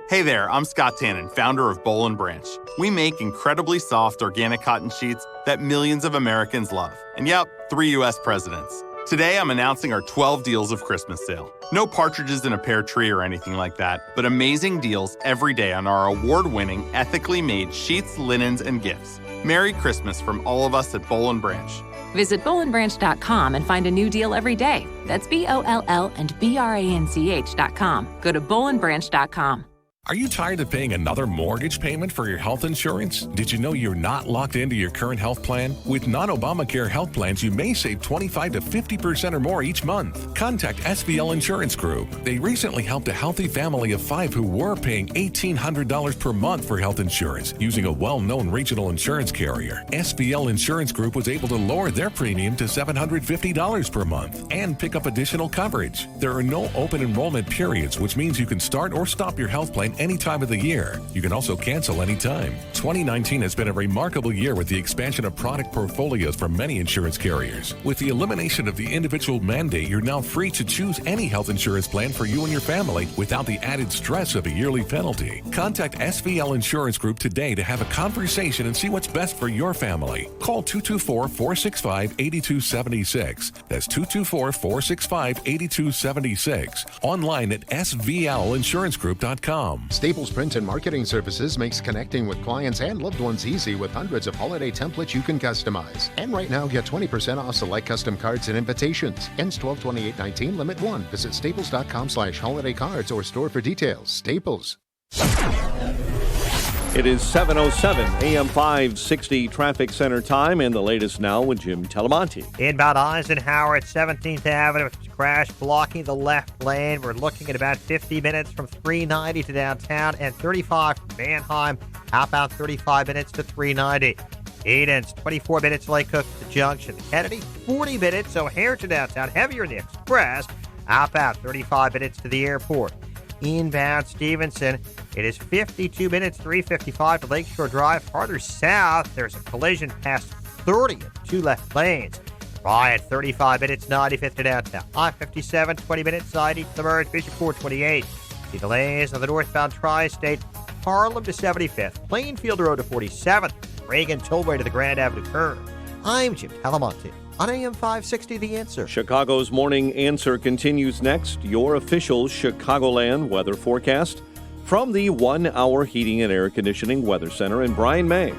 Hey there, I'm Scott Tannen, founder of Boll & Branch. We make incredibly soft organic cotton sheets that millions of Americans love. And yep, 3 U.S. presidents. Today, I'm announcing our 12 Deals of Christmas sale. No partridges in a pear tree or anything like that, but amazing deals every day on our award-winning, ethically made sheets, linens, and gifts. Merry Christmas from all of us at Boll & Branch. Visit bollandbranch.com and find a new deal every day. That's BOLL and BRANCH.com. Go to bollandbranch.com. Are you tired of paying another mortgage payment for your health insurance? Did you know you're not locked into your current health plan? With non-Obamacare health plans, you may save 25 to 50% or more each month. Contact SVL Insurance Group. They recently helped a healthy family of 5 who were paying $1,800 per month for health insurance using a well-known regional insurance carrier. SVL Insurance Group was able to lower their premium to $750 per month and pick up additional coverage. There are no open enrollment periods, which means you can start or stop your health plan any time of the year. You can also cancel anytime. 2019 has been a remarkable year with the expansion of product portfolios from many insurance carriers. With the elimination of the individual mandate, you're now free to choose any health insurance plan for you and your family without the added stress of a yearly penalty. Contact SVL Insurance Group today to have a conversation and see what's best for your family. Call 224-465-8276. That's 224-465-8276. Online at svlinsurancegroup.com. Staples Print and Marketing Services makes connecting with clients and loved ones easy with hundreds of holiday templates you can customize. And right now, get 20% off select custom cards and invitations. Ends 12/28/19, limit 1. Visit staples.com/holiday cards or store for details. Staples. It is 7:07 AM 560 Traffic Center time, and the latest now with Jim Talamonte. Inbound Eisenhower at 17th Avenue, crash blocking the left lane. We're looking at about 50 minutes from 390 to downtown and 35 from Manheim. Outbound 35 minutes to 390. Edens, 24 minutes Lake Cook to the junction. Kennedy, 40 minutes O'Hare to downtown. Heavier in the express. Outbound 35 minutes to the airport. Inbound Stevenson, it is 52 minutes, 355 to Lakeshore Drive. Farther south, there's a collision past 30 in 2 left lanes. Riot, 35 minutes, 95th to downtown. I-57, 20 minutes, 90 to the merge. Bishop 428. The delays on the northbound Tri-State, Harlem to 75th. Plainfield Road to 47th. Reagan Tollway to the Grand Avenue curve. I'm Jim Talamonte. On AM 560, The Answer. Chicago's Morning Answer continues next. Your official Chicagoland weather forecast from the 1 Hour Heating and Air Conditioning Weather Center in Brian May.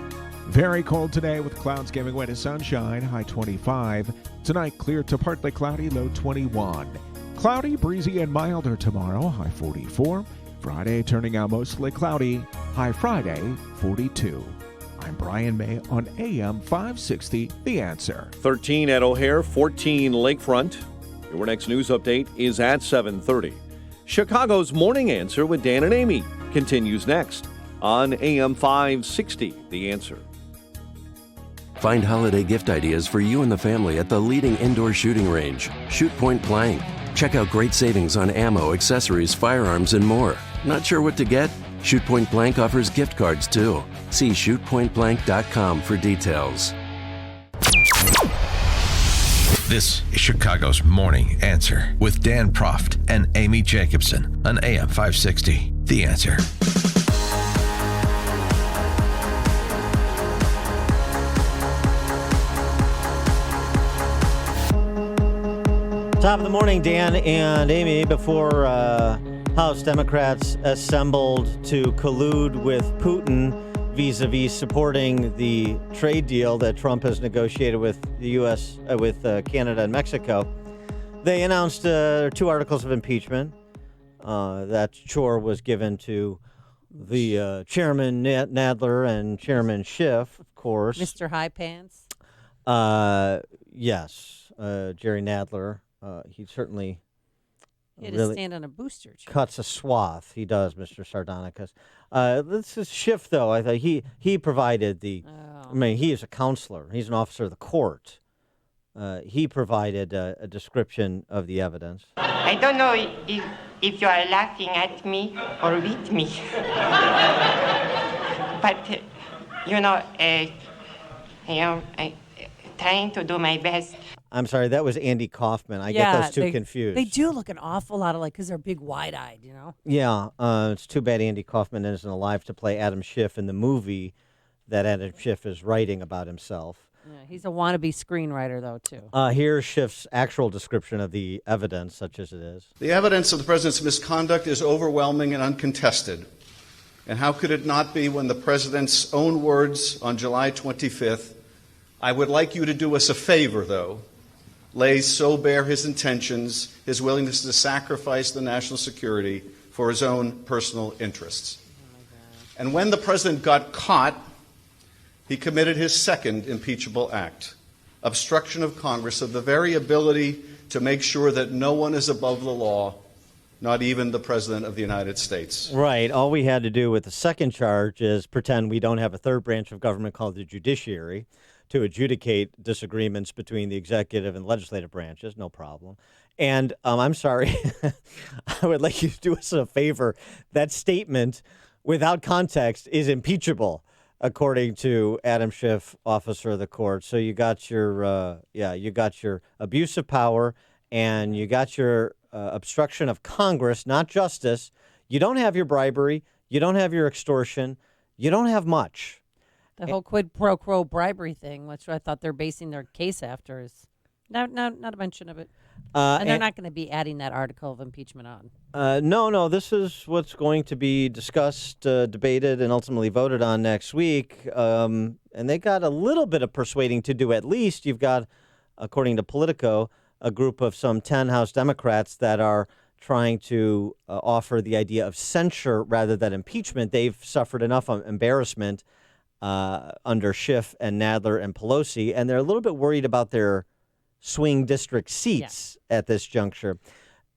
Very cold today with clouds giving way to sunshine, high 25. Tonight, clear to partly cloudy, low 21. Cloudy, breezy, and milder tomorrow, high 44. Friday turning out mostly cloudy, high Friday, 42. I'm Brian May on AM 560, The Answer. 13 at O'Hare, 14 Lakefront. Your next news update is at 7:30. Chicago's Morning Answer with Dan and Amy continues next on AM 560, The Answer. Find holiday gift ideas for you and the family at the leading indoor shooting range, Shoot Point Blank. Check out great savings on ammo, accessories, firearms, and more. Not sure what to get? Shoot Point Blank offers gift cards too. See shootpointblank.com for details. This is Chicago's Morning Answer with Dan Proft and Amy Jacobson on AM 560. The Answer. Top of the morning, Dan and Amy. Before House Democrats assembled to collude with Putin vis-a-vis supporting the trade deal that Trump has negotiated with the U.S., with Canada and Mexico, they announced 2 articles of impeachment. That chore was given to the Chairman Nadler and Chairman Schiff, of course. Mr. High Pants? Yes, Jerry Nadler. He certainly He had to really stand on a booster chair. cuts a swath. He does, Mr. Sardonicus. This is Schiff, though. I thought he provided the. I mean, he is a counselor. He's an officer of the court. He provided a description of the evidence. I don't know if you are laughing at me or with me, but I am trying to do my best. I'm sorry, that was Andy Kaufman. I get those two confused. They do look an awful lot alike because they're big, wide-eyed, you know? Yeah, it's too bad Andy Kaufman isn't alive to play Adam Schiff in the movie that Adam Schiff is writing about himself. Yeah, he's a wannabe screenwriter, though, too. Here's Schiff's actual description of the evidence, such as it is. The evidence of the president's misconduct is overwhelming and uncontested. And how could it not be when the president's own words on July 25th, "I would like you to do us a favor, though," lays so bare his intentions, his willingness to sacrifice the national security for his own personal interests. And when the president got caught, he committed his second impeachable act, obstruction of Congress of the very ability to make sure that no one is above the law, not even the President of the United States. Right. All we had to do with the second charge is pretend we don't have a third branch of government called the judiciary to adjudicate disagreements between the executive and legislative branches. No problem. And I'm sorry, I would like you to do us a favor. That statement, without context, is impeachable, according to Adam Schiff, officer of the court. So you got your, you got your abuse of power, and you got your obstruction of Congress, not justice. You don't have your bribery. You don't have your extortion. You don't have much. The whole quid pro quo bribery thing, which I thought they're basing their case after, is not a mention of it. And they're not going to be adding that article of impeachment on. No. This is what's going to be discussed, debated, and ultimately voted on next week. And they got a little bit of persuading to do. At least you've got, according to Politico, a group of some 10 House Democrats that are trying to offer the idea of censure rather than impeachment. They've suffered enough embarrassment under Schiff and Nadler and Pelosi, and they're a little bit worried about their swing district seats at this juncture.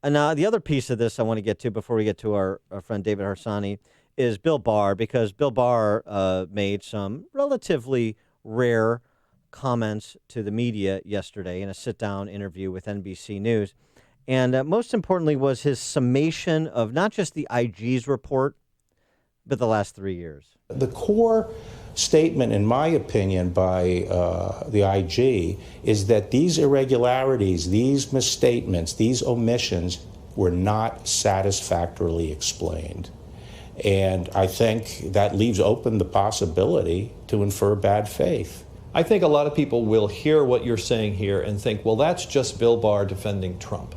And now the other piece of this I want to get to before we get to our friend David Harsanyi is Bill Barr, because Bill Barr made some relatively rare comments to the media yesterday in a sit-down interview with NBC News. And most importantly was his summation of not just the IG's report, but the last 3 years. The core statement, in my opinion, by the IG is that these irregularities, these misstatements, these omissions were not satisfactorily explained. And I think that leaves open the possibility to infer bad faith. I think a lot of people will hear what you're saying here and think, well, that's just Bill Barr defending Trump.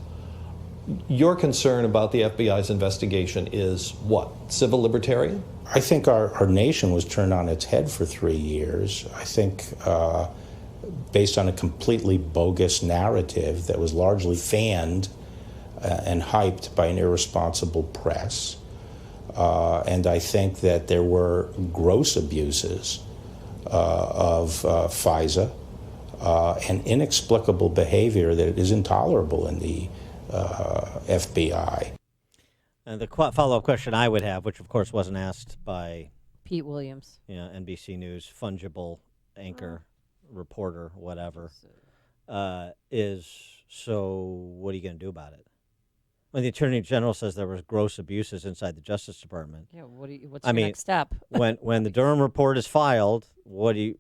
Your concern about the FBI's investigation is what? Civil libertarian? I think our nation was turned on its head for 3 years. I think based on a completely bogus narrative that was largely fanned and hyped by an irresponsible press. And I think that there were gross abuses of FISA and inexplicable behavior that is intolerable in the FBI. And the follow-up question I would have, which of course wasn't asked by Pete Williams, NBC News, fungible anchor, reporter, whatever, is, so what are you going to do about it? When the Attorney General says there was gross abuses inside the Justice Department. Yeah, what's your next step? when the Durham report is filed, what do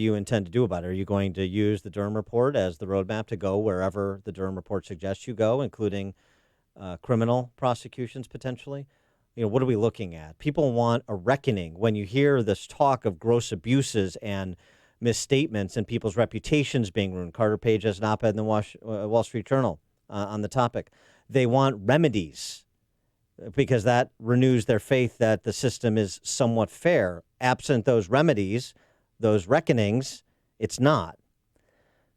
you intend to do about it? Are you going to use the Durham report as the roadmap to go wherever the Durham report suggests you go, including criminal prosecutions potentially? What are we looking at? People want a reckoning. When you hear this talk of gross abuses and misstatements and people's reputations being ruined, Carter Page has an op-ed in the Wall Street Journal on the topic. They want remedies because that renews their faith that the system is somewhat fair. Absent those remedies, those reckonings, it's not.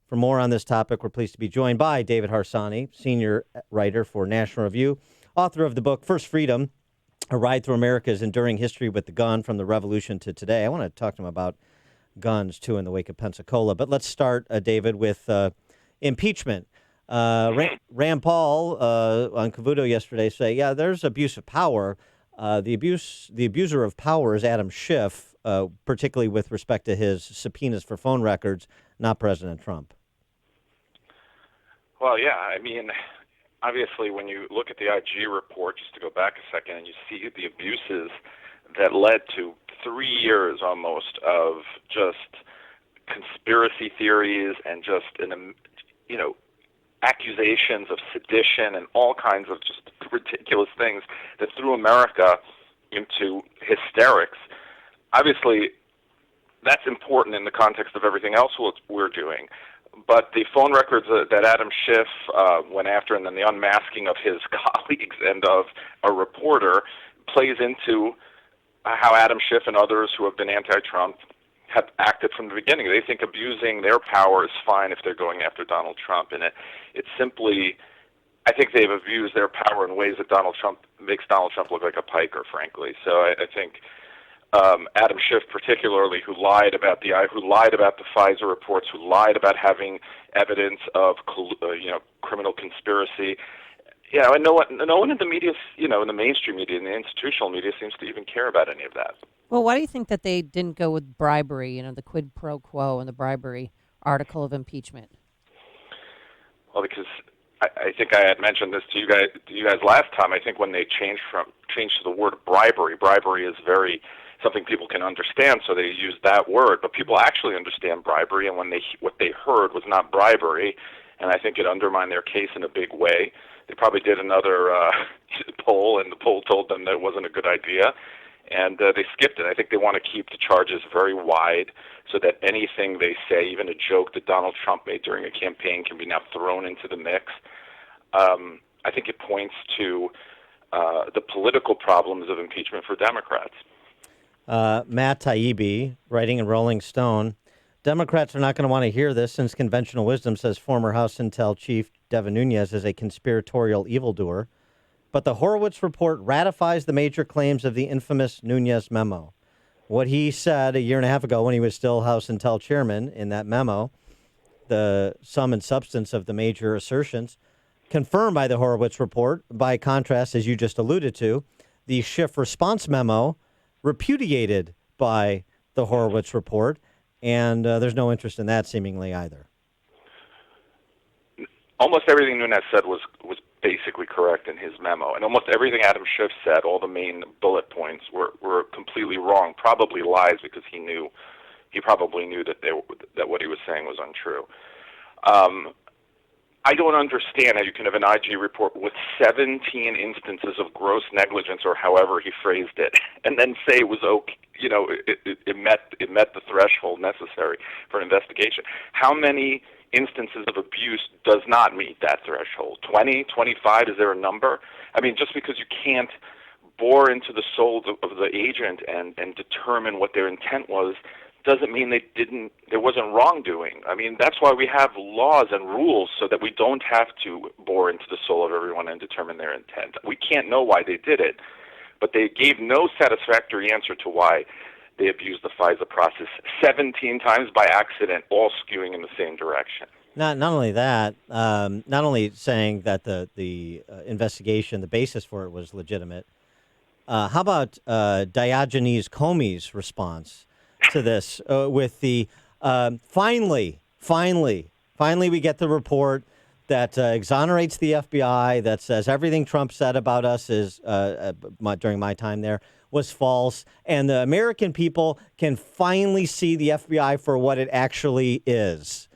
For more on this topic, we're pleased to be joined by David Harsanyi, senior writer for National Review, author of the book First Freedom, A Ride Through America's Enduring History with the Gun from the Revolution to Today. I want to talk to him about guns, too, in the wake of Pensacola. But let's start, David, with impeachment. Rand Paul on Cavuto yesterday say, yeah, there's abuse of power. The abuser of power is Adam Schiff, particularly with respect to his subpoenas for phone records, not President Trump. Well, yeah, I mean, obviously when you look at the IG report, just to go back a second, and you see the abuses that led to 3 years almost of just conspiracy theories and just, accusations of sedition and all kinds of just ridiculous things that threw America into hysterics. Obviously, that's important in the context of everything else we're doing. But the phone records that Adam Schiff went after, and then the unmasking of his colleagues and of a reporter, plays into how Adam Schiff and others who have been anti-Trump have acted from the beginning. They think abusing their power is fine if they're going after Donald Trump, and it's simply I think they've abused their power in ways that makes Donald Trump look like a piker, frankly. So I think Adam Schiff, particularly, who lied about the Pfizer reports, who lied about having evidence of criminal conspiracy. And no one in the media, in the mainstream media, in the institutional media, seems to even care about any of that. Well, why do you think that they didn't go with bribery? The quid pro quo and the bribery article of impeachment. Well, because I think I had mentioned this to you guys last time. I think when they changed to the word bribery is very something people can understand, so they use that word. But people actually understand bribery, and what they heard was not bribery, and I think it undermined their case in a big way. They probably did another poll, and the poll told them that it wasn't a good idea, and they skipped it. I think they want to keep the charges very wide so that anything they say, even a joke that Donald Trump made during a campaign, can be now thrown into the mix. I think it points to the political problems of impeachment for Democrats. Matt Taibbi, writing in Rolling Stone, Democrats are not going to want to hear this since conventional wisdom says former House Intel Chief Devin Nunes is a conspiratorial evildoer. But the Horowitz report ratifies the major claims of the infamous Nunes memo. What he said a year and a half ago when he was still House Intel chairman in that memo, the sum and substance of the major assertions, confirmed by the Horowitz report. By contrast, as you just alluded to, the Schiff response memo repudiated by the Horowitz report, and there's no interest in that seemingly either. Almost everything Nunes said was basically correct in his memo, and almost everything Adam Schiff said, all the main bullet points, were completely wrong. Probably lies, because he probably knew that what he was saying was untrue. I don't understand how you can have an IG report with 17 instances of gross negligence, or however he phrased it, and then say it was okay. It met the threshold necessary for an investigation. How many instances of abuse does not meet that threshold? 20, 25? Is there a number? I mean, just because you can't bore into the soul of the agent and determine what their intent was, doesn't mean there wasn't wrongdoing. I mean, that's why we have laws and rules, so that we don't have to bore into the soul of everyone and determine their intent. We can't know why they did it, but they gave no satisfactory answer to why they abused the FISA process 17 times by accident, all skewing in the same direction. Not only that, not only saying that the investigation, the basis for it was legitimate. How about Diogenes Comey's response to this with the finally we get the report that exonerates the FBI, that says everything Trump said about us is during my time there was false, and the American people can finally see the FBI for what it actually is.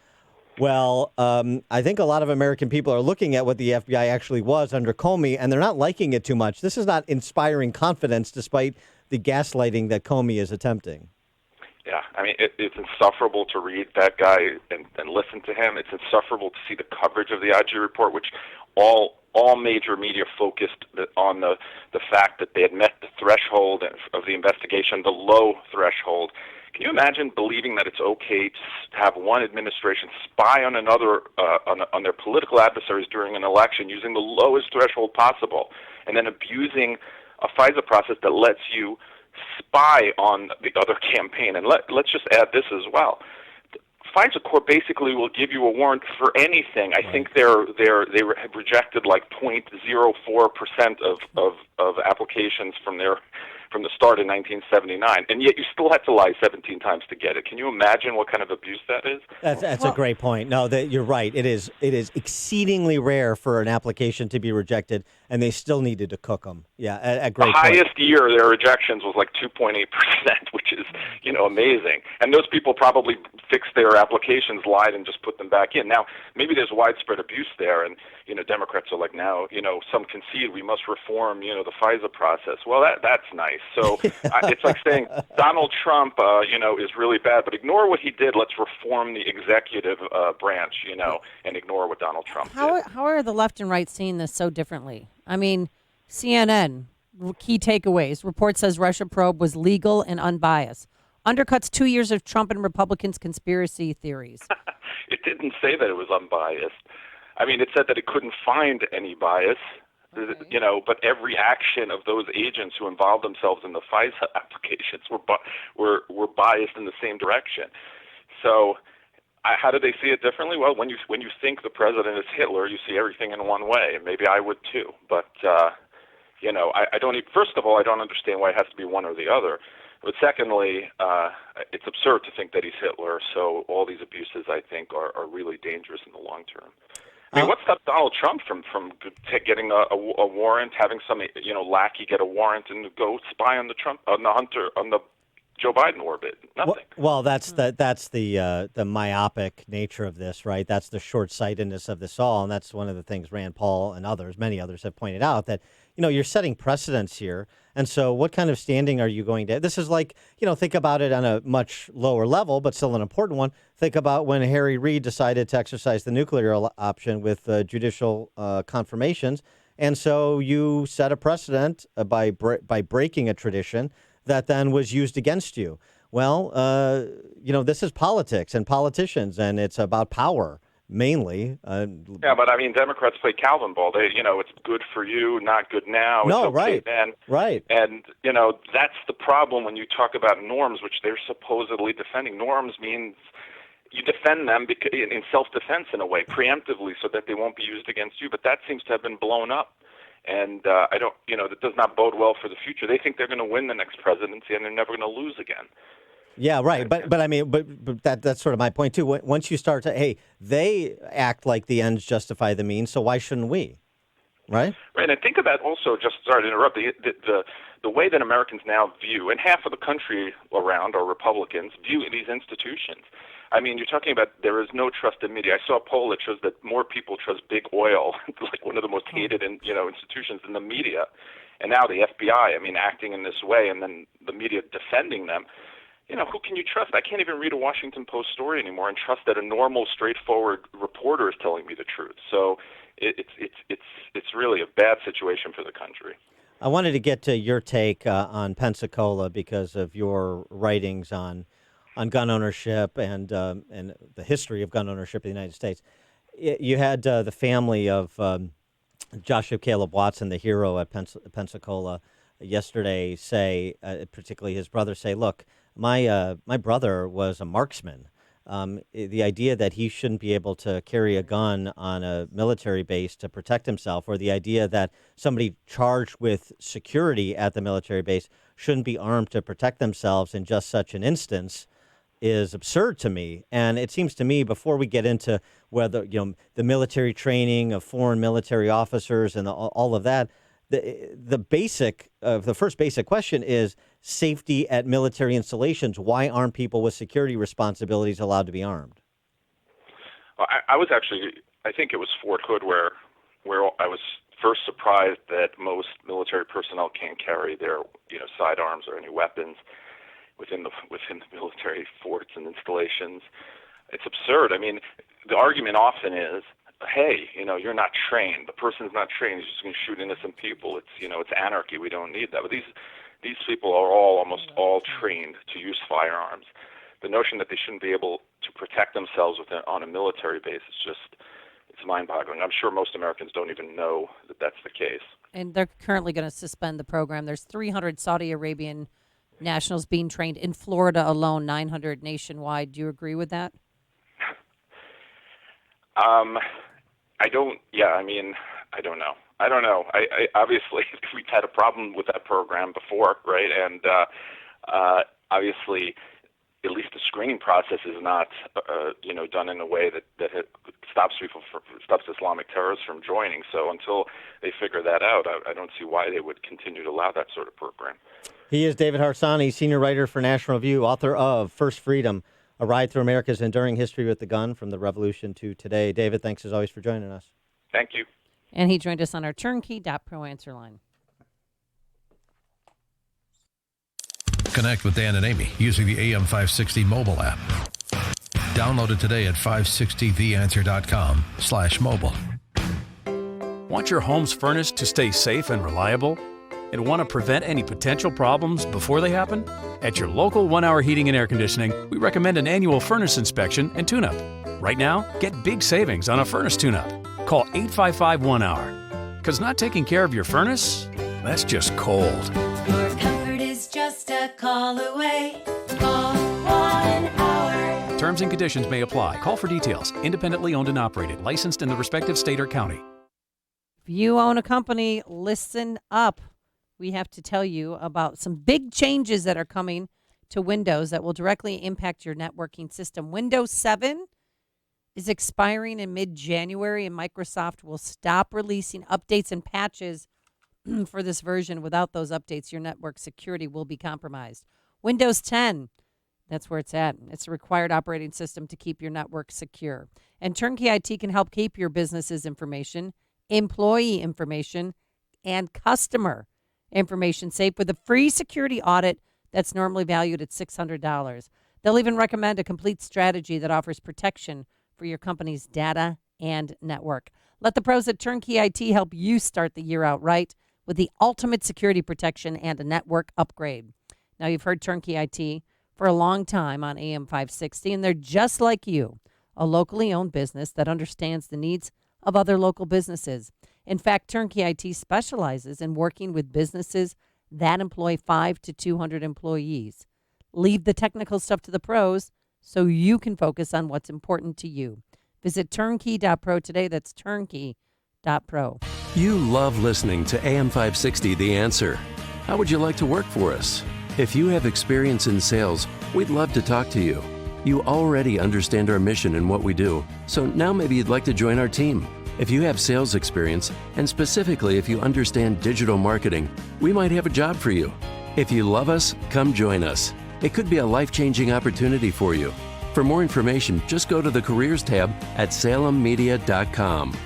Well, I think a lot of American people are looking at what the FBI actually was under Comey, and they're not liking it too much. This is not inspiring confidence, despite the gaslighting that Comey is attempting. Yeah, I mean, it's insufferable to read that guy and listen to him. It's insufferable to see the coverage of the IG report, which all major media focused on the fact that they had met the threshold of the investigation, the low threshold. Can you imagine believing that it's okay to have one administration spy on another, on their political adversaries during an election using the lowest threshold possible, and then abusing a FISA process that lets you spy on the other campaign? And let's just add this as well. FISA court basically will give you a warrant for anything. I think they have rejected like 0.04% of applications from the start in 1979, and yet you still have to lie 17 times to get it. Can you imagine what kind of abuse that is? That's a great point. No, you're right. It is exceedingly rare for an application to be rejected, and they still needed to cook them. Yeah, a great The point. highest year their rejections was like 2.8%, which is amazing. And those people probably fixed their applications, lied, and just put them back in. Now, maybe there's widespread abuse there, and Democrats are like, now, some concede we must reform, the FISA process. Well, that's nice. So it's like saying Donald Trump, is really bad, but ignore what he did. Let's reform the executive branch, and ignore what Donald Trump did. How are the left and right seeing this so differently? I mean, CNN, key takeaways. Report says Russia probe was legal and unbiased. Undercuts 2 years of Trump and Republicans' conspiracy theories. It didn't say that it was unbiased. I mean, it said that it couldn't find any bias, you know, but every action of those agents who involved themselves in the FISA applications were biased in the same direction. So how do they see it differently? Well, when you think the president is Hitler, you see everything in one way, and maybe I would too. But you know, I don't. First of all, I don't understand why it has to be one or the other. But secondly, it's absurd to think that he's Hitler. So all these abuses, I think, are really dangerous in the long term. I mean, what stopped Donald Trump from getting a warrant, having some lackey get a warrant and go spy on the Joe Biden orbit? Nothing. Well, that's the myopic nature of this, right? That's the short-sightedness of this all, and that's one of the things Rand Paul and many others have pointed out, that you're setting precedents here. And so what kind of standing are you going to? This is like, think about it on a much lower level, but still an important one. Think about when Harry Reid decided to exercise the nuclear option with judicial confirmations. And so you set a precedent by breaking a tradition that then was used against you. Well, this is politics and politicians, and it's about power. Mainly. Yeah, but I mean, Democrats play Calvin ball. It's good for you, not good now. No, it's okay right. Then. Right. And, that's the problem when you talk about norms, which they're supposedly defending. Norms means you defend them in self-defense in a way, preemptively, so that they won't be used against you. But that seems to have been blown up. And that does not bode well for the future. They think they're going to win the next presidency, and they're never going to lose again. Yeah, right. But I mean, but that's sort of my point too. Once you start to, they act like the ends justify the means, so why shouldn't we? Right. Right. And think about also, just sorry to interrupt, the way that Americans now view, and half of the country around are Republicans, view these institutions. I mean, you're talking about there is no trust in media. I saw a poll that shows that more people trust big oil, like one of the most hated institutions, in the media, and now the FBI. I mean, acting in this way, and then the media defending them. Who can you trust? I can't even read a Washington Post story anymore and trust that a normal, straightforward reporter is telling me the truth. So it's really a bad situation for the country. I wanted to get to your take on Pensacola because of your writings on gun ownership and the history of gun ownership in the United States. You had the family of Joshua Caleb Watson, the hero at Pensacola, yesterday say, particularly his brother, say, look, my brother was a marksman. The idea that he shouldn't be able to carry a gun on a military base to protect himself, or the idea that somebody charged with security at the military base shouldn't be armed to protect themselves in just such an instance, is absurd to me. And it seems to me, before we get into whether the military training of foreign military officers and all of that, the first basic question is safety at military installations. Why aren't people with security responsibilities allowed to be armed? Well, I think it was Fort Hood where I was first surprised that most military personnel can't carry their sidearms or any weapons within the military forts and installations. It's absurd. I mean, the argument often is, hey, you're not trained. The person's not trained. He's just going to shoot innocent people. It's anarchy. We don't need that. But these people are almost all trained to use firearms. The notion that they shouldn't be able to protect themselves on a military base is it's mind-boggling. I'm sure most Americans don't even know that that's the case. And they're currently going to suspend the program. There's 300 Saudi Arabian nationals being trained in Florida alone, 900 nationwide. Do you agree with that? I don't know. I obviously, we've had a problem with that program before, right? And obviously, at least the screening process is not, done in a way that stops Islamic terrorists from joining. So until they figure that out, I don't see why they would continue to allow that sort of program. He is David Harsanyi, senior writer for National Review, author of First Freedom, A Ride Through America's Enduring History with the Gun, From the Revolution to Today. David, thanks as always for joining us. Thank you. And he joined us on our Turnkey.pro answer line. Connect with Dan and Amy using the AM560 mobile app. Download it today at 560theanswer.com/mobile. Want your home's furnace to stay safe and reliable? And want to prevent any potential problems before they happen? At your local 1 Hour Heating and Air Conditioning, we recommend an annual furnace inspection and tune-up. Right now, get big savings on a furnace tune-up. Call 855-1-HOUR. Because not taking care of your furnace, that's just cold. Your comfort is just a call away. Call 1-HOUR. Terms and conditions may apply. Call for details. Independently owned and operated. Licensed in the respective state or county. If you own a company, listen up. We have to tell you about some big changes that are coming to Windows that will directly impact your networking system. Windows 7 is expiring in mid-January, and Microsoft will stop releasing updates and patches for this version. Without those updates, your network security will be compromised. Windows 10, that's where it's at. It's a required operating system to keep your network secure. And Turnkey IT can help keep your business's information, employee information, and customer information safe with a free security audit that's normally valued at $600. They'll even recommend a complete strategy that offers protection for your company's data and network. Let the pros at Turnkey IT help you start the year out right with the ultimate security protection and a network upgrade. Now, you've heard Turnkey IT for a long time on AM 560, and they're just like you, a locally owned business that understands the needs of other local businesses. In fact, Turnkey IT specializes in working with businesses that employ 5 to 200 employees. Leave the technical stuff to the pros so you can focus on what's important to you. Visit turnkey.pro today. That's turnkey.pro. You love listening to AM 560 The Answer. How would you like to work for us? If you have experience in sales, we'd love to talk to you. You already understand our mission and what we do, so now maybe you'd like to join our team. If you have sales experience, and specifically if you understand digital marketing, we might have a job for you. If you love us, come join us. It could be a life-changing opportunity for you. For more information, just go to the Careers tab at salemmedia.com.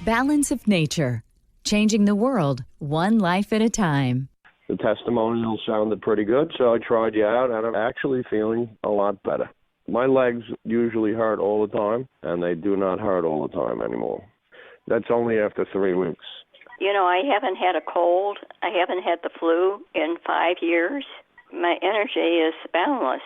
Balance of Nature. Changing the world, one life at a time. The testimonial sounded pretty good, so I tried you out, and I'm actually feeling a lot better. My legs usually hurt all the time, and they do not hurt all the time anymore. That's only after 3 weeks. You know, I haven't had a cold. I haven't had the flu in 5 years. My energy is boundless.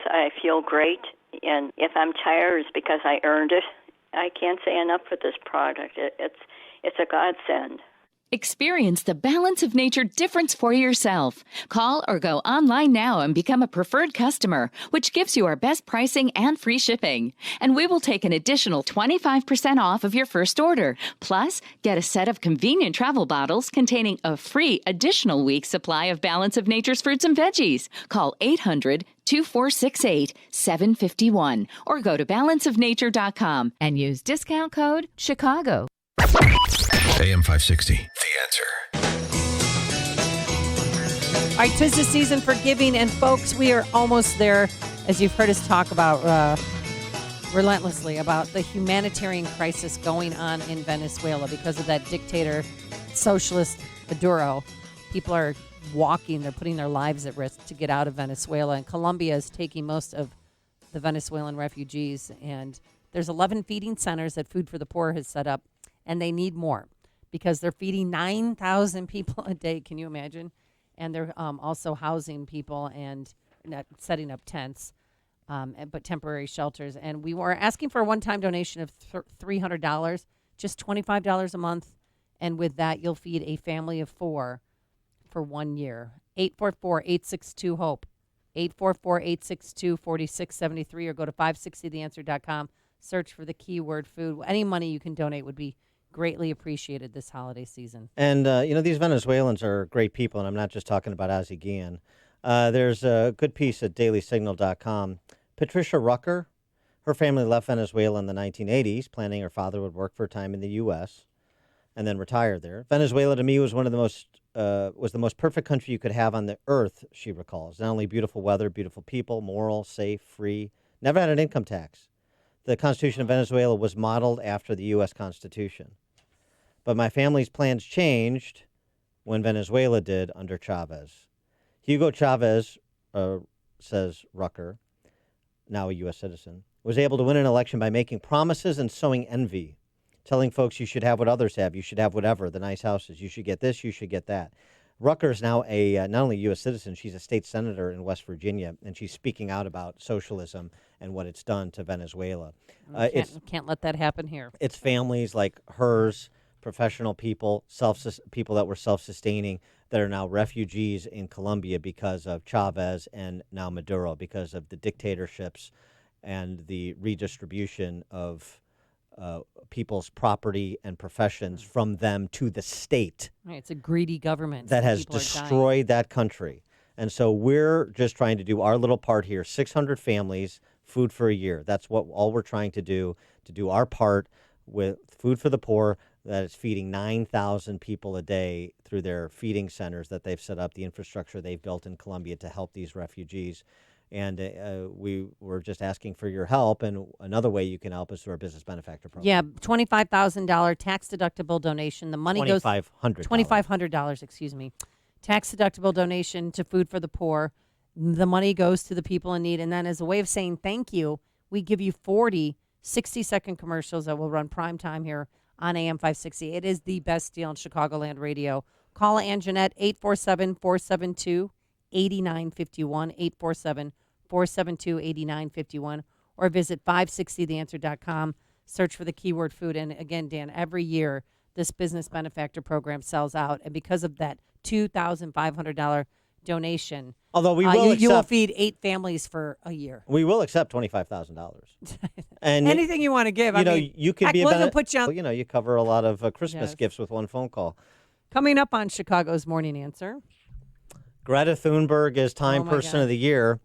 I feel great, and if I'm tired, it's because I earned it. I can't say enough for this product. It's a godsend. Experience the Balance of Nature difference for yourself. Call or go online now and become a preferred customer, which gives you our best pricing and free shipping. And we will take an additional 25% off of your first order. Plus, get a set of convenient travel bottles containing a free additional week's supply of Balance of Nature's fruits and veggies. Call 800-2468-751 or go to balanceofnature.com and use discount code Chicago. AM 560, The Answer. All right, 'tis the season for giving, and folks, we are almost there, as you've heard us talk about relentlessly about the humanitarian crisis going on in Venezuela because of that dictator, socialist Maduro. People are walking, they're putting their lives at risk to get out of Venezuela, and Colombia is taking most of the Venezuelan refugees, and there's 11 feeding centers that Food for the Poor has set up, and they need more because they're feeding 9,000 people a day. Can you imagine? And they're also housing people and not setting up tents, but temporary shelters. And we were asking for a one-time donation of $300, just $25 a month. And with that, you'll feed a family of 4 for 1 year. 844-862-HOPE, 844-862-4673, or go to 560theanswer.com. Search for the keyword food. Any money you can donate would be greatly appreciated this holiday season. And, these Venezuelans are great people, and I'm not just talking about Ozzie Guillen. There's a good piece at dailysignal.com. Patricia Rucker, her family left Venezuela in the 1980s, planning her father would work for a time in the U.S. and then retire there. Venezuela, to me, was the most perfect country you could have on the earth, she recalls. Not only beautiful weather, beautiful people, moral, safe, free, never had an income tax. The Constitution of Venezuela was modeled after the U.S. Constitution. But my family's plans changed when Venezuela did under Chavez. Hugo Chavez, says Rucker, now a U.S. citizen, was able to win an election by making promises and sowing envy, telling folks you should have what others have, you should have whatever, the nice houses, you should get this, you should get that. Rucker is now a not only U.S. citizen, she's a state senator in West Virginia, and she's speaking out about socialism and what it's done to Venezuela. Can't let that happen here. It's families like hers, professional people, people that were self-sustaining, that are now refugees in Colombia because of Chavez and now Maduro, because of the dictatorships and the redistribution of people's property and professions from them to the state. Right, it's a greedy government that has destroyed that country. And so we're just trying to do our little part here. 600 families, food for a year. That's what all we're trying to do our part with Food for the Poor, that is feeding 9,000 people a day through their feeding centers that they've set up, the infrastructure they've built in Colombia to help these refugees. And we were just asking for your help. And another way you can help is through our business benefactor program. Yeah, $25,000 tax-deductible donation. The money goes $2,500, excuse me. Tax-deductible donation to Food for the Poor. The money goes to the people in need. And then as a way of saying thank you, we give you 40 60-second commercials that will run prime time here on AM 560. It is the best deal in Chicagoland radio. Call Ann Jeanette, 847-472-8951, 847-472-8951, or visit 560theanswer.com. Search for the keyword food. And again, Dan, every year this business benefactor program sells out. And because of that $2,500 donation, although we you will feed 8 families for a year. We will accept $25,000. And anything you want to give. You could be put you on. You cover a lot of Christmas gifts with one phone call. Coming up on Chicago's Morning Answer, Greta Thunberg is Time Person of the Year.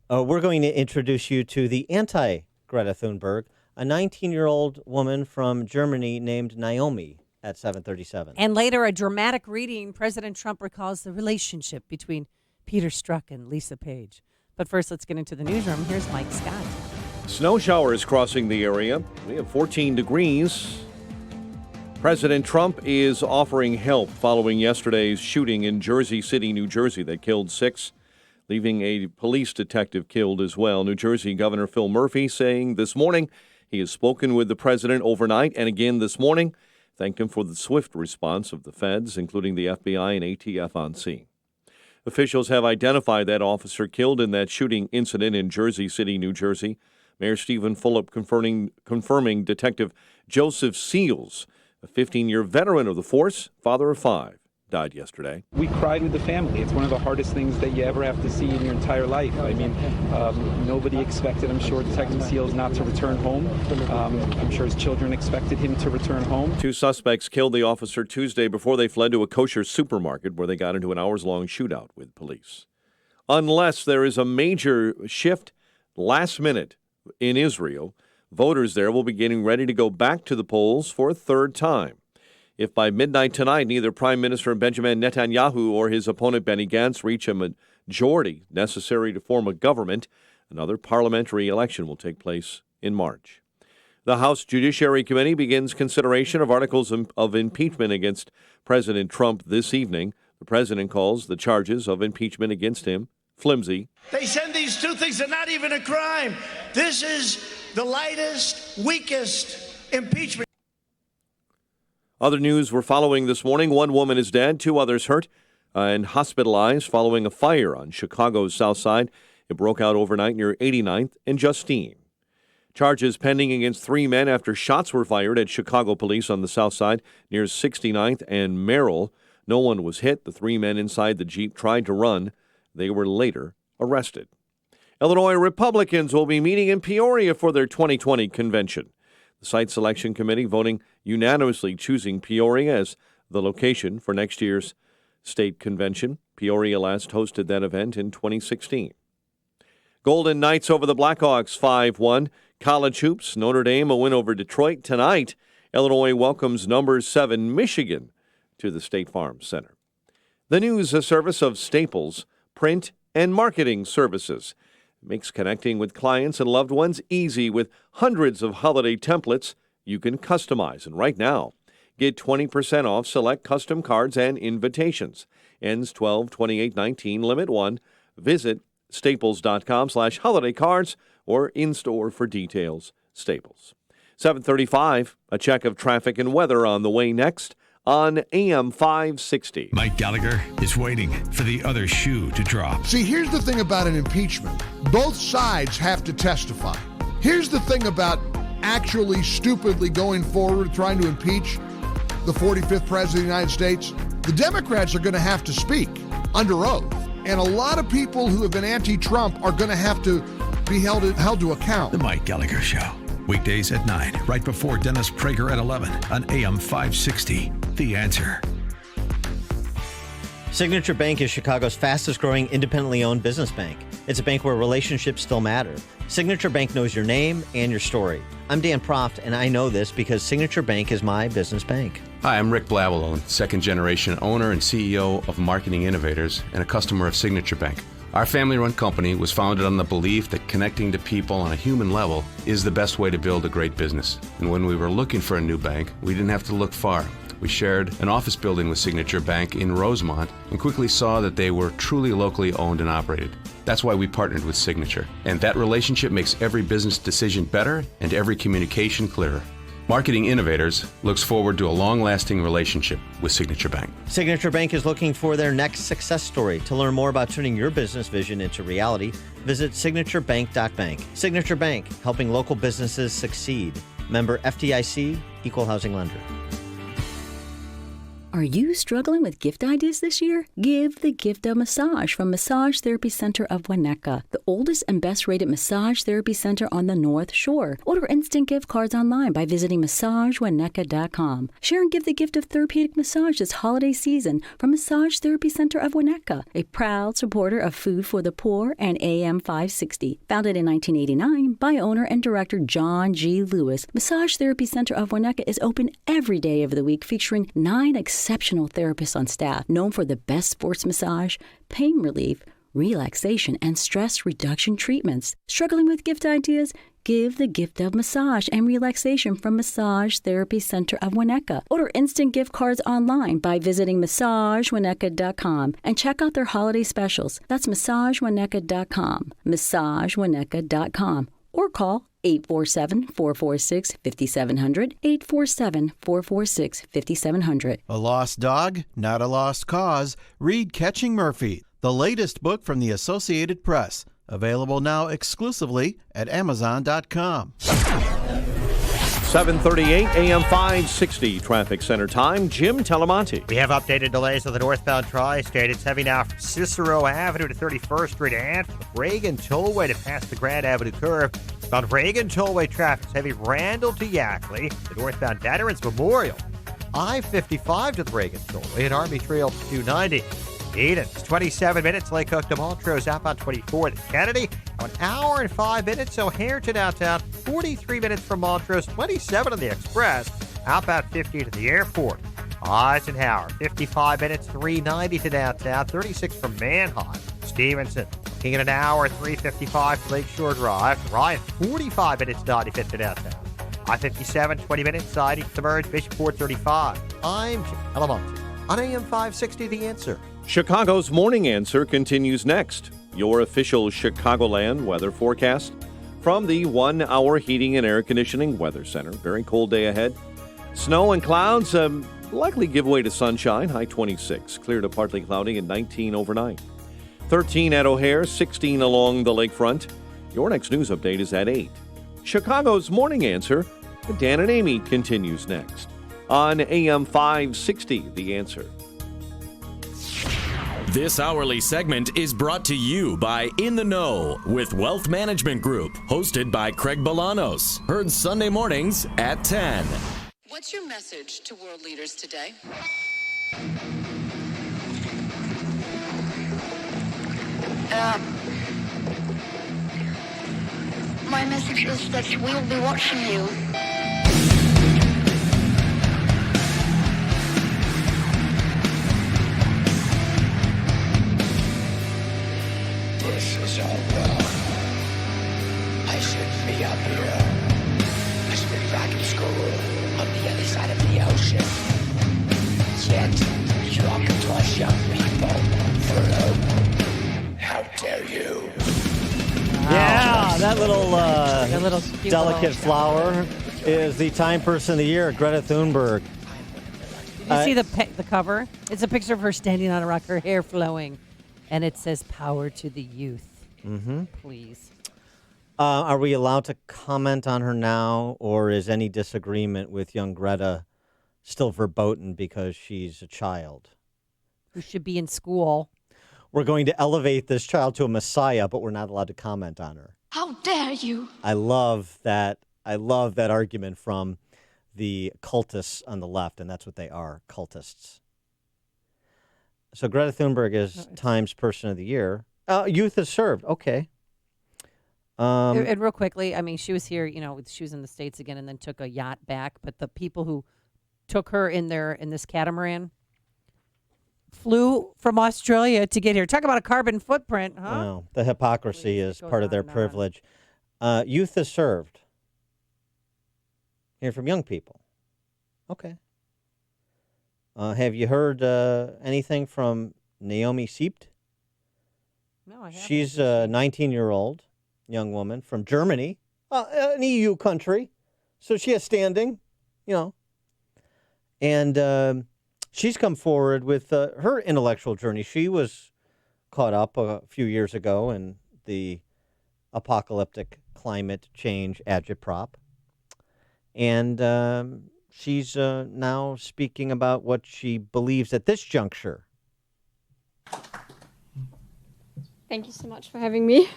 We're going to introduce you to the anti-Greta Thunberg, a 19-year-old woman from Germany named Naomi, at 7:37. And later, a dramatic reading. President Trump recalls the relationship between Peter Strzok and Lisa Page. But first, let's get into the newsroom. Here's Mike Scott. Snow showers crossing the area. We have 14 degrees. President Trump is offering help following yesterday's shooting in Jersey City, New Jersey, that killed 6, leaving a police detective killed as well. New Jersey Governor Phil Murphy saying this morning he has spoken with the president overnight and again this morning. Thanked him for the swift response of the feds, including the FBI and ATF on scene. Officials have identified that officer killed in that shooting incident in Jersey City, New Jersey. Mayor Stephen Fulop confirming Detective Joseph Seals, a 15-year veteran of the force, father of 5, died yesterday. We cried with the family. It's one of the hardest things that you ever have to see in your entire life. I mean, nobody expected, I'm sure, Detective Seals not to return home. I'm sure his children expected him to return home. 2 suspects killed the officer Tuesday before they fled to a kosher supermarket where they got into an hours-long shootout with police. Unless there is a major shift last minute in Israel, voters there will be getting ready to go back to the polls for a third time. If by midnight tonight neither Prime Minister Benjamin Netanyahu or his opponent Benny Gantz reach a majority necessary to form a government, another parliamentary election will take place in March. The House Judiciary Committee begins consideration of articles of impeachment against President Trump this evening. The president calls the charges of impeachment against him flimsy. They said these 2 things are not even a crime. This is the lightest, weakest impeachment. Other news we're following this morning. 1 woman is dead, 2 others hurt and hospitalized following a fire on Chicago's South Side. It broke out overnight near 89th and Justine. Charges pending against 3 men after shots were fired at Chicago police on the South Side near 69th and Merrill. No one was hit. The 3 men inside the Jeep tried to run. They were later arrested. Illinois Republicans will be meeting in Peoria for their 2020 convention. The site selection committee voting unanimously choosing Peoria as the location for next year's state convention. Peoria last hosted that event in 2016. Golden Knights over the Blackhawks 5-1. College hoops, Notre Dame a win over Detroit. Tonight, Illinois welcomes number 7 Michigan to the State Farm Center. The news, a service of Staples Print and Marketing Services. Makes connecting with clients and loved ones easy with hundreds of holiday templates you can customize. And right now, get 20% off select custom cards and invitations. Ends 12/28/19, limit 1. Visit staples.com/holiday cards or in-store for details. Staples. 7:35, a check of traffic and weather on the way next. on AM 560. Mike Gallagher is waiting for the other shoe to drop. See, here's the thing about an impeachment. Both sides have to testify. Here's the thing about actually stupidly going forward trying to impeach the 45th president of the United States. The Democrats are going to have to speak under oath. And a lot of people who have been anti-Trump are going to have to be held to account. The Mike Gallagher Show. Weekdays at 9, right before Dennis Prager at 11 on AM 560. The Answer. Signature Bank is Chicago's fastest growing independently owned business bank. It's a bank where relationships still matter. Signature Bank knows your name and your story. I'm Dan Proft, and I know this because Signature Bank is my business bank. Hi, I'm Rick Blavelone, second-generation owner and CEO of Marketing Innovators and a customer of Signature Bank. Our family-run company was founded on the belief that connecting to people on a human level is the best way to build a great business. And when we were looking for a new bank, we didn't have to look far. We shared an office building with Signature Bank in Rosemont and quickly saw that they were truly locally owned and operated. That's why we partnered with Signature. And that relationship makes every business decision better and every communication clearer. Marketing Innovators looks forward to a long-lasting relationship with Signature Bank. Signature Bank is looking for their next success story. To learn more about turning your business vision into reality, visit signaturebank.bank. Signature Bank, helping local businesses succeed. Member FDIC, Equal Housing Lender. Are you struggling with gift ideas this year? Give the gift of massage from Massage Therapy Center of Winnetka, the oldest and best-rated massage therapy center on the North Shore. Order instant gift cards online by visiting MassageWinnetka.com. Share and give the gift of therapeutic massage this holiday season from Massage Therapy Center of Winnetka, a proud supporter of Food for the Poor and AM 560. Founded in 1989 by owner and director John G. Lewis, Massage Therapy Center of Winnetka is open every day of the week, featuring 9 exceptional therapists on staff, known for the best sports massage, pain relief, relaxation, and stress reduction treatments. Struggling with gift ideas? Give the gift of massage and relaxation from Massage Therapy Center of Winnetka. Order instant gift cards online by visiting MassageWinnetka.com and check out their holiday specials. That's MassageWinnetka.com, MassageWinnetka.com, or call 847-446-5700, 847-446-5700. A lost dog, not a lost cause. Read Catching Murphy, the latest book from the Associated Press. Available now exclusively at Amazon.com. 7:38 AM 560 traffic center time. Jim Telemonte. We have updated delays on the northbound tri-state. It's heavy now from Cicero Avenue to 31st Street and from Reagan Tollway to past the Grand Avenue curve. On Reagan Tollway, traffic is heavy Randall to Yackley, the northbound Veterans Memorial. I-55 to the Reagan Tollway and Army Trail to 290. Eden's 27 minutes, Lake Hook to Montrose, outbound 24 to Kennedy. 1 hour and 5 minutes, O'Hare to downtown, 43 minutes from Montrose, 27 on the Express, outbound 50 to the airport. Eisenhower, 55 minutes, 390 to downtown, 36 from Manheim. Stevenson, looking at an hour, 355 to Lakeshore Drive. Ryan, 45 minutes, 95 to downtown. I-57, 20 minutes, siding to merge, Bishopport 35. I'm Jim Telemonte on AM 560, The Answer. Chicago's Morning Answer continues next. Your official Chicagoland weather forecast from the 1 Hour Heating and Air Conditioning Weather Center. Very cold day ahead. Snow and clouds likely give way to sunshine. High 26. Clear to partly cloudy and 19 overnight. 13 at O'Hare, 16 along the lakefront. Your next news update is at 8. Chicago's Morning Answer with Dan and Amy continues next on AM 560, The Answer. This hourly segment is brought to you by In the Know with Wealth Management Group, hosted by Craig Bolanos. Heard Sunday mornings at 10. What's your message to world leaders today? My message is that we'll be watching you. This is all wrong. I shouldn't be up here. I should be back in school on the other side of the ocean. Yet, you all can toss young people through. How dare you? Yeah, that little cute delicate little flower is the Time Person of the Year, Greta Thunberg. Did you see the cover? It's a picture of her standing on a rock, her hair flowing, and it says "Power to the Youth." Mm-hmm. Please. Are we allowed to comment on her now, or is any disagreement with young Greta still verboten because she's a child? Who should be in school. We're going to elevate this child to a messiah, but we're not allowed to comment on her. How dare you? I love that argument from the cultists on the left, and that's what they are, cultists. So Greta Thunberg is Times Person of the Year. Youth has served. Okay. And real quickly, I mean, she was here, she was in the States again and then took a yacht back. But the people who took her in this catamaran flew from Australia to get here. Talk about a carbon footprint, huh? Wow. The hypocrisy is part of their privilege. Youth has served. Hear from young people. Okay. Have you heard anything from Naomi Siept? No, I haven't. She's a 19-year-old young woman from Germany, an EU country. So she has standing, And she's come forward with her intellectual journey. She was caught up a few years ago in the apocalyptic climate change agitprop. And she's now speaking about what she believes at this juncture. Thank you so much for having me.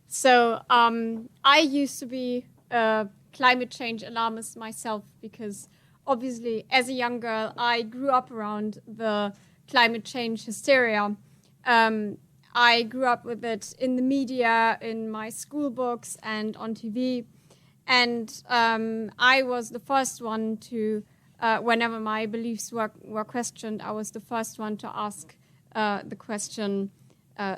So I used to be a climate change alarmist myself because obviously as a young girl, I grew up around the climate change hysteria. I grew up with it in the media, in my school books and on TV. And I was the first one to, whenever my beliefs were questioned, I was the first one to ask the question,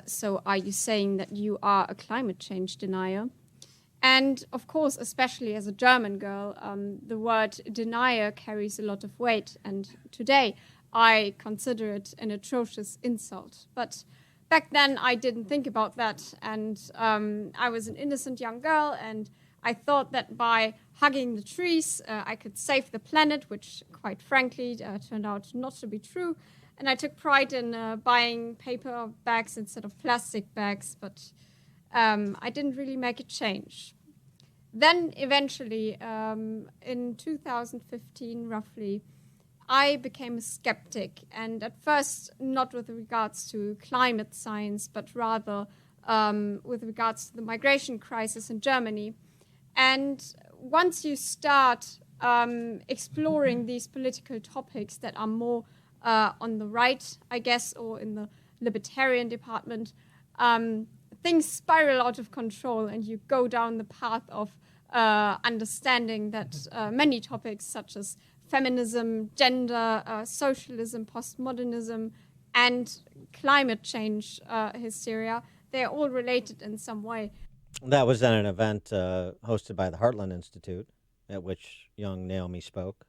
so are you saying that you are a climate change denier? And of course, especially as a German girl, the word denier carries a lot of weight. And today I consider it an atrocious insult. But back then I didn't think about that. And I was an innocent young girl, and I thought that by hugging the trees, I could save the planet, which quite frankly turned out not to be true. And I took pride in buying paper bags instead of plastic bags, but I didn't really make a change. Then eventually, in 2015 roughly, I became a skeptic. And at first, not with regards to climate science, but rather with regards to the migration crisis in Germany. And once you start exploring these political topics that are more on the right, I guess, or in the libertarian department, things spiral out of control and you go down the path of understanding that many topics such as feminism, gender, socialism, postmodernism, and climate change hysteria, they're all related in some way. That was at an event hosted by the Heartland Institute, at which young Naomi spoke.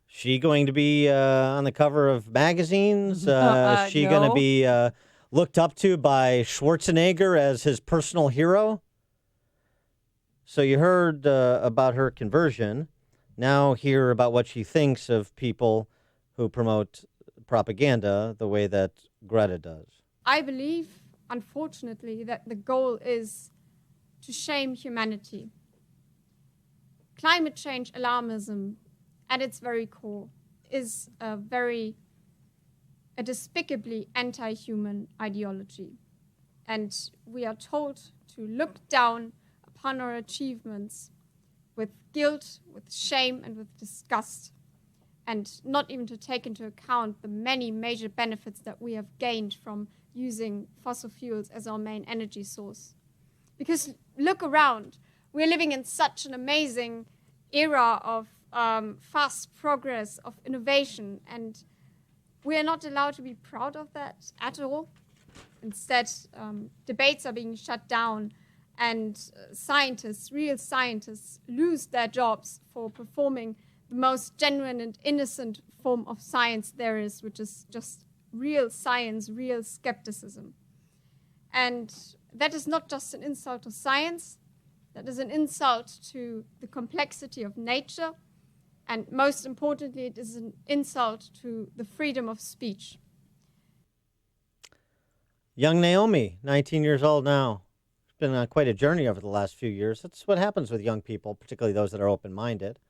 She going to be on the cover of magazines? Is she going to be looked up to by Schwarzenegger as his personal hero? So you heard about her conversion. Now hear about what she thinks of people who promote propaganda the way that Greta does. I believe, unfortunately, that the goal is to shame humanity. Climate change alarmism, at its very core, is a despicably anti-human ideology. And we are told to look down upon our achievements with guilt, with shame, and with disgust, and not even to take into account the many major benefits that we have gained from using fossil fuels as our main energy source. Because look around, we're living in such an amazing era of fast progress, of innovation, and we are not allowed to be proud of that at all. Instead, debates are being shut down, and scientists, real scientists, lose their jobs for performing the most genuine and innocent form of science there is, which is just real science, real skepticism. And that is not just an insult to science, that is an insult to the complexity of nature And most importantly, it is an insult to the freedom of speech. Young Naomi, 19 years old now. It's been on quite a journey over the last few years. That's what happens with young people, particularly those that are open-minded,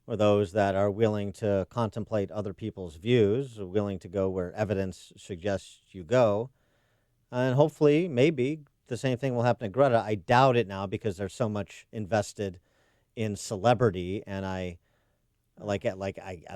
or those that are willing to contemplate other people's views, or willing to go where evidence suggests you go. And hopefully, maybe, the same thing will happen to Greta. I doubt it now because there's so much invested in celebrity, and I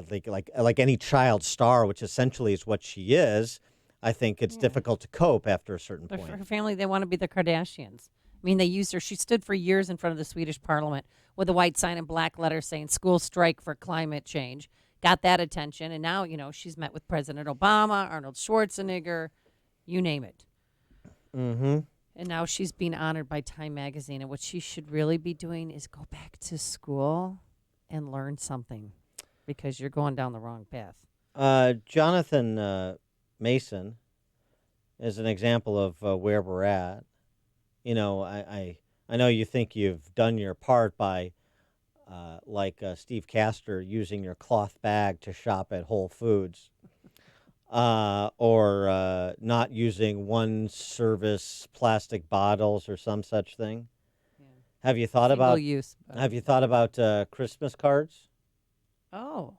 think like any child star, which essentially is what she is. I think it's difficult to cope after a certain But point. for her family, they want to be the Kardashians. I mean, they used her. She stood for years in front of the Swedish parliament with a white sign in black letters saying "School strike for climate change." Got that attention, and now she's met with President Obama, Arnold Schwarzenegger, you name it. Mm-hmm. And now she's being honored by Time Magazine. And what she should really be doing is go back to school and learn something, because you're going down the wrong path. Jonathan Mason is an example of where we're at. I know you think you've done your part by, Steve Castor, using your cloth bag to shop at Whole Foods, or not using one-service plastic bottles or some such thing. Yeah. Have you thought Single about use, Have you thought about Christmas cards? Oh,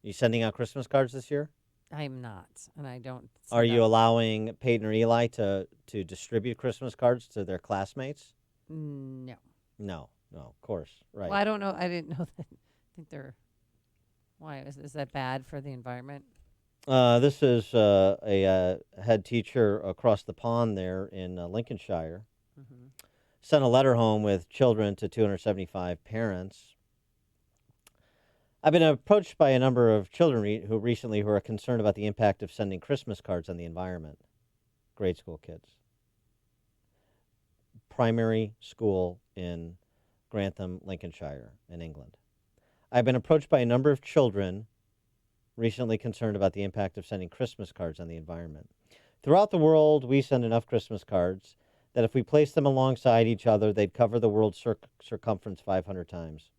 You sending out Christmas cards this year? I'm not, and I don't. Are you allowing Peyton or Eli to distribute Christmas cards to their classmates? No. No, of course, right. Well, I don't know. I didn't know that. I think they're. Why is that bad for the environment? This is a head teacher across the pond there in Lincolnshire. Mm-hmm. Sent a letter home with children to 275 parents. I've been approached by a number of children who are concerned about the impact of sending Christmas cards on the environment. Grade school kids. Primary school in Grantham, Lincolnshire, in England. I've been approached by a number of children recently concerned about the impact of sending Christmas cards on the environment. Throughout the world, we send enough Christmas cards that if we placed them alongside each other, they'd cover the world's circumference 500 times.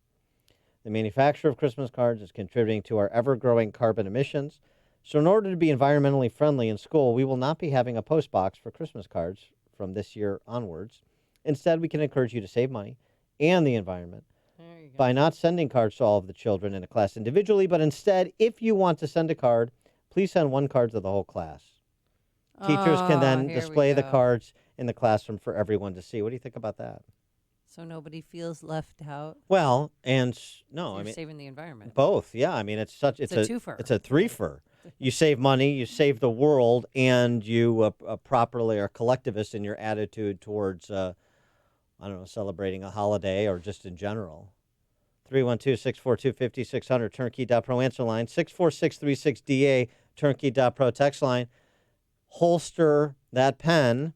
The manufacture of Christmas cards is contributing to our ever-growing carbon emissions. So in order to be environmentally friendly in school, we will not be having a post box for Christmas cards from this year onwards. Instead, we can encourage you to save money and the environment by not sending cards to all of the children in a class individually, but instead, if you want to send a card, please send one card to the whole class. Teachers can then display the cards in the classroom for everyone to see. What do you think about that? So nobody feels left out. Well, and So I you're mean, saving the environment. both. Yeah, I mean, it's a twofer. It's a threefer. You save money, you save the world, and you properly are collectivist in your attitude towards, celebrating a holiday or just in general. 312-642-5600, turnkey.pro answer line, 64636DA, turnkey.pro text line. Holster that pen,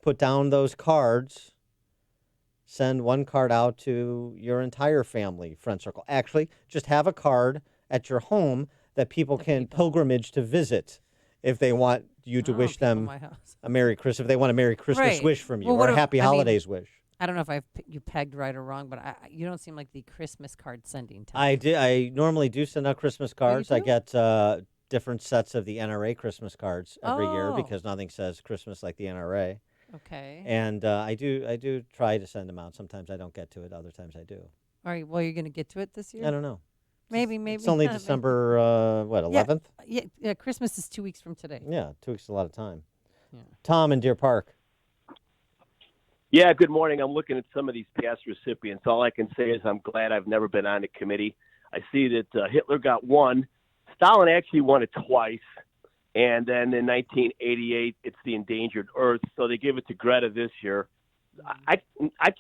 put down those cards, send one card out to your entire family, friend circle. Actually, just have a card at your home that people can pilgrimage to visit if they want you to wish them a Merry Christmas, if they want a Merry Christmas wish from you, or a Happy Holidays wish. I don't know if you pegged right or wrong, but you don't seem like the Christmas card sending type. I normally do send out Christmas cards. you I do? get different sets of the NRA Christmas cards every year Oh. because nothing says Christmas like the NRA. Okay. And I do try to send them out. Sometimes I don't get to it. Other times I do. All right. Well, you're going to get to it this year? I don't know. Maybe. It's only not, maybe. December 11th? Yeah. Christmas is 2 weeks from today. Yeah, 2 weeks is a lot of time. Yeah. Tom in Deer Park. Yeah, good morning. I'm looking at some of these past recipients. All I can say is I'm glad I've never been on a committee. I see that Hitler got one. Stalin actually won it twice. And then in 1988, it's the Endangered Earth. So they give it to Greta this year. I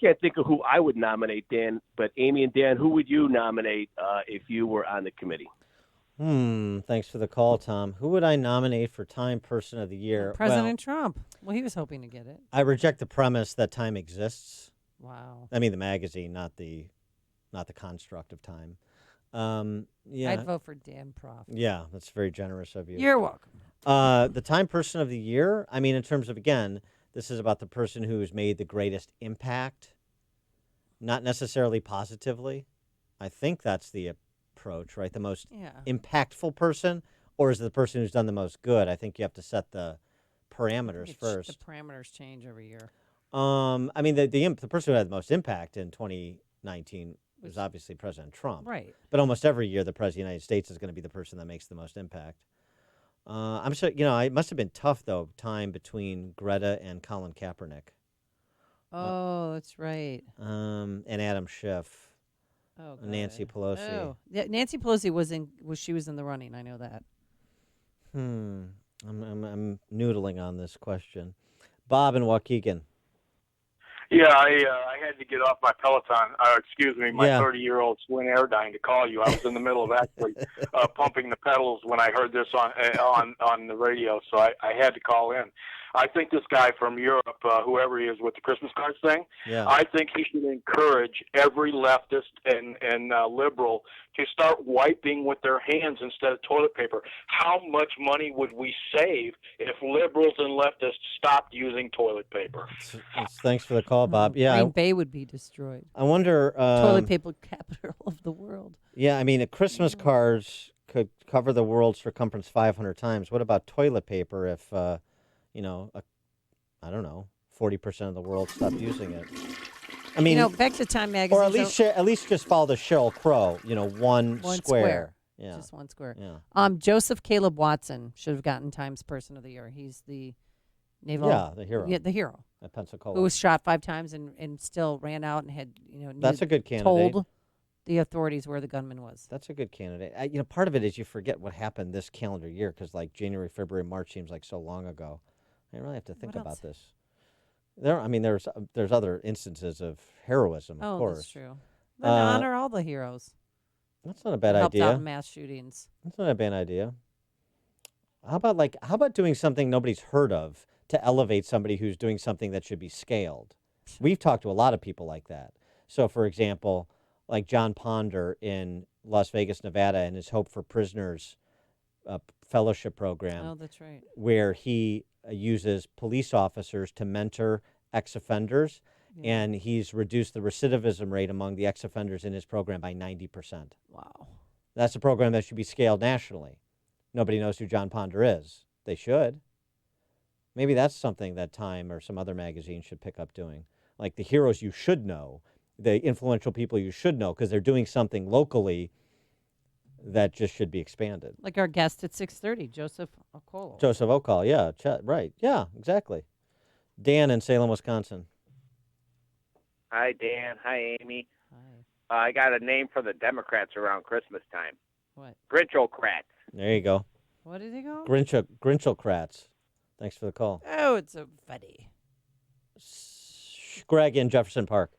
can't think of who I would nominate, Dan, but Amy and Dan, who would you nominate if you were on the committee? Thanks for the call, Tom. Who would I nominate for Time Person of the Year? President Trump. Well, he was hoping to get it. I reject the premise that time exists. Wow. I mean the magazine, not the construct of time. Yeah. I'd vote for Dan Proft. Yeah, that's very generous of you. You're welcome. The Time Person of the Year, I mean, in terms of, again, this is about the person who's made the greatest impact, not necessarily positively. I think that's the approach, right? The most Yeah. impactful person, or is it the person who's done the most good? I think you have to set the parameters The first. parameters change every year. I mean, the person who had the most impact in 2019 was obviously President Trump. Right. But almost every year, the President of the United States is going to be the person that makes the most impact. I'm sure, it must have been tough, though, time between Greta and Colin Kaepernick. Oh, that's right. And Adam Schiff. Oh, Nancy God. Pelosi. Oh, yeah, Nancy Pelosi was in the running. I know that. I'm noodling on this question. Bob and Waukegan. Yeah, I had to get off my Peloton. My Yeah. 30-year-old Swin Airdyne to call you. I was in the middle of actually pumping the pedals when I heard this on the radio, so I had to call in. I think this guy from Europe, whoever he is with the Christmas cards thing, Yeah. I think he should encourage every leftist and liberal to start wiping with their hands instead of toilet paper. How much money would we save if liberals and leftists stopped using toilet paper? Thanks for the call, Bob. Yeah, Green Bay would be destroyed. I wonder. Toilet paper capital of the world. Yeah, I mean, a Christmas cards could cover the world's circumference 500 times. What about toilet paper if, I don't know, 40% of the world stopped using it? I mean, back to Time Magazine. or at least just follow the Sheryl Crow. One square. Yeah, just one square. Yeah. Joseph Caleb Watson should have gotten Times Person of the Year. He's the naval. Yeah, the hero. Yeah, the hero. At Pensacola. Who was shot 5 times and still ran out and had That's a good candidate. Told the authorities where the gunman was. That's a good candidate. Part of it is you forget what happened this calendar year because like January, February, March seems like so long ago. I really have to think What about else? this. There's other instances of heroism, of course. That's true. Then honor all the heroes. That's not a bad Helped idea. out in mass shootings. That's not a bad idea. How about doing something nobody's heard of to elevate somebody who's doing something that should be scaled? We've talked to a lot of people like that. So, for example, like John Ponder in Las Vegas, Nevada, and his Hope for Prisoners fellowship program. Oh, that's right. Where he uses police officers to mentor ex-offenders, and he's reduced the recidivism rate among the ex-offenders in his program by 90%. Wow. That's a program that should be scaled nationally. Nobody knows who John Ponder is. They should. Maybe that's something that Time or some other magazine should pick up doing. Like the heroes you should know, the influential people you should know, because they're doing something locally that just should be expanded. Like our guest at 6:30, Joseph Okolo. Joseph Okol, yeah, right. Yeah, exactly. Dan in Salem, Wisconsin. Hi, Dan. Hi, Amy. Hi. I got a name for the Democrats around Christmas time. What? Grinchocrats. There you go. What did he go? Grinchocrats. Thanks for the call. Oh, it's so funny. Greg in Jefferson Park.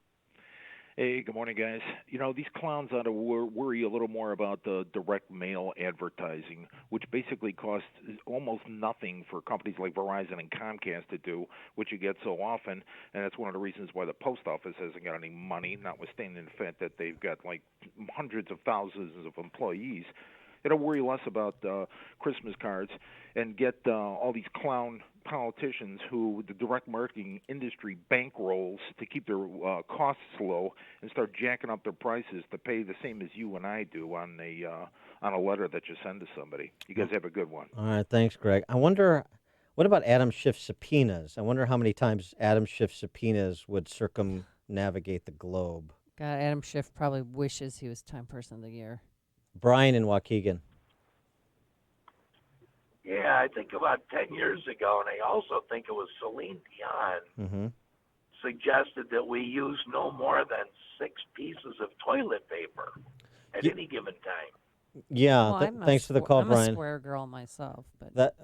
Hey, good morning, guys. These clowns ought to worry a little more about the direct mail advertising, which basically costs almost nothing for companies like Verizon and Comcast to do, which you get so often, and that's one of the reasons why the post office hasn't got any money, notwithstanding the fact that they've got like hundreds of thousands of employees. It'll worry less about Christmas cards and get all these clown politicians who the direct marketing industry bankrolls to keep their costs low and start jacking up their prices to pay the same as you and I do on a letter that you send to somebody. You guys have a good one. All right, thanks, Greg. I wonder, what about Adam Schiff subpoenas? I wonder how many times Adam Schiff subpoenas would circumnavigate the globe. God, Adam Schiff probably wishes he was Time Person of the Year. Brian in Waukegan. Yeah, I think about 10 years ago, and I also think it was Celine Dion suggested that we use no more than 6 pieces of toilet paper at any given time. Yeah, Well, thanks for the call, I'm Brian. a square girl myself, but That.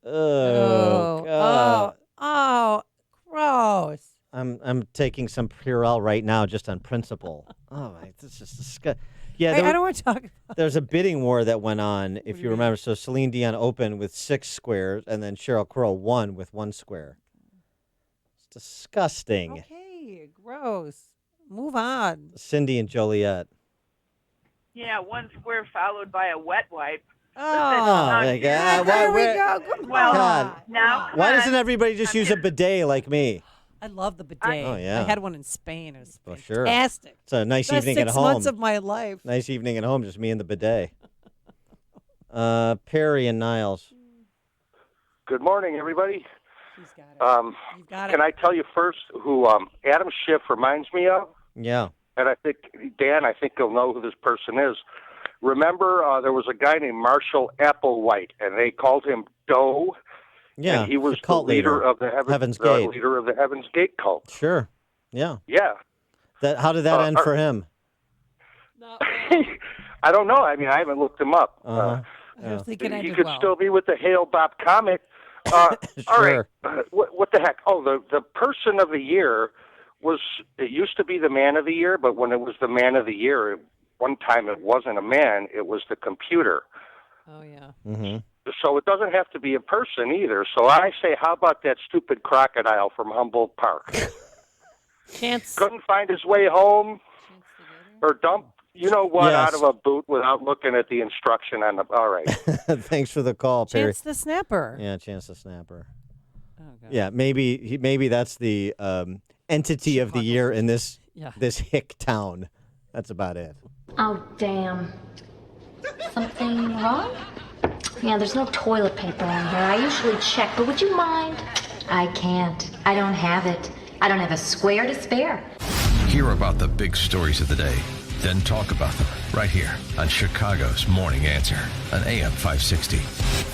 Oh, God. oh, gross. I'm taking some Purell right now just on principle. Oh, my, this is just disgusting. Yeah, I don't want to talk about there's a bidding war that went on, if you remember. So Celine Dion opened with 6 squares, and then Sheryl Crow won with 1 square. It's disgusting. Okay, gross. Move on. Cindy and Joliet. Yeah, 1 square followed by a wet wipe. Oh, my God. There we go. Come Well, God. now, Why doesn't everybody just use a bidet like me? I love the bidet. Oh, yeah. I had one in Spain. It was Sure. fantastic. It's a nice Best evening at 6 home. months of my life. Nice evening at home, just me and the bidet. Perry and Niles. Good morning, everybody. Got Can I tell you first who Adam Schiff reminds me of? Yeah. And I think, Dan, you'll know who this person is. Remember, there was a guy named Marshall Applewhite, and they called him Doe. Yeah. And he was the cult leader of the Heaven's Gate. leader of the Heaven's Gate cult. Sure. Yeah. Yeah. How did that end for him? I don't know. I mean, I haven't looked him up. He could still be with the Hale Bob comic. All right. What the heck? Oh, the person of the year it used to be the man of the year, but when it was the man of the year, one time it wasn't a man, it was the computer. Oh, yeah. Mm-hmm. So it doesn't have to be a person either. So I say, how about that stupid crocodile from Humboldt Park? Chance. Couldn't find his way home or dump, Yes. out of a boot without looking at the instruction on the. All right. Thanks for the call, Perry. Chance the Snapper. Yeah, Chance the Snapper. Oh, God. Yeah, maybe that's the entity of the year in this hick town. That's about it. Oh, damn. Something wrong? Yeah, there's no toilet paper in here. I usually check, but would you mind? I can't. I don't have it. I don't have a square to spare. Hear about the big stories of the day, then talk about them right here on Chicago's Morning Answer on AM 560.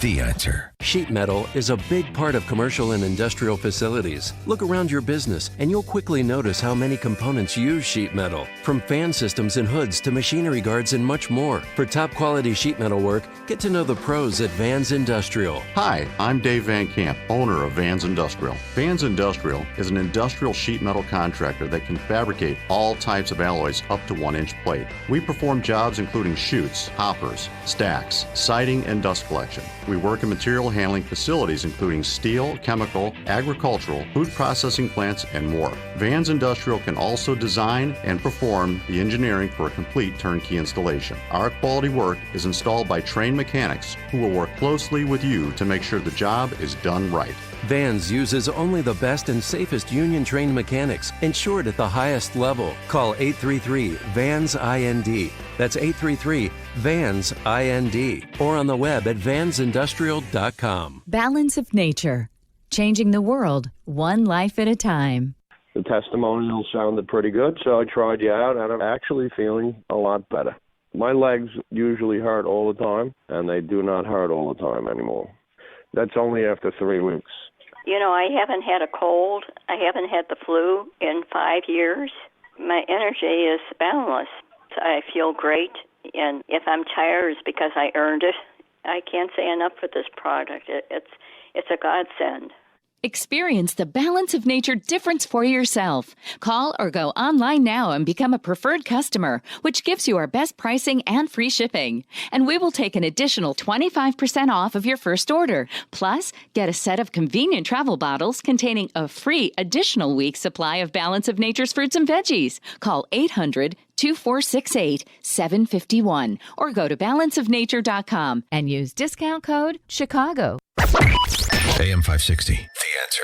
The Answer. Sheet metal is a big part of commercial and industrial facilities. Look around your business and you'll quickly notice how many components use sheet metal. From fan systems and hoods to machinery guards and much more. For top quality sheet metal work, get to know the pros at Vans Industrial. Hi, I'm Dave Van Camp, owner of Vans Industrial. Vans Industrial is an industrial sheet metal contractor that can fabricate all types of alloys up to 1-inch plate. We perform jobs including chutes, hoppers, stacks, siding, and dust collection. We work in material handling facilities including steel, chemical, agricultural, food processing plants, and more. Vans Industrial can also design and perform the engineering for a complete turnkey installation. Our quality work is installed by trained mechanics who will work closely with you to make sure the job is done right. Vans uses only the best and safest union-trained mechanics, insured at the highest level. Call 833-VANS-IND. That's 833-VANS-IND. Or on the web at vansindustrial.com. Balance of Nature. Changing the world, one life at a time. The testimonials sounded pretty good, so I tried you out, and I'm actually feeling a lot better. My legs usually hurt all the time, and they do not hurt all the time anymore. That's only after 3 weeks. I haven't had a cold. I haven't had the flu in 5 years. My energy is boundless. I feel great, and if I'm tired, it's because I earned it. I can't say enough for this product. It's a godsend. Experience the Balance of Nature difference for yourself. Call or go online now and become a preferred customer, which gives you our best pricing and free shipping. And we will take an additional 25% off of your first order. Plus, get a set of convenient travel bottles containing a free additional week's supply of Balance of Nature's fruits and veggies. Call 800-2468-751 or go to balanceofnature.com and use discount code Chicago. AM 560. The Answer.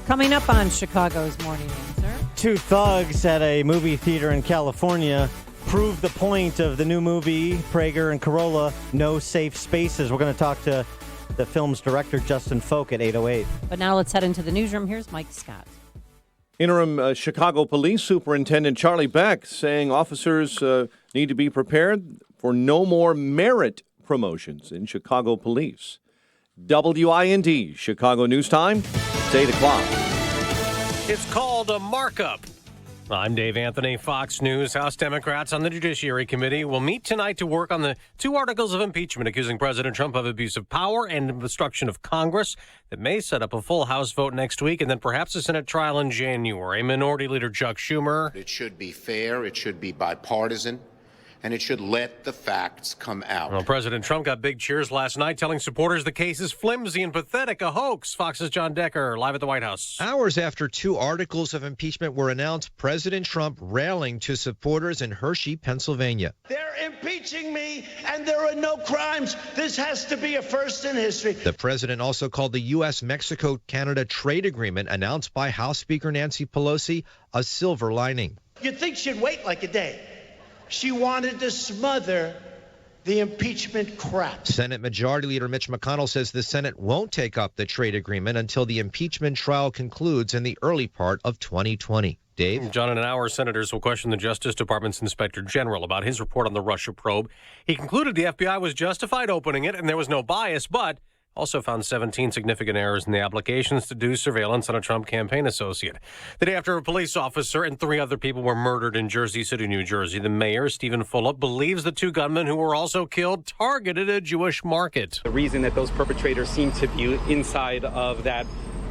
Coming up on Chicago's Morning Answer. Two thugs at a movie theater in California proved the point of the new movie, Prager and Corolla, No Safe Spaces. We're going to talk to the film's director, Justin Folk, at 8:08. But now let's head into the newsroom. Here's Mike Scott. Interim Chicago Police Superintendent Charlie Beck saying officers need to be prepared for no more merit promotions in Chicago police. WIND, Chicago News Time. It's 8 o'clock. It's called a markup. I'm Dave Anthony, Fox News. House Democrats on the Judiciary Committee will meet tonight to work on the 2 articles of impeachment accusing President Trump of abuse of power and obstruction of Congress that may set up a full House vote next week and then perhaps a Senate trial in January. Minority Leader Chuck Schumer. It should be fair. It should be bipartisan. and it should let the facts come out. Well, President Trump got big cheers last night, telling supporters the case is flimsy and pathetic, a hoax. Fox's John Decker, live at the White House. Hours after 2 articles of impeachment were announced, President Trump railing to supporters in Hershey, Pennsylvania. They're impeaching me, and there are no crimes. This has to be a first in history. The president also called the U.S.-Mexico-Canada trade agreement announced by House Speaker Nancy Pelosi a silver lining. You'd think she'd wait like a day. She wanted to smother the impeachment crap. Senate Majority Leader Mitch McConnell says the Senate won't take up the trade agreement until the impeachment trial concludes in the early part of 2020. Dave? John, in an hour, senators will question the Justice Department's Inspector General about his report on the Russia probe. He concluded the FBI was justified opening it and there was no bias, but also found 17 significant errors in the applications to do surveillance on a Trump campaign associate. The day after a police officer and 3 other people were murdered in Jersey City, New Jersey, the mayor, Stephen Fulop, believes the 2 gunmen who were also killed targeted a Jewish market. The reason that those perpetrators seem to be inside of that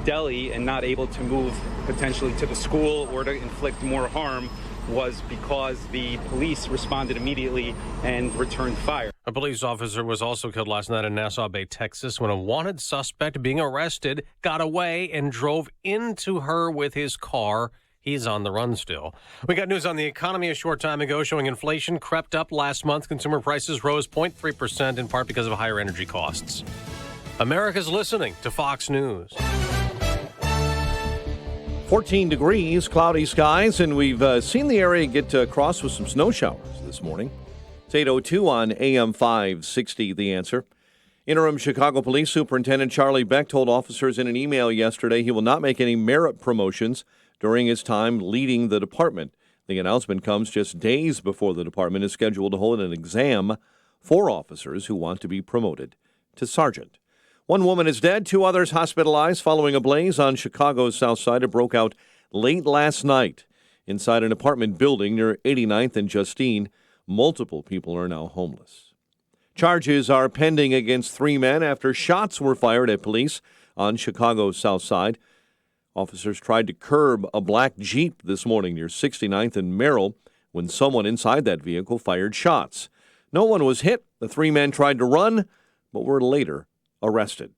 deli and not able to move potentially to the school or to inflict more harm was because the police responded immediately and returned fire. A police officer was also killed last night in Nassau Bay, Texas, when a wanted suspect being arrested got away and drove into her with his car. He's on the run still. We got news on the economy a short time ago showing inflation crept up last month. Consumer prices rose 0.3% in part because of higher energy costs. America's listening to Fox News. 14 degrees, cloudy skies, and we've seen the area get across with some snow showers this morning. It's 8:02 on AM 560, The Answer. Interim Chicago Police Superintendent Charlie Beck told officers in an email yesterday he will not make any merit promotions during his time leading the department. The announcement comes just days before the department is scheduled to hold an exam for officers who want to be promoted to sergeant. 1 woman is dead, 2 others hospitalized following a blaze on Chicago's south side. It broke out late last night inside an apartment building near 89th and Justine. Multiple people are now homeless. Charges are pending against 3 men after shots were fired at police on Chicago's south side. Officers tried to curb a black Jeep this morning near 69th and Merrill when someone inside that vehicle fired shots. No one was hit. The 3 men tried to run, but were later arrested.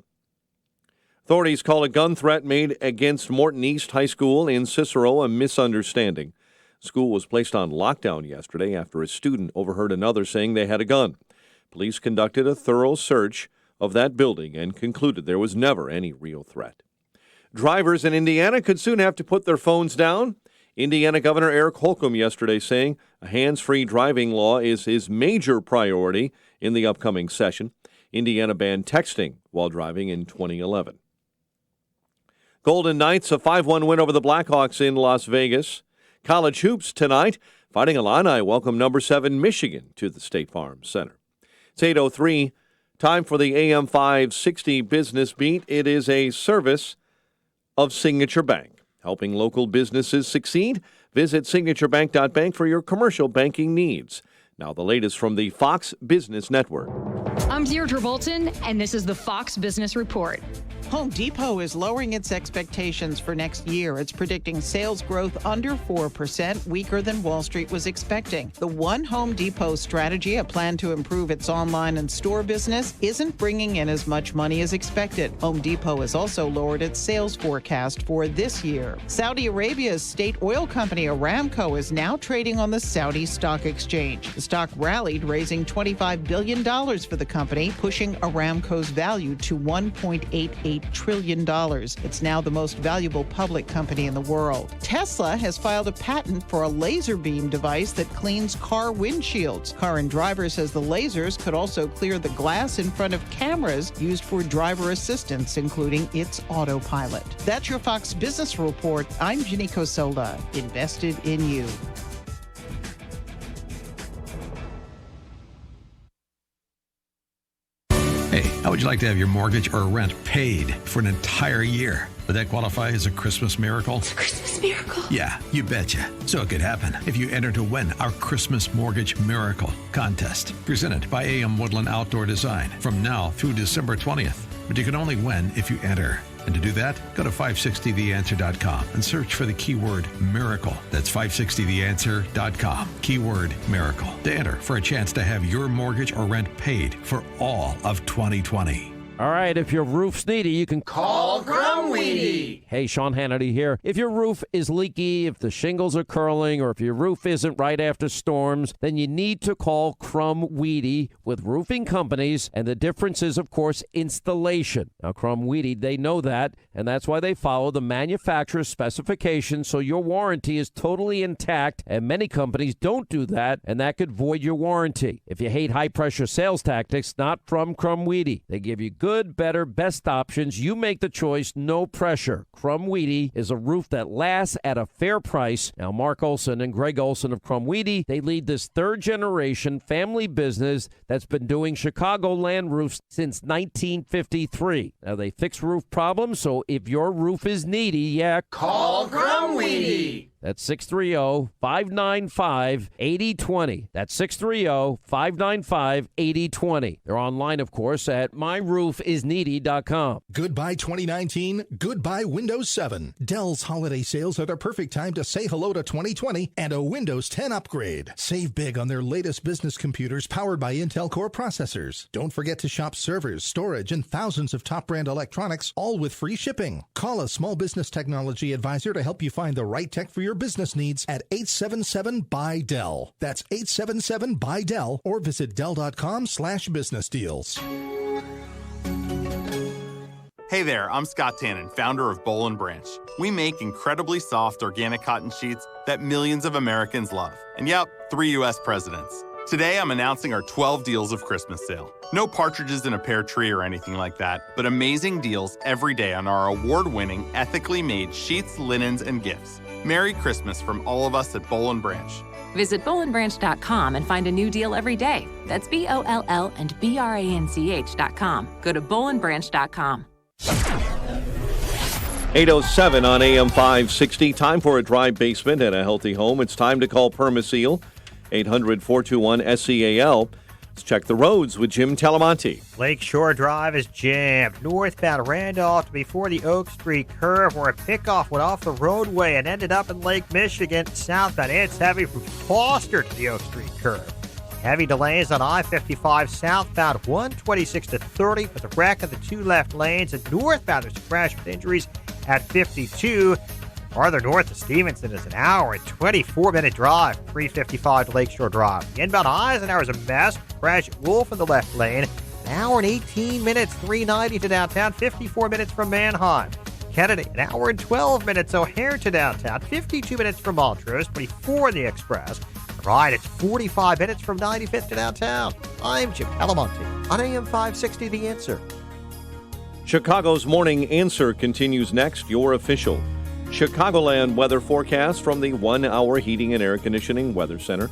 Authorities call a gun threat made against Morton East High School in Cicero a misunderstanding. School was placed on lockdown yesterday after a student overheard another saying they had a gun. Police conducted a thorough search of that building and concluded there was never any real threat. Drivers in Indiana could soon have to put their phones down. Indiana Governor Eric Holcomb yesterday saying a hands-free driving law is his major priority in the upcoming session. Indiana banned texting while driving in 2011. Golden Knights, a 5-1 win over the Blackhawks in Las Vegas. College hoops tonight. Fighting Illini welcome number 7 Michigan to the State Farm Center. It's 8:03. Time for the AM 560 Business Beat. It is a service of Signature Bank. Helping local businesses succeed. Visit signaturebank.bank for your commercial banking needs. Now the latest from the Fox Business Network. I'm Deirdre Bolton, and this is the Fox Business Report. Home Depot is lowering its expectations for next year. It's predicting sales growth under 4%, weaker than Wall Street was expecting. The One Home Depot strategy, a plan to improve its online and store business, isn't bringing in as much money as expected. Home Depot has also lowered its sales forecast for this year. Saudi Arabia's state oil company Aramco is now trading on the Saudi Stock Exchange. The stock rallied, raising $25 billion for the company, pushing Aramco's value to $1.88 trillion. It's now the most valuable public company in the world. Tesla has filed a patent for a laser beam device that cleans car windshields. Car and Driver says the lasers could also clear the glass in front of cameras used for driver assistance, including its autopilot. That's your Fox Business Report. I'm Ginny Cosola, invested in you. Hey, how would you like to have your mortgage or rent paid for an entire year? Would that qualify as a Christmas miracle? It's a Christmas miracle. Yeah, you betcha. So it could happen if you enter to win our Christmas Mortgage Miracle contest, presented by AM Woodland Outdoor Design from now through December 20th. But you can only win if you enter. And to do that, go to 560theanswer.com and search for the keyword miracle. That's 560theanswer.com. Keyword miracle. To enter for a chance to have your mortgage or rent paid for all of 2020. All right, if your roof's needy, you can Call Crumweedy. Hey, Sean Hannity here. If your roof is leaky, if the shingles are curling, or if your roof isn't right after storms, then you need to call Crumweedy with roofing companies. And the difference is, of course, installation. Now, Crumweedy, they know that, and that's why they follow the manufacturer's specifications, so your warranty is totally intact. And many companies don't do that, and that could void your warranty. If you hate high-pressure sales tactics, not from Crumweedy. They give you good, better, best options. You make the choice, no pressure. Crumweedy is a roof that lasts at a fair price. Now, Mark Olson and Greg Olson of Crumweedy, they lead this third-generation family business that's been doing Chicagoland roofs since 1953. Now, they fix roof problems, so if your roof is needy, Call Crumweedy. That's 630-595-8020. That's 630-595-8020. They're online, of course, at myroofisneedy.com. Goodbye 2019, goodbye Windows 7. Dell's holiday sales are the perfect time to say hello to 2020 and a Windows 10 upgrade. Save big on their latest business computers powered by Intel Core processors. Don't forget to shop servers, storage, and thousands of top brand electronics, all with free shipping. Call a small business technology advisor to help you find the right tech for your business needs at 877-BUY-DELL. That's 877-BUY-DELL, or visit Dell.com/business deals. Hey there, I'm Scott Tannen, founder of Boll & Branch. We make incredibly soft organic cotton sheets that millions of Americans love. And yep, 3 U.S. presidents. Today, I'm announcing our 12 Deals of Christmas sale. No partridges in a pear tree or anything like that, but amazing deals every day on our award-winning, ethically made sheets, linens, and gifts. Merry Christmas from all of us at Boll & Branch. Visit bollandbranch.com and find a new deal every day. That's BOLL and BRANCH.com. Go to bollandbranch.com. 8:07 on AM 560. Time for a dry basement and a healthy home. It's time to call Permaseal, 800-421-SEAL. Let's check the roads with Jim Talamonte. Lakeshore Drive is jammed. Northbound Randolph before the Oak Street curve, where a pickoff went off the roadway and ended up in Lake Michigan. Southbound, it's heavy from Foster to the Oak Street curve. Heavy delays on I-55 southbound 126 to 30 with a wreck in the 2 left lanes. And northbound, there's a crash with injuries at 52. Farther north to Stevenson is an hour and 24-minute drive, 355 to Lakeshore Drive. The inbound Eisenhower is a mess. Crash at Wolf in the left lane. An hour and 18 minutes, 390 to downtown, 54 minutes from Manheim. Kennedy, an hour and 12 minutes, O'Hare to downtown, 52 minutes from Montrose, 24 in the Express. Right, it's 45 minutes from 95th to downtown. I'm Jim Talamonte on AM 560, The Answer. Chicago's Morning Answer continues next, your official Chicagoland weather forecast from the 1 Hour Heating and Air Conditioning Weather Center.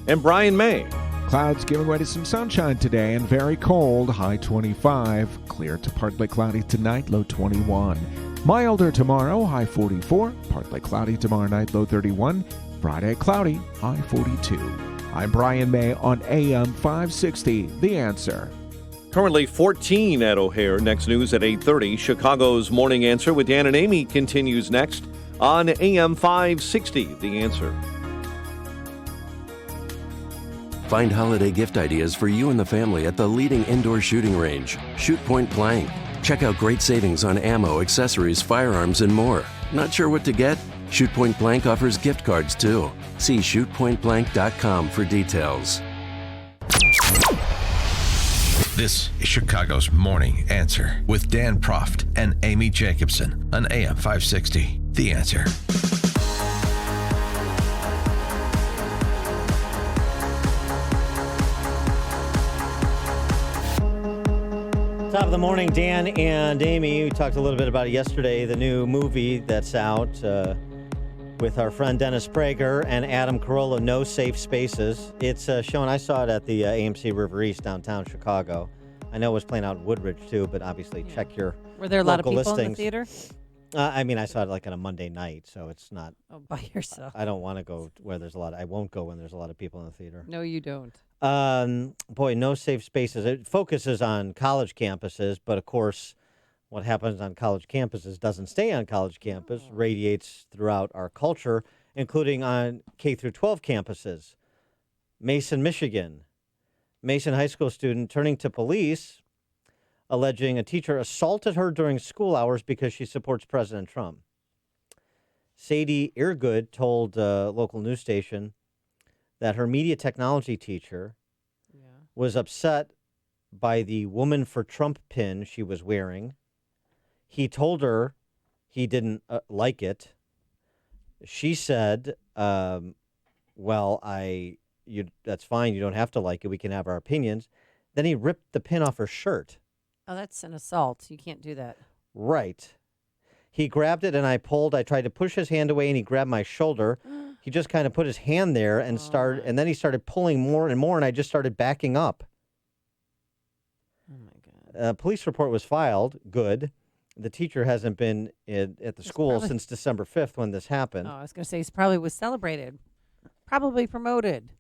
And Brian May. Clouds giving way to some sunshine today and very cold, high 25. Clear to partly cloudy tonight, low 21. Milder tomorrow, high 44. Partly cloudy tomorrow night, low 31. Friday, cloudy, high 42. I'm Brian May on AM 560, The Answer. Currently 14 at O'Hare. Next news at 8:30. Chicago's Morning Answer with Dan and Amy continues next on AM 560, The Answer. Find holiday gift ideas for you and the family at the leading indoor shooting range, Shoot Point Blank. Check out great savings on ammo, accessories, firearms, and more. Not sure what to get? Shoot Point Blank offers gift cards too. See shootpointblank.com for details. This is Chicago's Morning Answer with Dan Proft and Amy Jacobson on AM 560. The Answer. Top of the morning, Dan and Amy. We talked a little bit about it yesterday, the new movie that's out with our friend Dennis Prager and Adam Carolla, No Safe Spaces. It's shown, I saw it at the AMC River East downtown Chicago. I know it was playing out in Woodridge too, but obviously check your Were there a lot of people listings. in the theater? I mean, I saw it like on a Monday night, so it's not. Oh, by yourself. I don't want to go where there's a lot. I won't go when there's a lot of people in the theater. No, you don't. Boy, No Safe Spaces. It focuses on college campuses, but of course, what happens on college campuses doesn't stay on college campus, radiates throughout our culture, including on K through 12 campuses. Mason, Michigan. Mason high school student turning to police, alleging a teacher assaulted her during school hours because she supports President Trump. Sadie Eargood told a local news station that her media technology teacher was upset by the Woman for Trump pin she was wearing. He told her he didn't like it. She said, that's fine. You don't have to like it. We can have our opinions. Then he ripped the pin off her shirt. Oh, that's an assault. You can't do that. Right. He grabbed it and I pulled. I tried to push his hand away and he grabbed my shoulder. He just kind of put his hand there and and then he started pulling more and more and I just started backing up. Oh, my God. A police report was filed. Good. The teacher hasn't been at the school since December 5th when this happened. Oh, I was going to say he probably was celebrated. Probably promoted.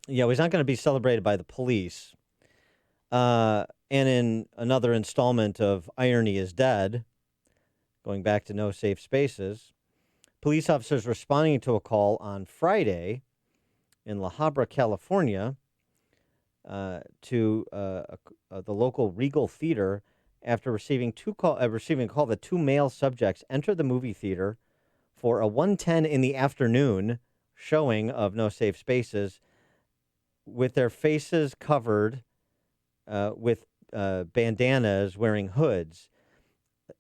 Yeah, he's not going to be celebrated by the police. And in another installment of Irony is Dead, going back to No Safe Spaces, police officers responding to a call on Friday in La Habra, California, to the local Regal Theater after receiving a call that two male subjects entered the movie theater for a 1:10 in the afternoon showing of No Safe Spaces with their faces covered with bandanas, wearing hoods.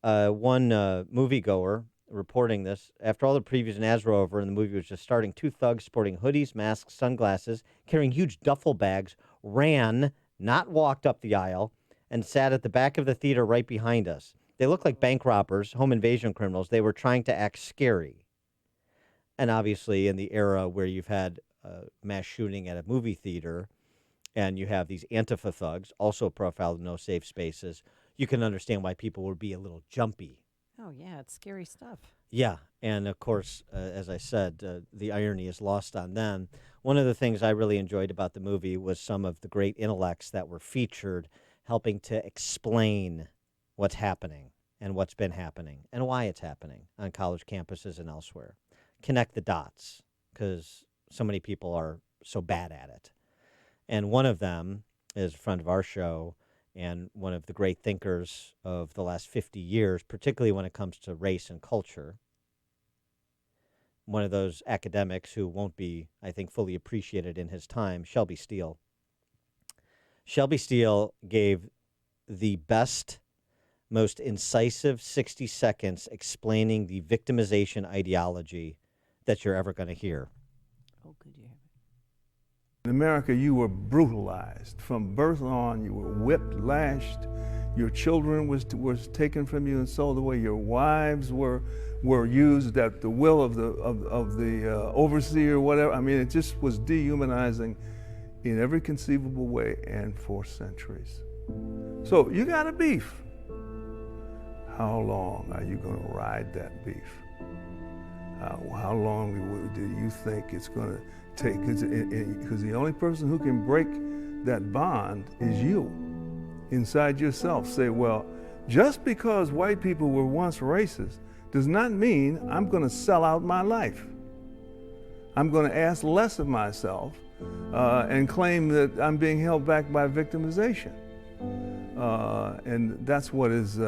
One moviegoer reporting this, after all the previews and ads were over and the movie was just starting, two thugs sporting hoodies, masks, sunglasses, carrying huge duffel bags, ran, not walked up the aisle, and sat at the back of the theater right behind us. They looked like bank robbers, home invasion criminals. They were trying to act scary. And obviously in the era where you've had a mass shooting at a movie theater and you have these Antifa thugs, also profiled in No Safe Spaces, you can understand why people would be a little jumpy. Oh, yeah, it's scary stuff. Yeah, and of course, as I said, the irony is lost on them. One of the things I really enjoyed about the movie was some of the great intellects that were featured helping to explain what's happening and what's been happening and why it's happening on college campuses and elsewhere. Connect the dots, because so many people are so bad at it. And one of them is a friend of our show and one of the great thinkers of the last 50 years, particularly when it comes to race and culture. One of those academics who won't be, I think, fully appreciated in his time, Shelby Steele. Shelby Steele gave the best, most incisive 60 seconds explaining the victimization ideology that you're ever going to hear. Oh, could you hear it? In America, you were brutalized. From birth on, you were whipped, lashed. Your children was taken from you and sold away. Your wives were used at the will of the overseer, whatever. I mean, it just was dehumanizing in every conceivable way and for centuries. So you got a beef. How long are you going to ride that beef? How long do you think it's going to take? Because the only person who can break that bond is you, inside yourself. Say, well, just because white people were once racist does not mean I'm going to sell out my life. I'm going to ask less of myself and claim that I'm being held back by victimization. And that's what is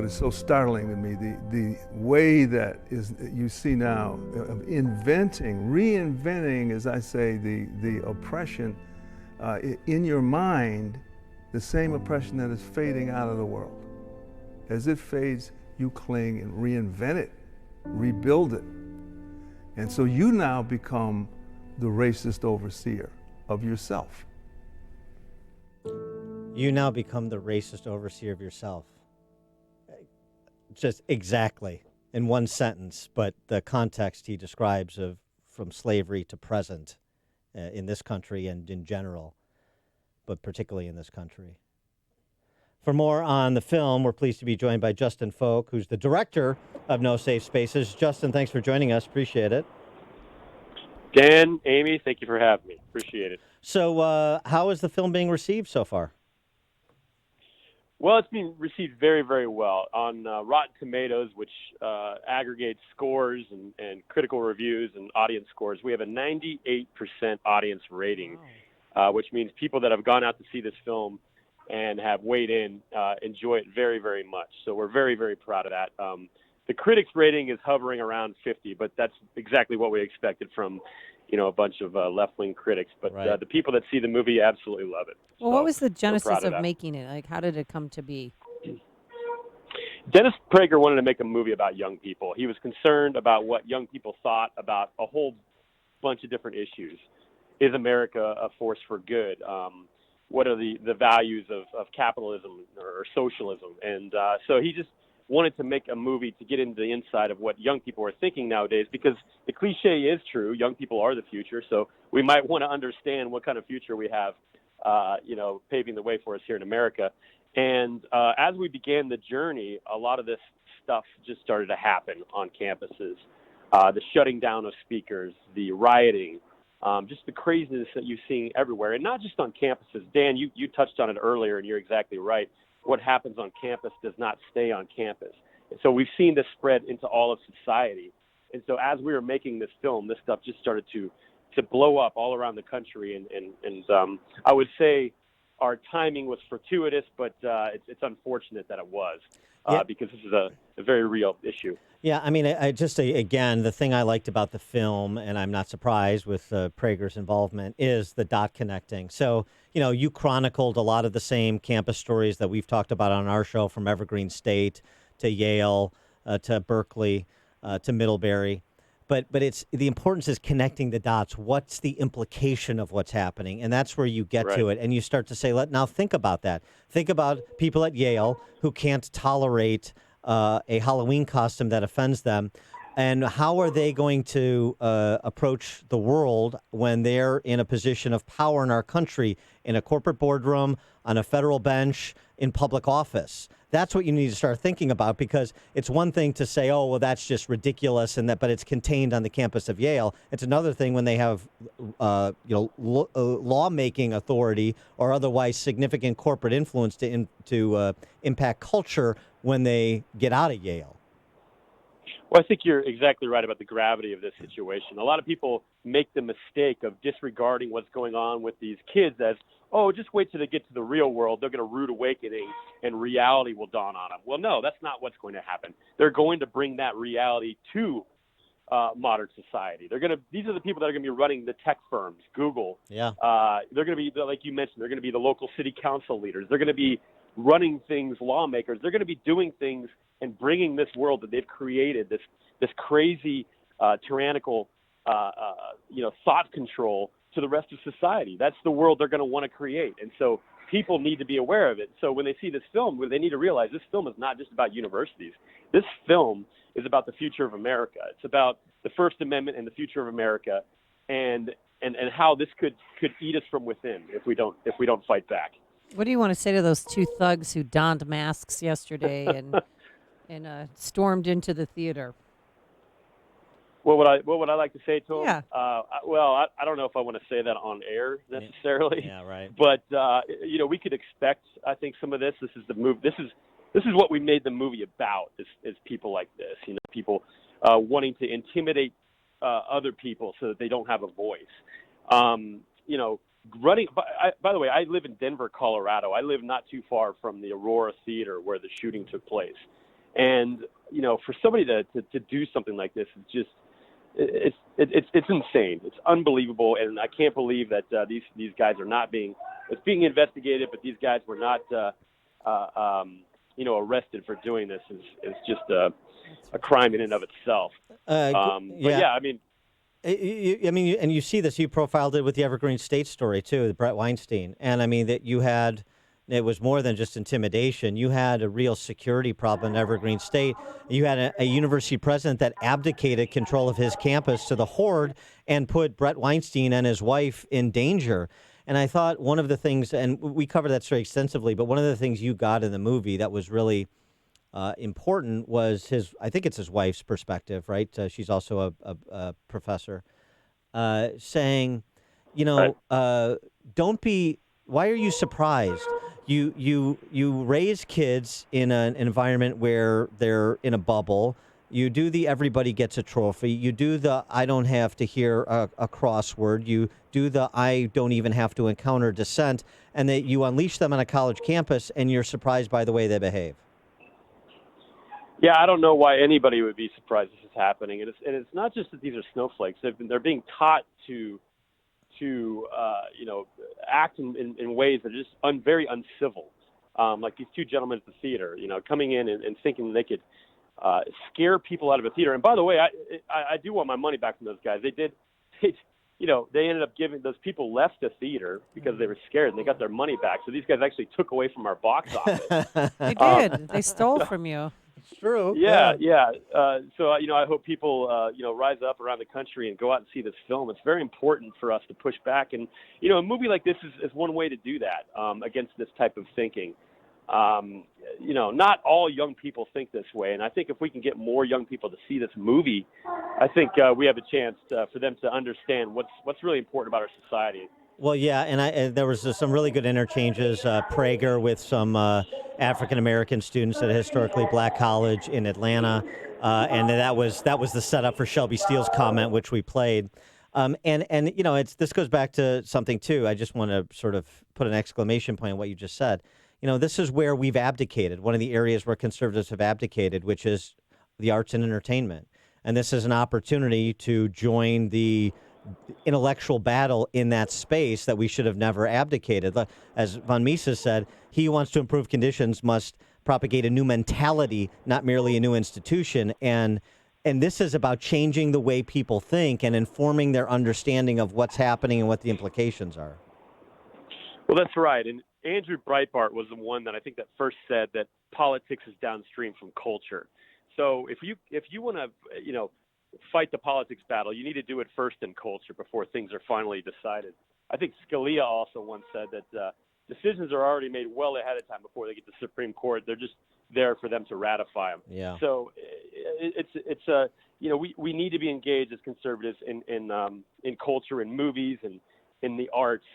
so startling to me, the way that you see now of reinventing, as I say, the oppression in your mind, the same oppression that is fading out of the world. As it fades, you cling and reinvent it, rebuild it. And so you now become the racist overseer of yourself. You now become the racist overseer of yourself. Just exactly in one sentence, but the context he describes of from slavery to present in this country and in general, but particularly in this country. For more on the film, we're pleased to be joined by Justin Folk, who's the director of No Safe Spaces. Justin, thanks for joining us. Appreciate it. Dan, Amy, thank you for having me. Appreciate it. So how is the film being received so far? Well, it's been received very, very well on Rotten Tomatoes, which aggregates scores and critical reviews and audience scores. We have a 98% audience rating, which means people that have gone out to see this film and have weighed in enjoy it very, very much. So we're very, very proud of that. The critics' rating is hovering around 50, but that's exactly what we expected from a bunch of left-wing critics. But the people that see the movie absolutely love it. Well, what was the genesis of that. making it? Like, how did it come to be? Dennis Prager wanted to make a movie about young people. He was concerned about what young people thought about a whole bunch of different issues. Is America a force for good? What are the values of capitalism or socialism? And so he just wanted to make a movie to get into the inside of what young people are thinking nowadays, because the cliche is true. Young people are the future. So we might want to understand what kind of future we have, paving the way for us here in America. And as we began the journey, a lot of this stuff just started to happen on campuses. The shutting down of speakers, the rioting, just the craziness that you're seeing everywhere. And not just on campuses. Dan, you touched on it earlier, and you're exactly right. What happens on campus does not stay on campus. And so we've seen this spread into all of society. And so as we were making this film, this stuff just started to blow up all around the country. And I would say our timing was fortuitous, but it's unfortunate that it was, because this is a very real issue. Yeah, I mean, again, the thing I liked about the film, and I'm not surprised with Prager's involvement, is the dot connecting. So, you chronicled a lot of the same campus stories that we've talked about on our show, from Evergreen State to Yale to Berkeley to Middlebury. But it's the importance is connecting the dots. What's the implication of what's happening? And that's where you get to it. And you start to say, now think about that. Think about people at Yale who can't tolerate a Halloween costume that offends them. And how are they going to approach the world when they're in a position of power in our country, in a corporate boardroom, on a federal bench, in public office? That's what you need to start thinking about, because it's one thing to say, oh, well, that's just ridiculous, but it's contained on the campus of Yale. It's another thing when they have, lawmaking authority or otherwise significant corporate influence to impact culture when they get out of Yale. Well, I think you're exactly right about the gravity of this situation. A lot of people make the mistake of disregarding what's going on with these kids as, oh, just wait till they get to the real world. They're going to rude awakening and reality will dawn on them. Well, no, that's not what's going to happen. They're going to bring that reality to modern society. These are the people that are going to be running the tech firms, Google. Yeah. They're going to be, like you mentioned, they're going to be the local city council leaders. They're going to be running things, lawmakers. They're going to be doing things and bringing this world that they've created, this crazy, tyrannical, thought control to the rest of society. That's the world they're going to want to create. And so people need to be aware of it. So when they see this film, they need to realize this film is not just about universities. This film is about the future of America. It's about the First Amendment and the future of America, and how this could eat us from within if we don't fight back. What do you want to say to those two thugs who donned masks yesterday and stormed into the theater? What would I like to say to them? Yeah. I don't know if I want to say that on air necessarily. Yeah, right. But we could expect, I think, some of this. This is the move. This is what we made the movie about. Is people like this. People wanting to intimidate other people so that they don't have a voice. Running. By the way, I live in Denver, Colorado. I live not too far from the Aurora Theater where the shooting took place. And for somebody to do something like this, it's just it's insane. It's unbelievable, and I can't believe that these guys are not being. It's being investigated, but these guys were not arrested for doing this. Is just a crime in and of itself. And you see this. You profiled it with the Evergreen State story too, the Brett Weinstein, and I mean that you had. It was more than just intimidation. You had a real security problem in Evergreen State. You had a university president that abdicated control of his campus to the horde and put Brett Weinstein and his wife in danger. And I thought one of the things, and we covered that very extensively, but one of the things you got in the movie that was really important was I think it's his wife's perspective, right? She's also a professor, saying, don't be, why are you surprised? You raise kids in an environment where they're in a bubble. You do the everybody gets a trophy. You do the I don't have to hear a crossword. You do the I don't even have to encounter dissent. And that you unleash them on a college campus, and you're surprised by the way they behave. Yeah, I don't know why anybody would be surprised this is happening. And it's not just that these are snowflakes. They're being taught to act in ways that are just very uncivil. Like these two gentlemen at the theater, coming in and thinking they could scare people out of a theater. And by the way, I do want my money back from those guys. They ended up giving those people left the theater because they were scared, and they got their money back. So these guys actually took away from our box office. They did. They stole from you. It's true. Yeah. So I hope people rise up around the country and go out and see this film. It's very important for us to push back, and a movie like this is one way to do that against this type of thinking. Not all young people think this way, and I think if we can get more young people to see this movie, I think we have a chance for them to understand what's really important about our society. Well, yeah, and there was some really good interchanges. Prager with some African-American students at a historically black college in Atlanta, and that was the setup for Shelby Steele's comment, which we played. This goes back to something, too. I just want to sort of put an exclamation point on what you just said. This is where we've abdicated, one of the areas where conservatives have abdicated, which is the arts and entertainment. And this is an opportunity to join the intellectual battle in that space that we should have never abdicated. As von Mises said, he who wants to improve conditions must propagate a new mentality, not merely a new institution. And this is about changing the way people think and informing their understanding of what's happening and what the implications are. Well, that's right. And Andrew Breitbart was the one that I think that first said that politics is downstream from culture. So if you want to, fight the politics battle, you need to do it first in culture before things are finally decided. I think Scalia also once said that decisions are already made well ahead of time before they get to the Supreme Court. They're just there for them to ratify them. Yeah. So we need to be engaged as conservatives in culture, in movies, and in the arts.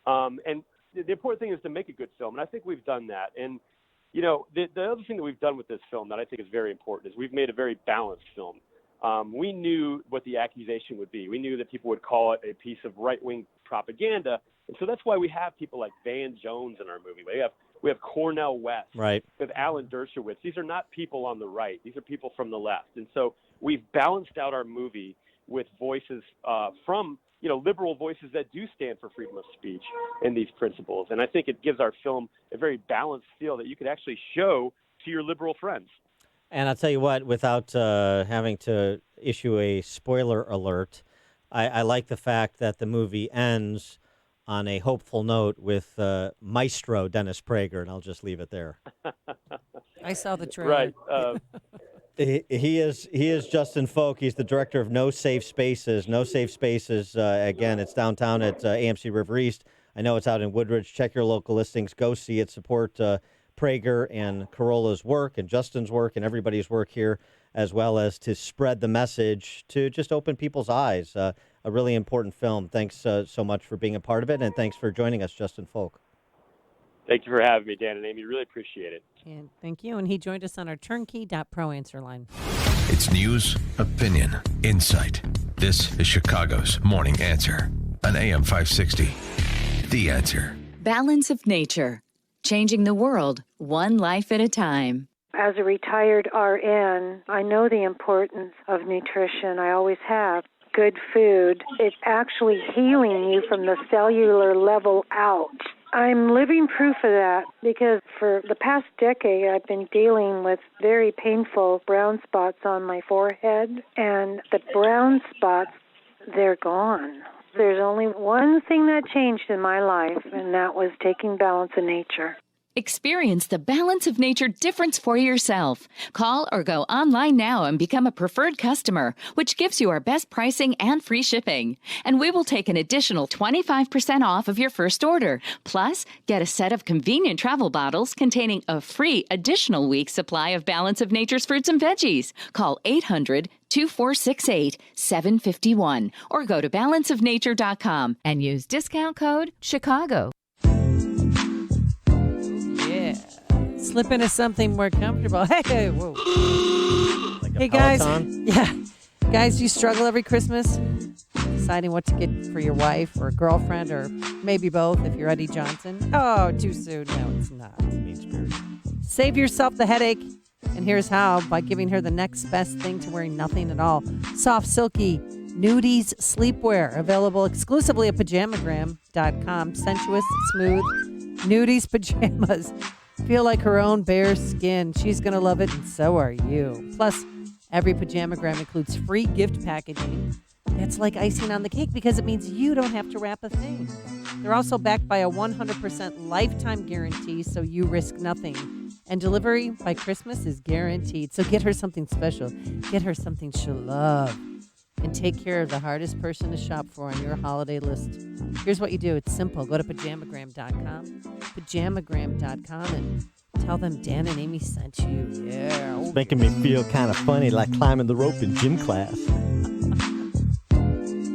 And the important thing is to make a good film, and I think we've done that. And the other thing that we've done with this film that I think is very important is we've made a very balanced film. We knew what the accusation would be. We knew that people would call it a piece of right-wing propaganda, and so that's why we have people like Van Jones in our movie. We have Cornel West. Right. We have Alan Dershowitz. These are not people on the right. These are people from the left, and so we've balanced out our movie with voices from liberal voices that do stand for freedom of speech and these principles. And I think it gives our film a very balanced feel that you could actually show to your liberal friends. And I'll tell you what, without having to issue a spoiler alert, I like the fact that the movie ends on a hopeful note with Maestro Dennis Prager, and I'll just leave it there. I saw the trailer. Right. He is Justin Folk. He's the director of No Safe Spaces. No Safe Spaces, again, it's downtown at AMC River East. I know it's out in Woodridge. Check your local listings. Go see it. Support Prager and Carolla's work and Justin's work and everybody's work here, as well as to spread the message to just open people's eyes. A really important film. Thanks so much for being a part of it, and thanks for joining us, Justin Folk. Thank you for having me, Dan and Amy. Really appreciate it. And thank you. And he joined us on our turnkey.pro answer line. It's news, opinion, insight. This is Chicago's Morning Answer on AM 560. The Answer. Balance of Nature. Changing the world, one life at a time. As a retired RN, I know the importance of nutrition. I always have. Good food. It's actually healing you from the cellular level out. I'm living proof of that because for the past decade, I've been dealing with very painful brown spots on my forehead, and the brown spots, they're gone. There's only one thing that changed in my life, and that was taking Balance of Nature. Experience the Balance of Nature difference for yourself. Call or go online now and become a preferred customer, which gives you our best pricing and free shipping. And we will take an additional 25% off of your first order. Plus, get a set of convenient travel bottles containing a free additional week's supply of Balance of Nature's fruits and veggies. Call 800-2468-751 or go to balanceofnature.com and use discount code CHICAGO. Slip into something more comfortable. Hey, whoa. Like a Hey, guys. Peloton? Yeah. Guys, do you struggle every Christmas deciding what to get for your wife or girlfriend or maybe both if you're Eddie Johnson? Oh, too soon. No, it's not. Mean-spirited. Save yourself the headache. And here's how, by giving her the next best thing to wearing nothing at all. Soft, silky Nudies sleepwear, available exclusively at pajamagram.com. Sensuous, smooth, Nudies pajamas. Feel like her own bare skin. She's going to love it, and so are you. Plus, every Pajamagram includes free gift packaging. That's like icing on the cake because it means you don't have to wrap a thing. They're also backed by a 100% lifetime guarantee, so you risk nothing. And delivery by Christmas is guaranteed. So get her something special. Get her something she'll love. And take care of the hardest person to shop for on your holiday list. Here's what you do. It's simple. Go to pajamagram.com. Pajamagram.com and tell them Dan and Amy sent you. Yeah. It's making me feel kind of funny, like climbing the rope in gym class.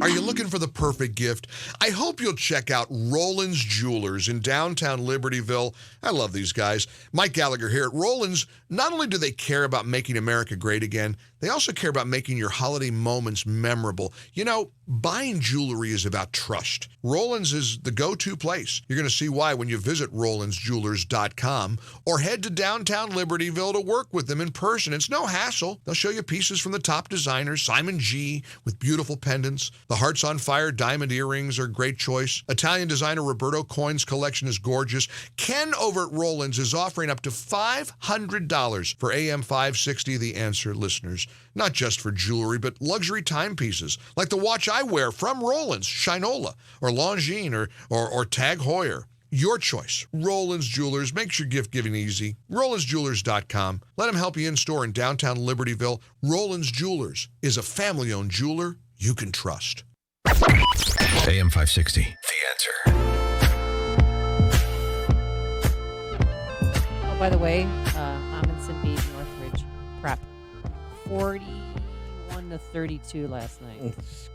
Are you looking for the perfect gift? I hope you'll check out Roland's Jewelers in downtown Libertyville. I love these guys. Mike Gallagher here at Roland's. Not only do they care about making America great again, they also care about making your holiday moments memorable. You know, buying jewelry is about trust. Roland's is the go-to place. You're going to see why when you visit RolandsJewelers.com or head to downtown Libertyville to work with them in person. It's no hassle. They'll show you pieces from the top designers, Simon G, with beautiful pendants. The Hearts on Fire diamond earrings are a great choice. Italian designer Roberto Coin's collection is gorgeous. Ken over at Roland's is offering up to $500 for AM 560 The Answer listeners. Not just for jewelry, but luxury timepieces, like the watch I wear from Roland's, Shinola, or Longines, or Tag Heuer. Your choice. Roland's Jewelers makes your gift giving easy. RolandsJewelers.com. Let them help you in-store in downtown Libertyville. Roland's Jewelers is a family-owned jeweler you can trust. AM 560, The Answer. Oh, by the way, Amundsen beat Northridge Prep 41-32 last night.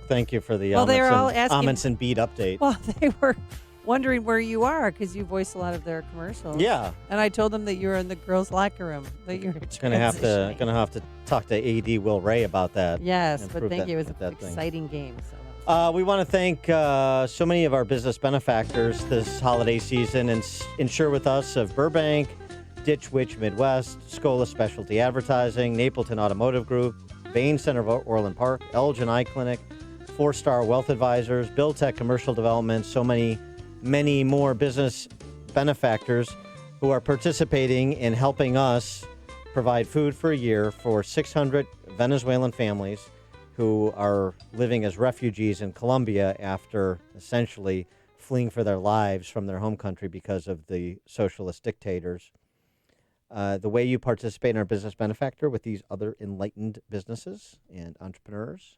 Thank you for the Amundsen beat update. Well, they were wondering where you are because you voice a lot of their commercials. Yeah. And I told them that you were in the girls' locker room. That you were gonna have to talk to AD Will Ray about that. Yes, but thank you. It was an exciting game. So. We want to thank so many of our business benefactors this holiday season and insure with us of Burbank, Ditch Witch Midwest, Scola Specialty Advertising, Napleton Automotive Group, Bain Center of Orland Park, Elgin Eye Clinic, 4-Star Wealth Advisors, Build Tech Commercial Development, so many more business benefactors who are participating in helping us provide food for a year for 600 Venezuelan families who are living as refugees in Colombia after essentially fleeing for their lives from their home country because of the socialist dictators. The way you participate in our business benefactor with these other enlightened businesses and entrepreneurs,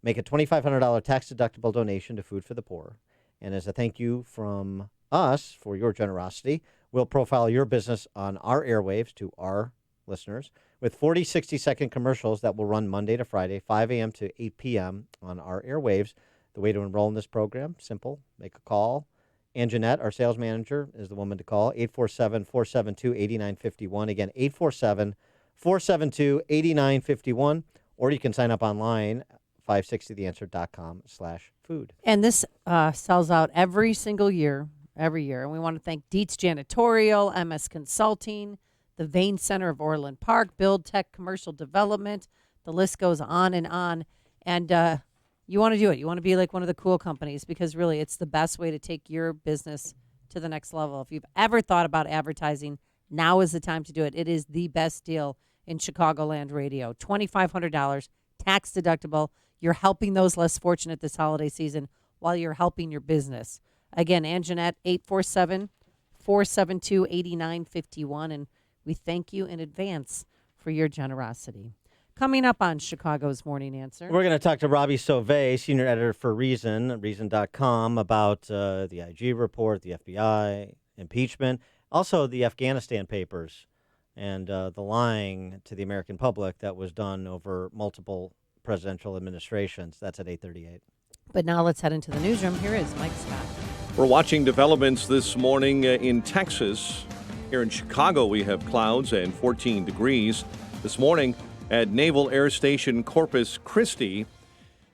make a $2,500 tax-deductible donation to Food for the Poor. And as a thank you from us for your generosity, we'll profile your business on our airwaves to our listeners with 40 60-second commercials that will run Monday to Friday, 5 a.m. to 8 p.m. on our airwaves. The way to enroll in this program, simple, make a call. Ann Jeanette, our sales manager, is the woman to call, 847-472-8951. Again, 847-472-8951. Or you can sign up online, 560theanswer.com/food. And this sells out every single year, every year. And we want to thank Dietz Janitorial, MS Consulting, the Bain Center of Orland Park, Build Tech Commercial Development. The list goes on and on. And you want to do it. You want to be like one of the cool companies because really it's the best way to take your business to the next level. If you've ever thought about advertising, now is the time to do it. It is the best deal in Chicagoland radio. $2,500, tax deductible. You're helping those less fortunate this holiday season while you're helping your business. Again, Anjanette, 847-472-8951. And we thank you in advance for your generosity. Coming up on Chicago's Morning Answer. We're going to talk to Robbie Sauvé, senior editor for Reason, Reason.com, about the IG report, the FBI, impeachment, also the Afghanistan papers, and the lying to the American public that was done over multiple presidential administrations. That's at 8:38. But now let's head into the newsroom. Here is Mike Scott. We're watching developments this morning in Texas Here in Chicago, we have clouds and 14 degrees. This morning at Naval Air Station Corpus Christi,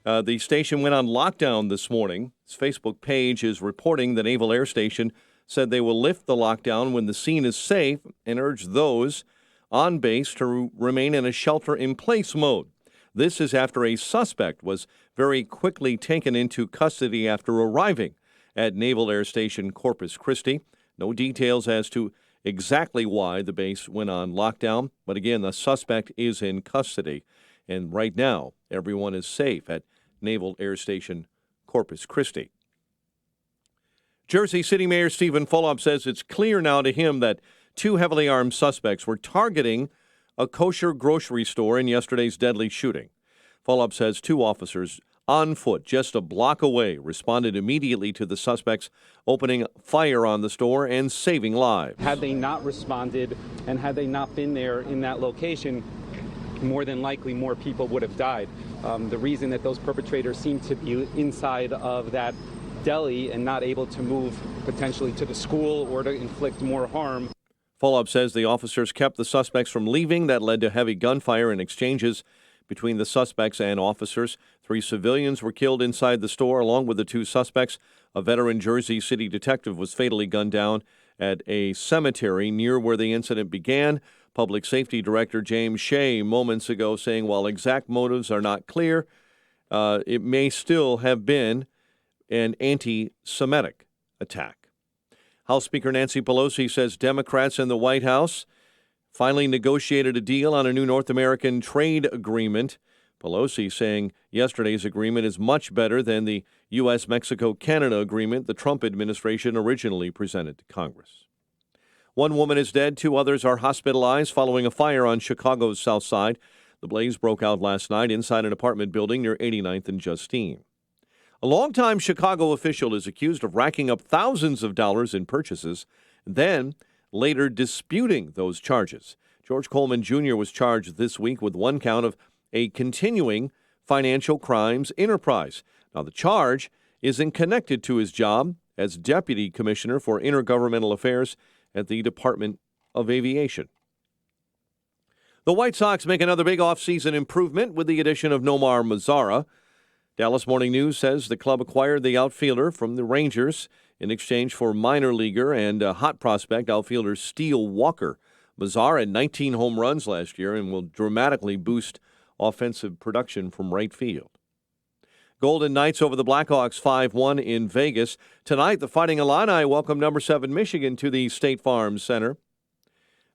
the station went on lockdown this morning. Its Facebook page is reporting the Naval Air Station said they will lift the lockdown when the scene is safe and urge those on base to remain in a shelter-in-place mode. This is after a suspect was very quickly taken into custody after arriving at Naval Air Station Corpus Christi. No details as to exactly why the base went on lockdown, but again, the suspect is in custody. And right now, everyone is safe at Naval Air Station Corpus Christi. Jersey City Mayor Stephen Fulop says it's clear now to him that two heavily armed suspects were targeting a kosher grocery store in yesterday's deadly shooting. Fulop says two officers on foot just a block away responded immediately to the suspects opening fire on the store and saving lives. Had they not responded and had they not been there in that location, more than likely more people would have died. The reason that those perpetrators seem to be inside of that deli and not able to move potentially to the school or to inflict more harm. Fulop says the officers kept the suspects from leaving. That led to heavy gunfire and exchanges between the suspects and officers. 3 civilians were killed inside the store along with the 2 suspects. A veteran Jersey City detective was fatally gunned down at a cemetery near where the incident began. Public Safety Director James Shea moments ago saying while exact motives are not clear, it may still have been an anti-Semitic attack. House Speaker Nancy Pelosi says Democrats in the White House finally negotiated a deal on a new North American trade agreement. Pelosi saying yesterday's agreement is much better than the U.S.-Mexico-Canada agreement the Trump administration originally presented to Congress. 1 woman is dead, 2 others are hospitalized following a fire on Chicago's South Side. The blaze broke out last night inside an apartment building near 89th and Justine. A longtime Chicago official is accused of racking up thousands of dollars in purchases, then later disputing those charges. George Coleman Jr. was charged this week with 1 count of a continuing financial crimes enterprise. Now, the charge isn't connected to his job as Deputy Commissioner for Intergovernmental Affairs at the Department of Aviation. The White Sox make another big offseason improvement with the addition of Nomar Mazara. Dallas Morning News says the club acquired the outfielder from the Rangers in exchange for minor leaguer and hot prospect outfielder Steele Walker. Mazara had 19 home runs last year and will dramatically boost offensive production from right field. Golden Knights over the Blackhawks 5-1 in Vegas. Tonight, the Fighting Illini welcome number 7 Michigan to the State Farm Center.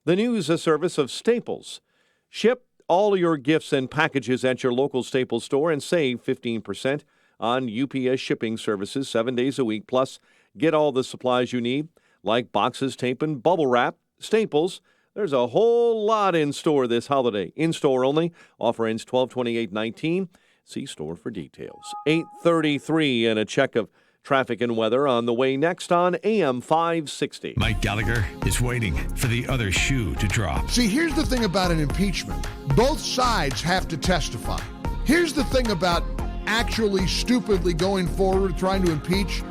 The news a service of Staples. Ship all your gifts and packages at your local Staples store and save 15% on UPS shipping services 7 days a week. Plus, get all the supplies you need, like boxes, tape, and bubble wrap. Staples, there's a whole lot in store this holiday. In-store only. Offer ends 12/28/19. See store for details. 8:33 and a check of traffic and weather on the way next on AM 560. Mike Gallagher is waiting for the other shoe to drop. See, here's the thing about an impeachment. Both sides have to testify. Here's the thing about actually stupidly going forward trying to impeach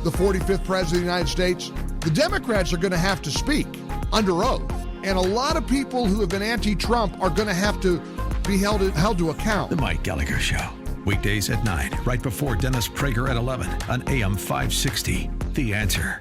the 45th president of the United States. The Democrats are going to have to speak under oath. And a lot of people who have been anti-Trump are going to have to be held to account. The Mike Gallagher Show. Weekdays at 9, right before Dennis Prager at 11 on AM 560. The Answer.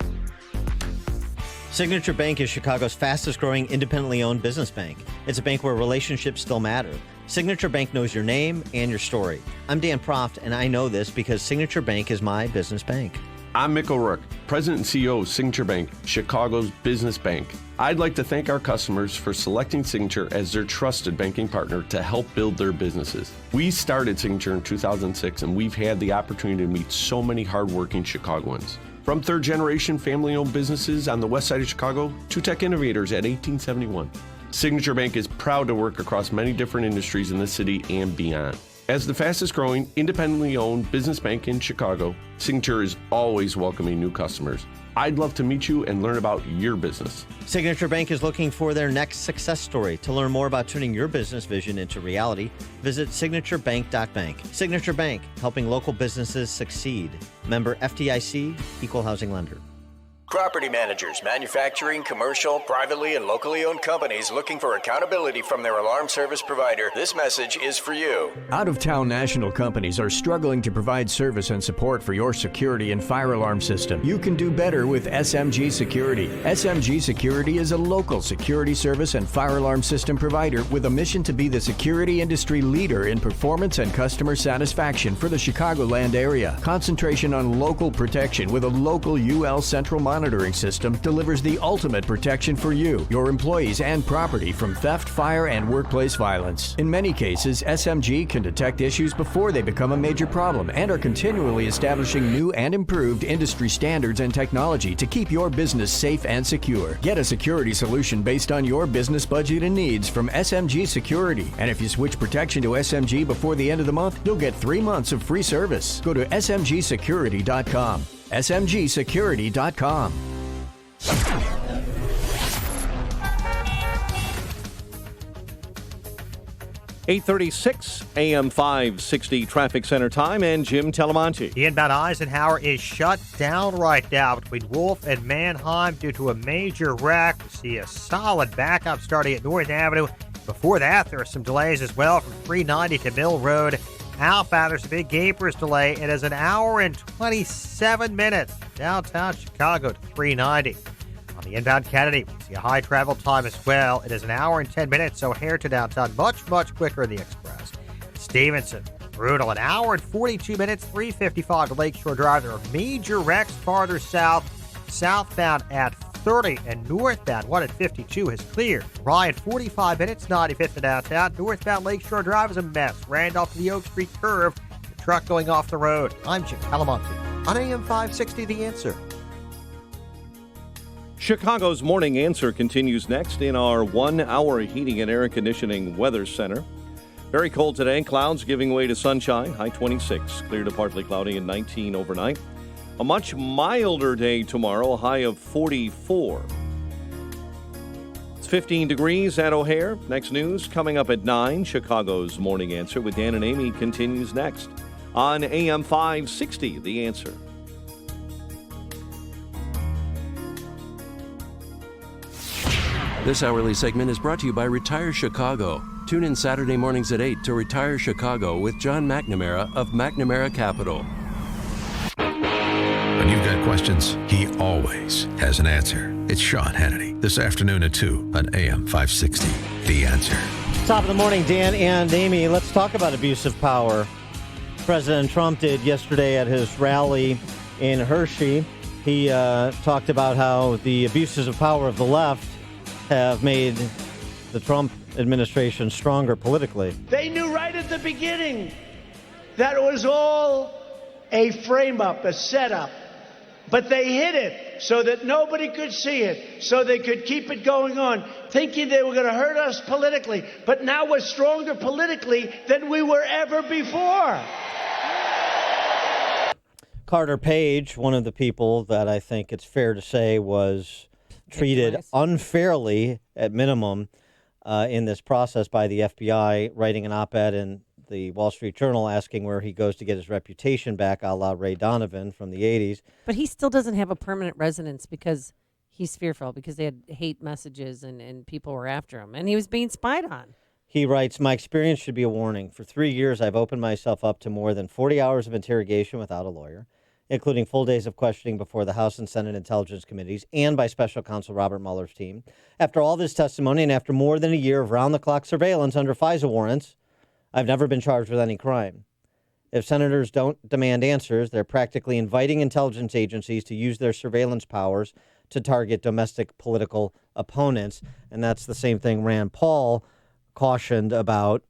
Signature Bank is Chicago's fastest growing independently owned business bank. It's a bank where relationships still matter. Signature Bank knows your name and your story. I'm Dan Proft, and I know this because Signature Bank is my business bank. I'm Mick O'Rourke, President and CEO of Signature Bank, Chicago's business bank. I'd like to thank our customers for selecting Signature as their trusted banking partner to help build their businesses. We started Signature in 2006, and we've had the opportunity to meet so many hardworking Chicagoans. From third-generation family-owned businesses on the west side of Chicago to tech innovators at 1871. Signature Bank is proud to work across many different industries in the city and beyond. As the fastest growing, independently owned business bank in Chicago, Signature is always welcoming new customers. I'd love to meet you and learn about your business. Signature Bank is looking for their next success story. To learn more about turning your business vision into reality, visit signaturebank.bank. Signature Bank, helping local businesses succeed. Member FDIC, Equal Housing Lender. Property managers, manufacturing, commercial, privately and locally owned companies looking for accountability from their alarm service provider, this message is for you. Out-of-town national companies are struggling to provide service and support for your security and fire alarm system. You can do better with SMG Security. SMG Security is a local security service and fire alarm system provider with a mission to be the security industry leader in performance and customer satisfaction for the Chicagoland area. Concentration on local protection with a local UL Central monitoring system delivers the ultimate protection for you, your employees, and property from theft, fire, and workplace violence. In many cases, SMG can detect issues before they become a major problem and are continually establishing new and improved industry standards and technology to keep your business safe and secure. Get a security solution based on your business budget and needs from SMG Security. And if you switch protection to SMG before the end of the month, you'll get 3 months of free service. Go to smgsecurity.com. smgsecurity.com. 8:36 AM 560 Traffic Center time, and Jim Telemonte. The inbound Eisenhower is shut down right now between Wolf and Mannheim due to a major wreck. We see a solid backup starting at North Avenue. Before that, there are some delays as well from 390 to Mill Road. Outbound, there's a big Gapers delay. It is an hour and 27 minutes downtown Chicago to 390. On the inbound Kennedy, we see a high travel time as well. It is an hour and 10 minutes, so here to downtown much quicker in the Express. Stevenson, brutal, an hour and 42 minutes, 355 to Lakeshore Drive. There are major wrecks farther south, southbound at 30 and northbound 1 at 52 has cleared. Ryan, 45 minutes, 95th to downtown. Northbound Lakeshore Drive is a mess. Randolph to the Oak Street curve, the truck going off the road. I'm Jim Telemonte on AM 560 The Answer. Chicago's Morning Answer continues next in our 1-hour heating and air conditioning weather center. Very cold today. Clouds giving way to sunshine. High 26. Clear to partly cloudy and 19 overnight. A much milder day tomorrow. A high of 44. It's 15 degrees at O'Hare. Next news coming up at 9. Chicago's Morning Answer with Dan and Amy continues next on AM 560 The Answer. This hourly segment is brought to you by Retire Chicago. Tune in Saturday mornings at 8 to Retire Chicago with John McNamara of McNamara Capital. When you've got questions, he always has an answer. It's Sean Hannity, this afternoon at 2 on AM 560. The Answer. Top of the morning, Dan and Amy. Let's talk about abuse of power. President Trump did yesterday at his rally in Hershey. He talked about how the abuses of power of the left have made the Trump administration stronger politically. They knew right at the beginning that it was all a frame-up, a setup. But they hid it so that nobody could see it, so they could keep it going on, thinking they were going to hurt us politically. But now we're stronger politically than we were ever before. Carter Page, one of the people that I think it's fair to say was treated unfairly, at minimum, in this process by the FBI, writing an op-ed in the Wall Street Journal asking where he goes to get his reputation back, a la Ray Donovan from the 80s. But he still doesn't have a permanent residence because he's fearful, because they had hate messages and people were after him, and he was being spied on. He writes, my experience should be a warning. For 3 years, I've opened myself up to more than 40 hours of interrogation without a lawyer, including full days of questioning before the House and Senate Intelligence Committees and by Special Counsel Robert Mueller's team. After all this testimony and after more than a year of round-the-clock surveillance under FISA warrants, I've never been charged with any crime. If senators don't demand answers, they're practically inviting intelligence agencies to use their surveillance powers to target domestic political opponents. And that's the same thing Rand Paul cautioned about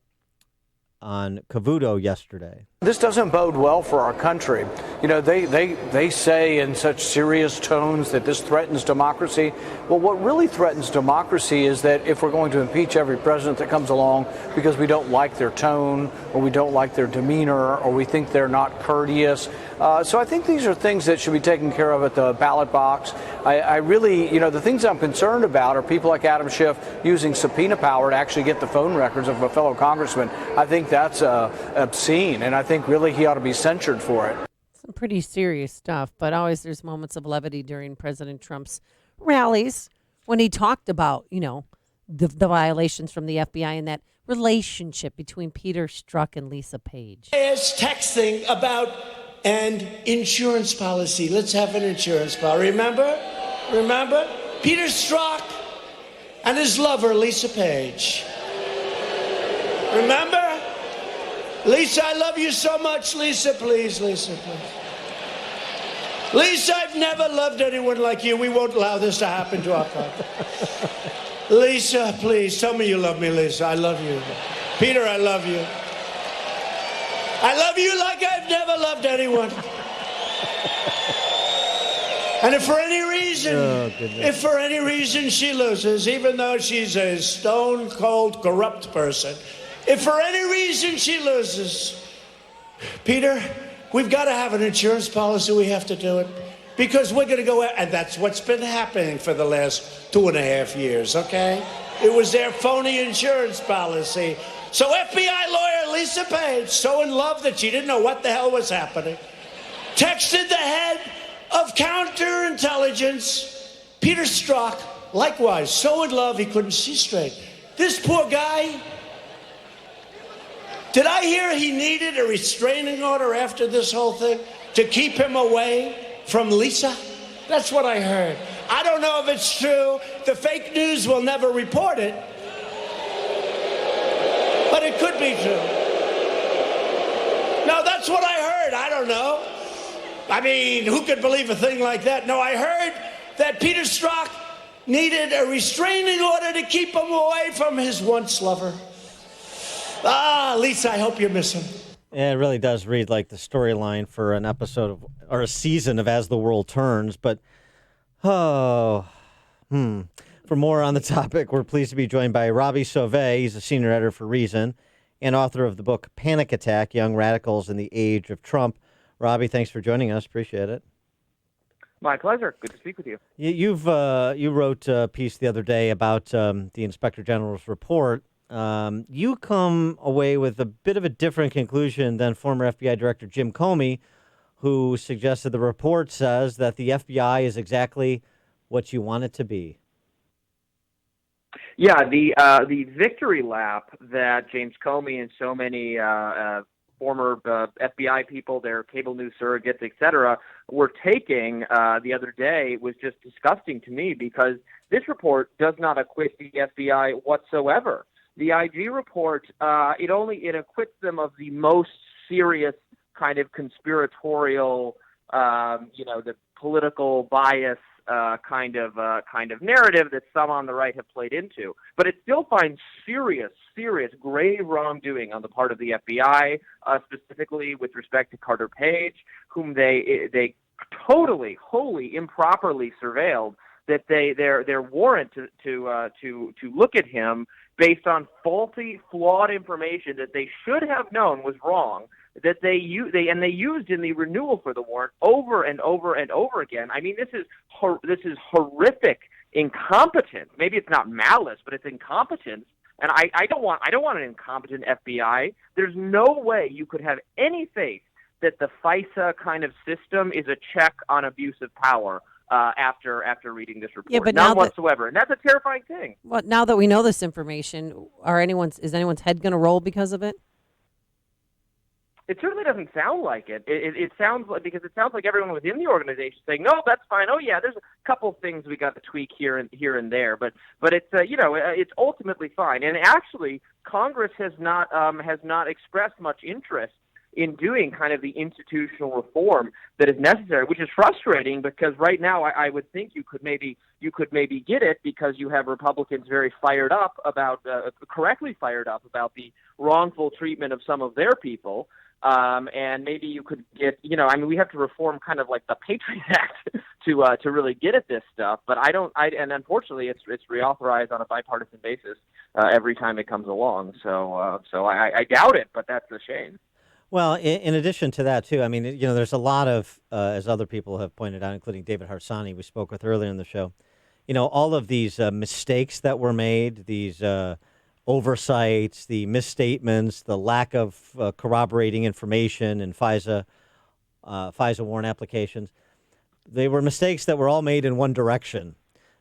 on Cavuto yesterday. This doesn't bode well for our country. You know, they say in such serious tones that this threatens democracy. Well, what really threatens democracy is that if we're going to impeach every president that comes along because we don't like their tone or we don't like their demeanor or we think they're not courteous. So I think these are things that should be taken care of at the ballot box. I really, the things I'm concerned about are people like Adam Schiff using subpoena power to actually get the phone records of a fellow congressman. I think that's obscene, and I think really he ought to be censured for it. some pretty serious stuff, but always there's moments of levity during President Trump's rallies when he talked about, the violations from the FBI and that relationship between Peter Strzok and Lisa Page. Is texting about an insurance policy. Let's have an insurance policy. Remember? Peter Strzok and his lover, Lisa Page. Remember? Lisa, I love you so much. Lisa, please. Lisa, I've never loved anyone like you. We won't allow this to happen to our couple. Lisa, please, tell me you love me, Lisa. I love you. Peter, I love you. I love you like I've never loved anyone. And if for any reason she loses, even though she's a stone cold corrupt person, if for any reason she loses, Peter, we've got to have an insurance policy. We have to do it because we're going to go, and that's what's been happening for the last 2.5 years, okay? It was their phony insurance policy. So FBI lawyer Lisa Page, so in love that she didn't know what the hell was happening, texted the head of counterintelligence, Peter Strzok, likewise, so in love he couldn't see straight. This poor guy, did I hear he needed a restraining order after this whole thing to keep him away from Lisa? That's what I heard. I don't know if it's true. The fake news will never report it. But it could be true. No, that's what I heard. I don't know. I mean, who could believe a thing like that? No, I heard that Peter Strzok needed a restraining order to keep him away from his once lover. Ah, Lisa, I hope you miss him. Yeah, it really does read like the storyline for an episode of, or a season of As the World Turns. But, for more on the topic, we're pleased to be joined by Robby Soave. He's a senior editor for Reason and author of the book Panic Attack, Young Radicals in the Age of Trump. Robby, thanks for joining us. Appreciate it. My pleasure. Good to speak with you. You wrote a piece the other day about the Inspector General's report. You come away with a bit of a different conclusion than former FBI Director Jim Comey, who suggested the report says that the FBI is exactly what you want it to be. Yeah, the victory lap that James Comey and so many former FBI people, their cable news surrogates, et cetera, were taking the other day was just disgusting to me because this report does not acquit the FBI whatsoever. The IG report, it acquits them of the most serious kind of conspiratorial, the political bias kind of narrative that some on the right have played into. But it still finds serious, grave wrongdoing on the part of the FBI, specifically with respect to Carter Page, whom they totally, wholly, improperly surveilled. That their warrant to look at him based on faulty, flawed information that they should have known was wrong, that they used in the renewal for the warrant over and over and over again. I mean, this is horrific incompetence. Maybe it's not malice, but it's incompetence. And I don't want an incompetent FBI. There's no way you could have any faith that the FISA kind of system is a check on abuse of power. After reading this report, but none whatsoever, and that's a terrifying thing. Well, now that we know this information, is anyone's head going to roll because of it? It certainly doesn't sound like it. It sounds like everyone within the organization saying, "No, that's fine. Oh yeah, there's a couple things we got to tweak here and there, but it's it's ultimately fine." And actually, Congress has not expressed much interest in doing kind of the institutional reform that is necessary, which is frustrating because right now I would think you could maybe get it because you have Republicans very fired up about, correctly fired up about the wrongful treatment of some of their people. And maybe you could get, we have to reform kind of like the Patriot Act to really get at this stuff. But and unfortunately it's reauthorized on a bipartisan basis every time it comes along. So I doubt it, but that's a shame. Well, in addition to that, too, I mean, there's a lot of, as other people have pointed out, including David Harsanyi, we spoke with earlier in the show, all of these mistakes that were made, these oversights, the misstatements, the lack of corroborating information in FISA, FISA warrant applications. They were mistakes that were all made in one direction.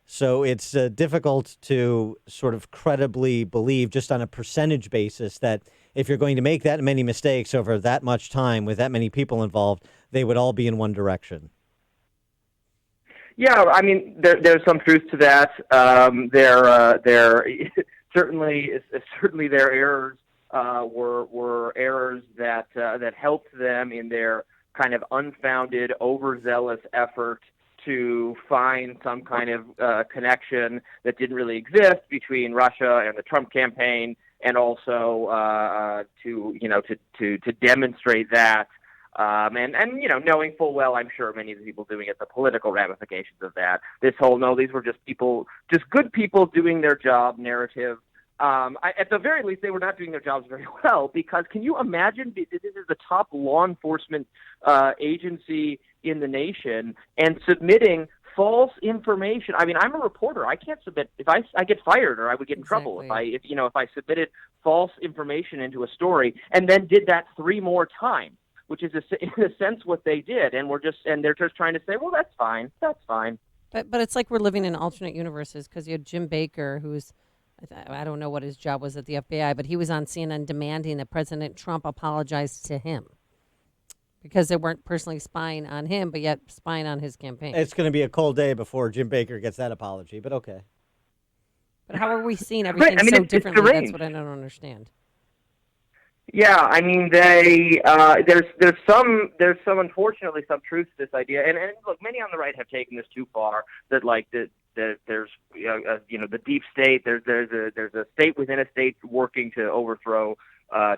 So it's difficult to sort of credibly believe just on a percentage basis that if you're going to make that many mistakes over that much time with that many people involved, they would all be in one direction. Yeah, I mean, there's some truth to that. There certainly their errors were errors that helped them in their kind of unfounded, overzealous effort to find some kind of connection that didn't really exist between Russia and the Trump campaign, and also to demonstrate that. And knowing full well, I'm sure many of the people doing it, the political ramifications of that. This whole these were just good people doing their job narrative. At the very least, they were not doing their jobs very well, because can you imagine, this is the top law enforcement agency in the nation, and submitting false information. I mean, I'm a reporter. I can't submit, if I get fired, or I would get in trouble if I submitted false information into a story and then did that 3 more times, which is in a sense what they did, and they're just trying to say, well, that's fine. But it's like we're living in alternate universes, because you had Jim Baker, who's, I don't know what his job was at the FBI, but he was on CNN demanding that President Trump apologize to him because they weren't personally spying on him, but yet spying on his campaign. It's going to be a cold day before Jim Baker gets that apology, but okay. But how are we seeing everything so differently? That's what I don't understand. Yeah, I mean, there's some unfortunately some truth to this idea, and look, many on the right have taken this too far. That there's the deep state. There's a state within a state working to overthrow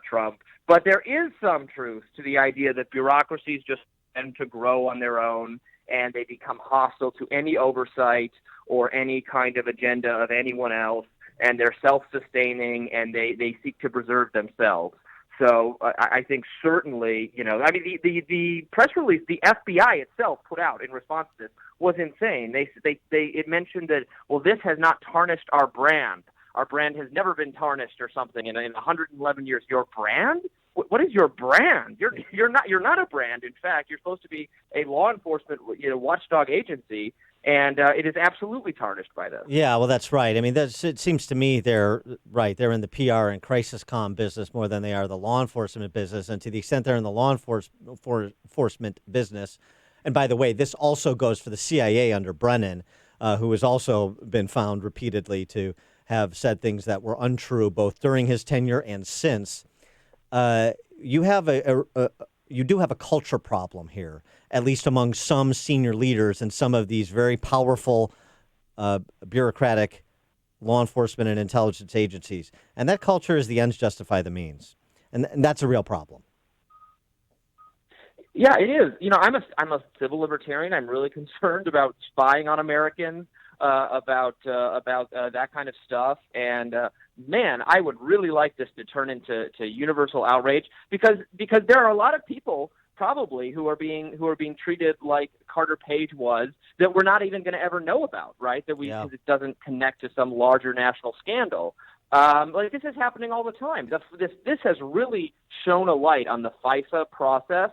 Trump. But there is some truth to the idea that bureaucracies just tend to grow on their own, and they become hostile to any oversight or any kind of agenda of anyone else, and they're self-sustaining, and they seek to preserve themselves. So I think certainly, the press release the FBI itself put out in response to this was insane. It mentioned that, well, this has not tarnished our brand. Our brand has never been tarnished or something in 111 years. Your brand? What is your brand? You're not a brand. In fact, you're supposed to be a law enforcement watchdog agency, and it is absolutely tarnished by this. Yeah, well, that's right. I mean, it seems to me they're right. They're in the PR and crisis comm business more than they are the law enforcement business. And to the extent they're in the law enforcement business, and by the way, this also goes for the CIA under Brennan, who has also been found repeatedly to have said things that were untrue both during his tenure and since. You do have a culture problem here, at least among some senior leaders in some of these very powerful bureaucratic law enforcement and intelligence agencies. And that culture is the ends justify the means. And that's a real problem. Yeah, it is. I'm a civil libertarian. I'm really concerned about spying on Americans, about that kind of stuff. And man, I would really like this to turn into universal outrage, because there are a lot of people probably who are being treated like Carter Page was, that we're not even going to ever know about, right? Because it doesn't connect to some larger national scandal. This is happening all the time. This has really shone a light on the FISA process.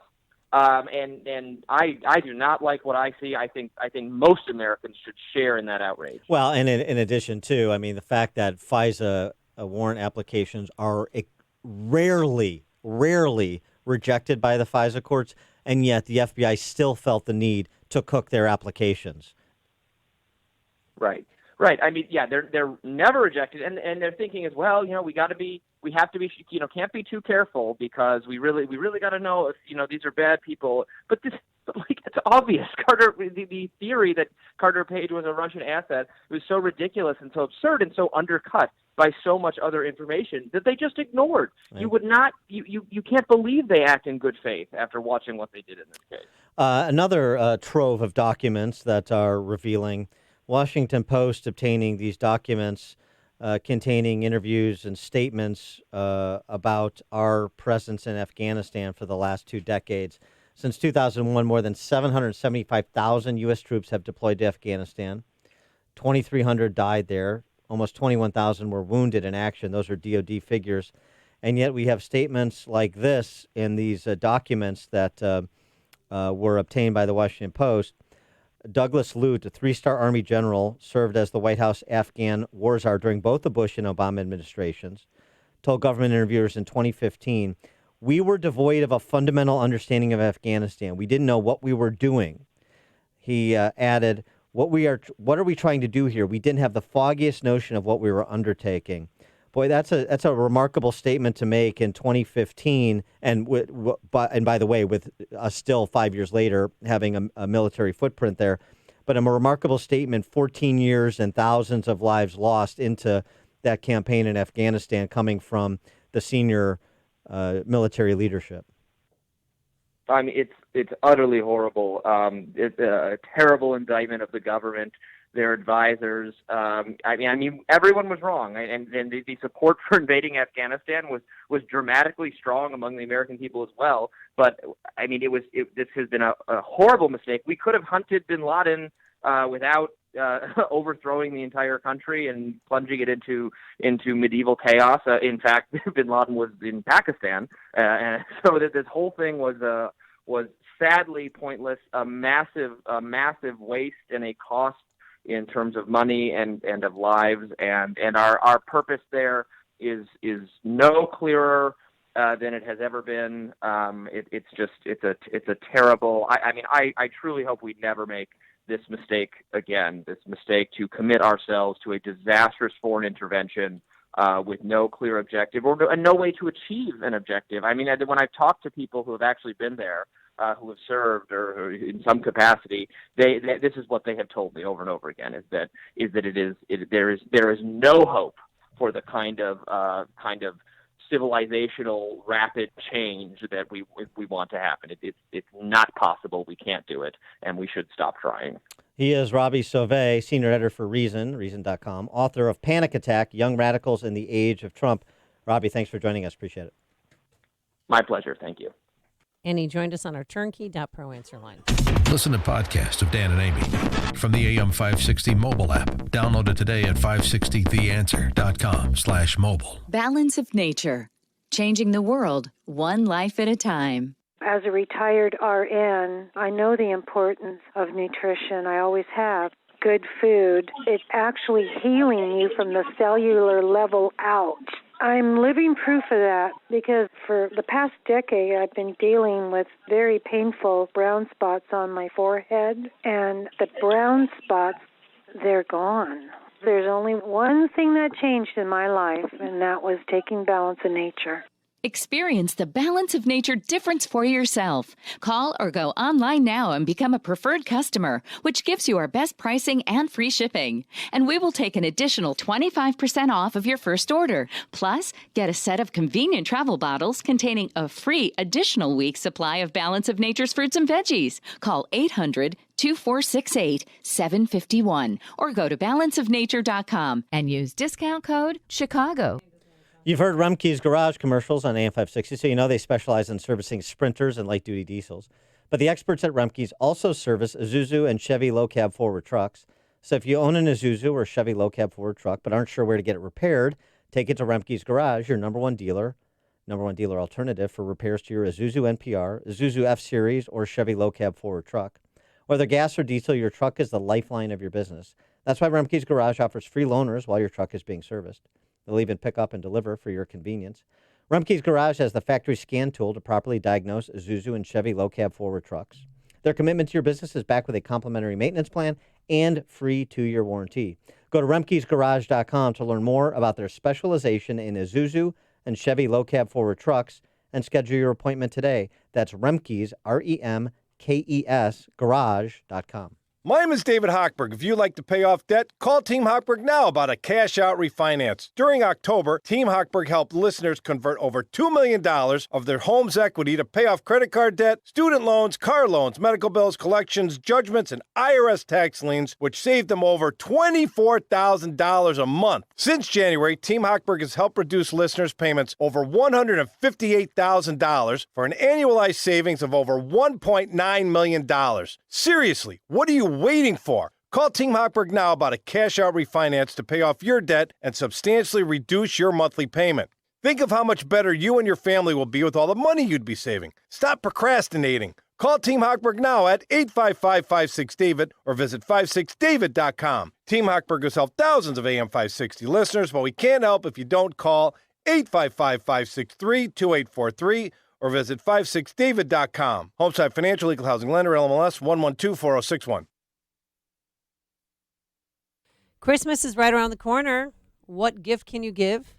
And I do not like what I see. I think most Americans should share in that outrage. Well, and in addition to, I mean, the fact that FISA warrant applications are rarely rejected by the FISA courts, and yet the FBI still felt the need to cook their applications. Right. I mean, yeah, they're never rejected, and they're thinking as well. We have to be, can't be too careful, because we really got to know if these are bad people. But it's obvious. The theory that Carter Page was a Russian asset was so ridiculous and so absurd and so undercut by so much other information that they just ignored. Right. You would not, you can't believe they act in good faith after watching what they did in this case. Another trove of documents that are revealing. Washington Post obtaining these documents containing interviews and statements about our presence in Afghanistan for the last 2 decades. Since 2001, more than 775,000 U.S. troops have deployed to Afghanistan. 2,300 died there. Almost 21,000 were wounded in action. Those are DOD figures. And yet we have statements like this in these documents that were obtained by the Washington Post. Douglas Lute, a 3-star Army general, served as the White House Afghan war czar during both the Bush and Obama administrations, told government interviewers in 2015, "We were devoid of a fundamental understanding of Afghanistan. We didn't know what we were doing." He added, what are we trying to do here? We didn't have the foggiest notion of what we were undertaking. Boy, that's a remarkable statement to make in 2015, and by the way, with us still 5 years later having a military footprint there, but a remarkable statement. 14 years and thousands of lives lost into that campaign in Afghanistan, coming from the senior military leadership. I mean, it's utterly horrible. It's a terrible indictment of the government, their advisors. I mean, everyone was wrong, and the support for invading Afghanistan was dramatically strong among the American people as well. But I mean, this has been a horrible mistake. We could have hunted bin Laden without overthrowing the entire country and plunging it into medieval chaos. In fact, bin Laden was in Pakistan, and so this whole thing was sadly pointless, a massive waste and a cost in terms of money and of lives, and our purpose there is no clearer than it has ever been. It's a terrible. I truly hope we never make this mistake again. This mistake to commit ourselves to a disastrous foreign intervention with no clear objective or no way to achieve an objective. I mean, when I've talked to people who have actually been there, who have served or in some capacity, this is what they have told me over and over again: there is no hope for the kind of civilizational rapid change that we want to happen. It's not possible. We can't do it, and we should stop trying. He is Robbie Sauvé, senior editor for Reason, Reason.com, author of Panic Attack: Young Radicals in the Age of Trump. Robbie, thanks for joining us. Appreciate it. My pleasure. Thank you. And he joined us on our turnkey.pro answer line. Listen to podcasts of Dan and Amy from the AM 560 mobile app. Download it today at 560theanswer.com/mobile. Balance of nature. Changing the world, one life at a time. As a retired RN, I know the importance of nutrition. I always have. Good food. It's actually healing you from the cellular level out. I'm living proof of that because for the past decade, I've been dealing with very painful brown spots on my forehead, and the brown spots, they're gone. There's only one thing that changed in my life, and that was taking Balance of Nature. Experience the Balance of Nature difference for yourself. Call or go online now and become a preferred customer, which gives you our best pricing and free shipping. And we will take an additional 25% off of your first order. Plus, get a set of convenient travel bottles containing a free additional week's supply of Balance of Nature's fruits and veggies. Call 800-2468-751 or go to balanceofnature.com and use discount code CHICAGO. You've heard Rumpke's Garage commercials on AM 560, so you know they specialize in servicing Sprinters and light-duty diesels. But the experts at Rumpke's also service Isuzu and Chevy low-cab forward trucks. So if you own an Isuzu or Chevy low-cab forward truck but aren't sure where to get it repaired, take it to Rumpke's Garage, your number one dealer alternative for repairs to your Isuzu NPR, Isuzu F-Series, or Chevy low-cab forward truck. Whether gas or diesel, your truck is the lifeline of your business. That's why Rumpke's Garage offers free loaners while your truck is being serviced. They'll even pick up and deliver for your convenience. Rumpke's Garage has the factory scan tool to properly diagnose Isuzu and Chevy low-cab forward trucks. Their commitment to your business is backed with a complimentary maintenance plan and free 2-year warranty. Go to Rumpke'sGarage.com to learn more about their specialization in Isuzu and Chevy low-cab forward trucks and schedule your appointment today. That's Rumpke's, REMKES, Garage.com. My name is David Hochberg. If you'd like to pay off debt, call Team Hochberg now about a cash-out refinance. During October, Team Hochberg helped listeners convert over $2 million of their home's equity to pay off credit card debt, student loans, car loans, medical bills, collections, judgments, and IRS tax liens, which saved them over $24,000 a month. Since January, Team Hochberg has helped reduce listeners' payments over $158,000 for an annualized savings of over $1.9 million. Seriously, what are you waiting for? Call Team Hochberg now about a cash-out refinance to pay off your debt and substantially reduce your monthly payment. Think of how much better you and your family will be with all the money you'd be saving. Stop procrastinating. Call Team Hochberg now at 855-56-DAVID or visit 56david.com. Team Hochberg has helped thousands of AM 560 listeners, but we can't help if you don't call 855-563-2843 or visit 56david.com. Homeside Financial Equal Housing Lender, LMLS 1124061. Christmas is right around the corner. What gift can you give?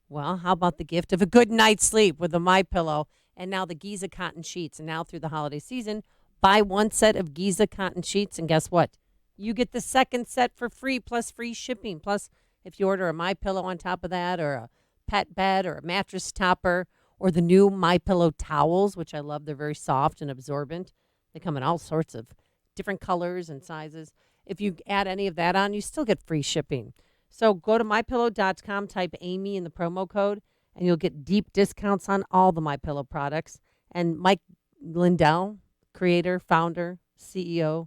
Well, how about the gift of a good night's sleep with the MyPillow and now the Giza cotton sheets? And now through the holiday season, buy one set of Giza cotton sheets, and guess what? You get the second set for free plus free shipping. Plus, if you order a MyPillow on top of that, or a pet bed, or a mattress topper, or the new MyPillow towels, which I love. They're very soft and absorbent. They come in all sorts of different colors and sizes. If you add any of that on, you still get free shipping. So go to MyPillow.com, type Amy in the promo code, and you'll get deep discounts on all the MyPillow products. And Mike Lindell, creator, founder, CEO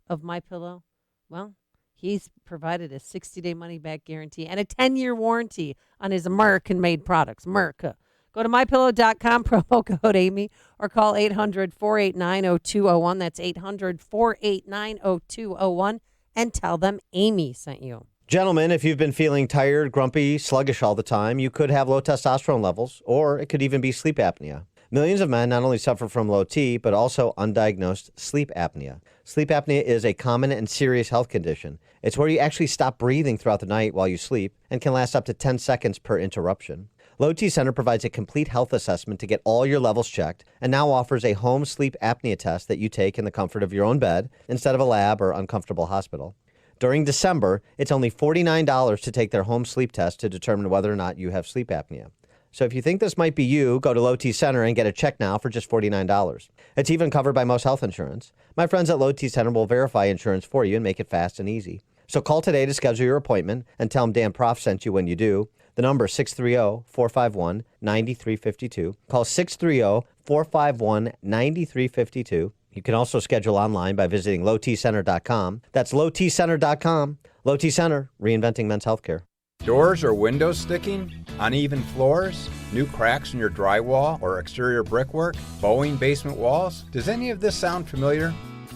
of MyPillow, well, he's provided a 60-day money-back guarantee and a 10-year warranty on his American-made products. America. Go to MyPillow.com, promo code Amy, or call 800-489-0201. That's 800-489-0201, and tell them Amy sent you. Gentlemen, if you've been feeling tired, grumpy, sluggish all the time, you could have low testosterone levels, or it could even be sleep apnea. Millions of men not only suffer from low T, but also undiagnosed sleep apnea. Sleep apnea is a common and serious health condition. It's where you actually stop breathing throughout the night while you sleep and can last up to 10 seconds per interruption. Low T Center provides a complete health assessment to get all your levels checked and now offers a home sleep apnea test that you take in the comfort of your own bed instead of a lab or uncomfortable hospital. During December, it's only $49 to take their home sleep test to determine whether or not you have sleep apnea. So if you think this might be you, go to Low T Center and get a check now for just $49. It's even covered by most health insurance. My friends at Low T Center will verify insurance for you and make it fast and easy. So call today to schedule your appointment and tell them Dan Prof sent you when you do. The number is 630-451-9352. Call 630-451-9352. You can also schedule online by visiting lowtcenter.com. That's lowtcenter.com. Low T Center, reinventing men's healthcare. Doors or windows sticking? Uneven floors? New cracks in your drywall or exterior brickwork? Bowing basement walls? Does any of this sound familiar?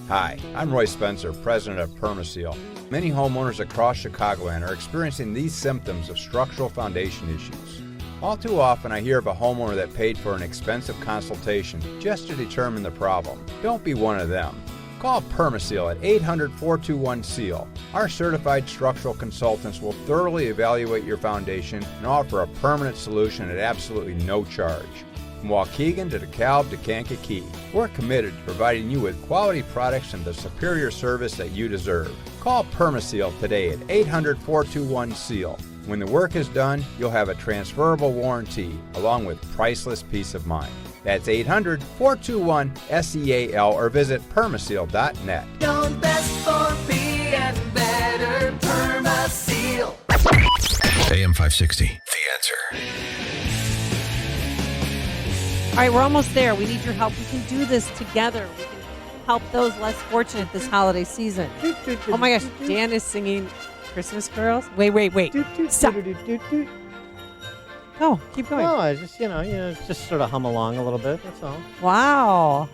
Hi, I'm Roy Spencer, president of Permaseal. Many homeowners across Chicagoland are experiencing these symptoms of structural foundation issues. All too often, I hear of a homeowner that paid for an expensive consultation just to determine the problem. Don't be one of them. Call Permaseal at 800-421-SEAL. Our certified structural consultants will thoroughly evaluate your foundation and offer a permanent solution at absolutely no charge. From Waukegan to DeKalb to Kankakee, we're committed to providing you with quality products and the superior service that you deserve. Call Permaseal today at 800-421-SEAL. When the work is done, you'll have a transferable warranty along with priceless peace of mind. That's 800-421-SEAL or visit permaseal.net. Don't best for being better, Permaseal. AM 560, The Answer. All right, we're almost there. We need your help. We can do this together. We can help those less fortunate this holiday season. Oh my gosh, Dan is singing Christmas carols. Wait. Stop. Go, keep going. No, I just, just sort of hum along a little bit, that's all. Wow.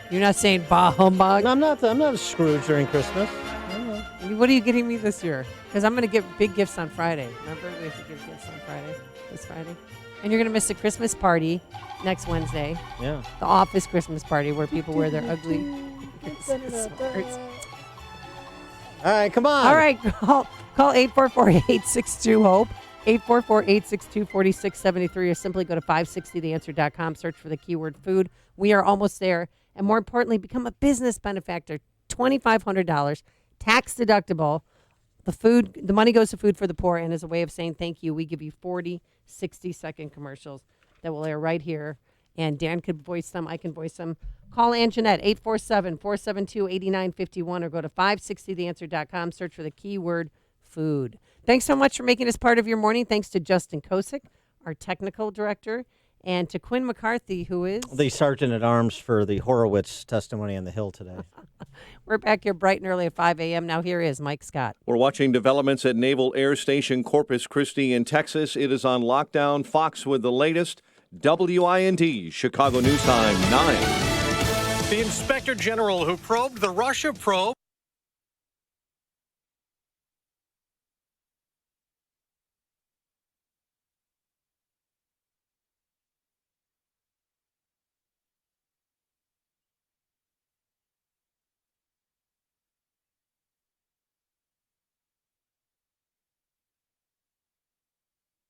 You're not saying bah humbug? No, I'm not a Scrooge during Christmas. What are you getting me this year? Because I'm going to give big gifts on Friday. Remember, we have to give gifts on Friday, this Friday. And you're going to miss the Christmas party next Wednesday. Yeah. The office Christmas party where people wear their ugly Christmas sweaters. All right, come on. All right, call 844-862-HOPE, 844-862-4673, or simply go to 560theanswer.com, search for the keyword food. We are almost there. And more importantly, become a business benefactor. $2,500, tax deductible. The money goes to Food for the Poor, and as a way of saying thank you, we give you 40 60-second commercials that will air right here. And Dan could voice them. I can voice them. Call Ann Jeanette, 847-472-8951, or go to 560theanswer.com. Search for the keyword food. Thanks so much for making us part of your morning. Thanks to Justin Kosick, our technical director, and to Quinn McCarthy, who is the Sergeant-at-Arms for the Horowitz testimony on the Hill today. We're back here bright and early at 5 a.m. Now here is Mike Scott. We're watching developments at Naval Air Station Corpus Christi in Texas. It is on lockdown. Fox with the latest. WIND, Chicago News Time 9. The Inspector General who probed the Russia probe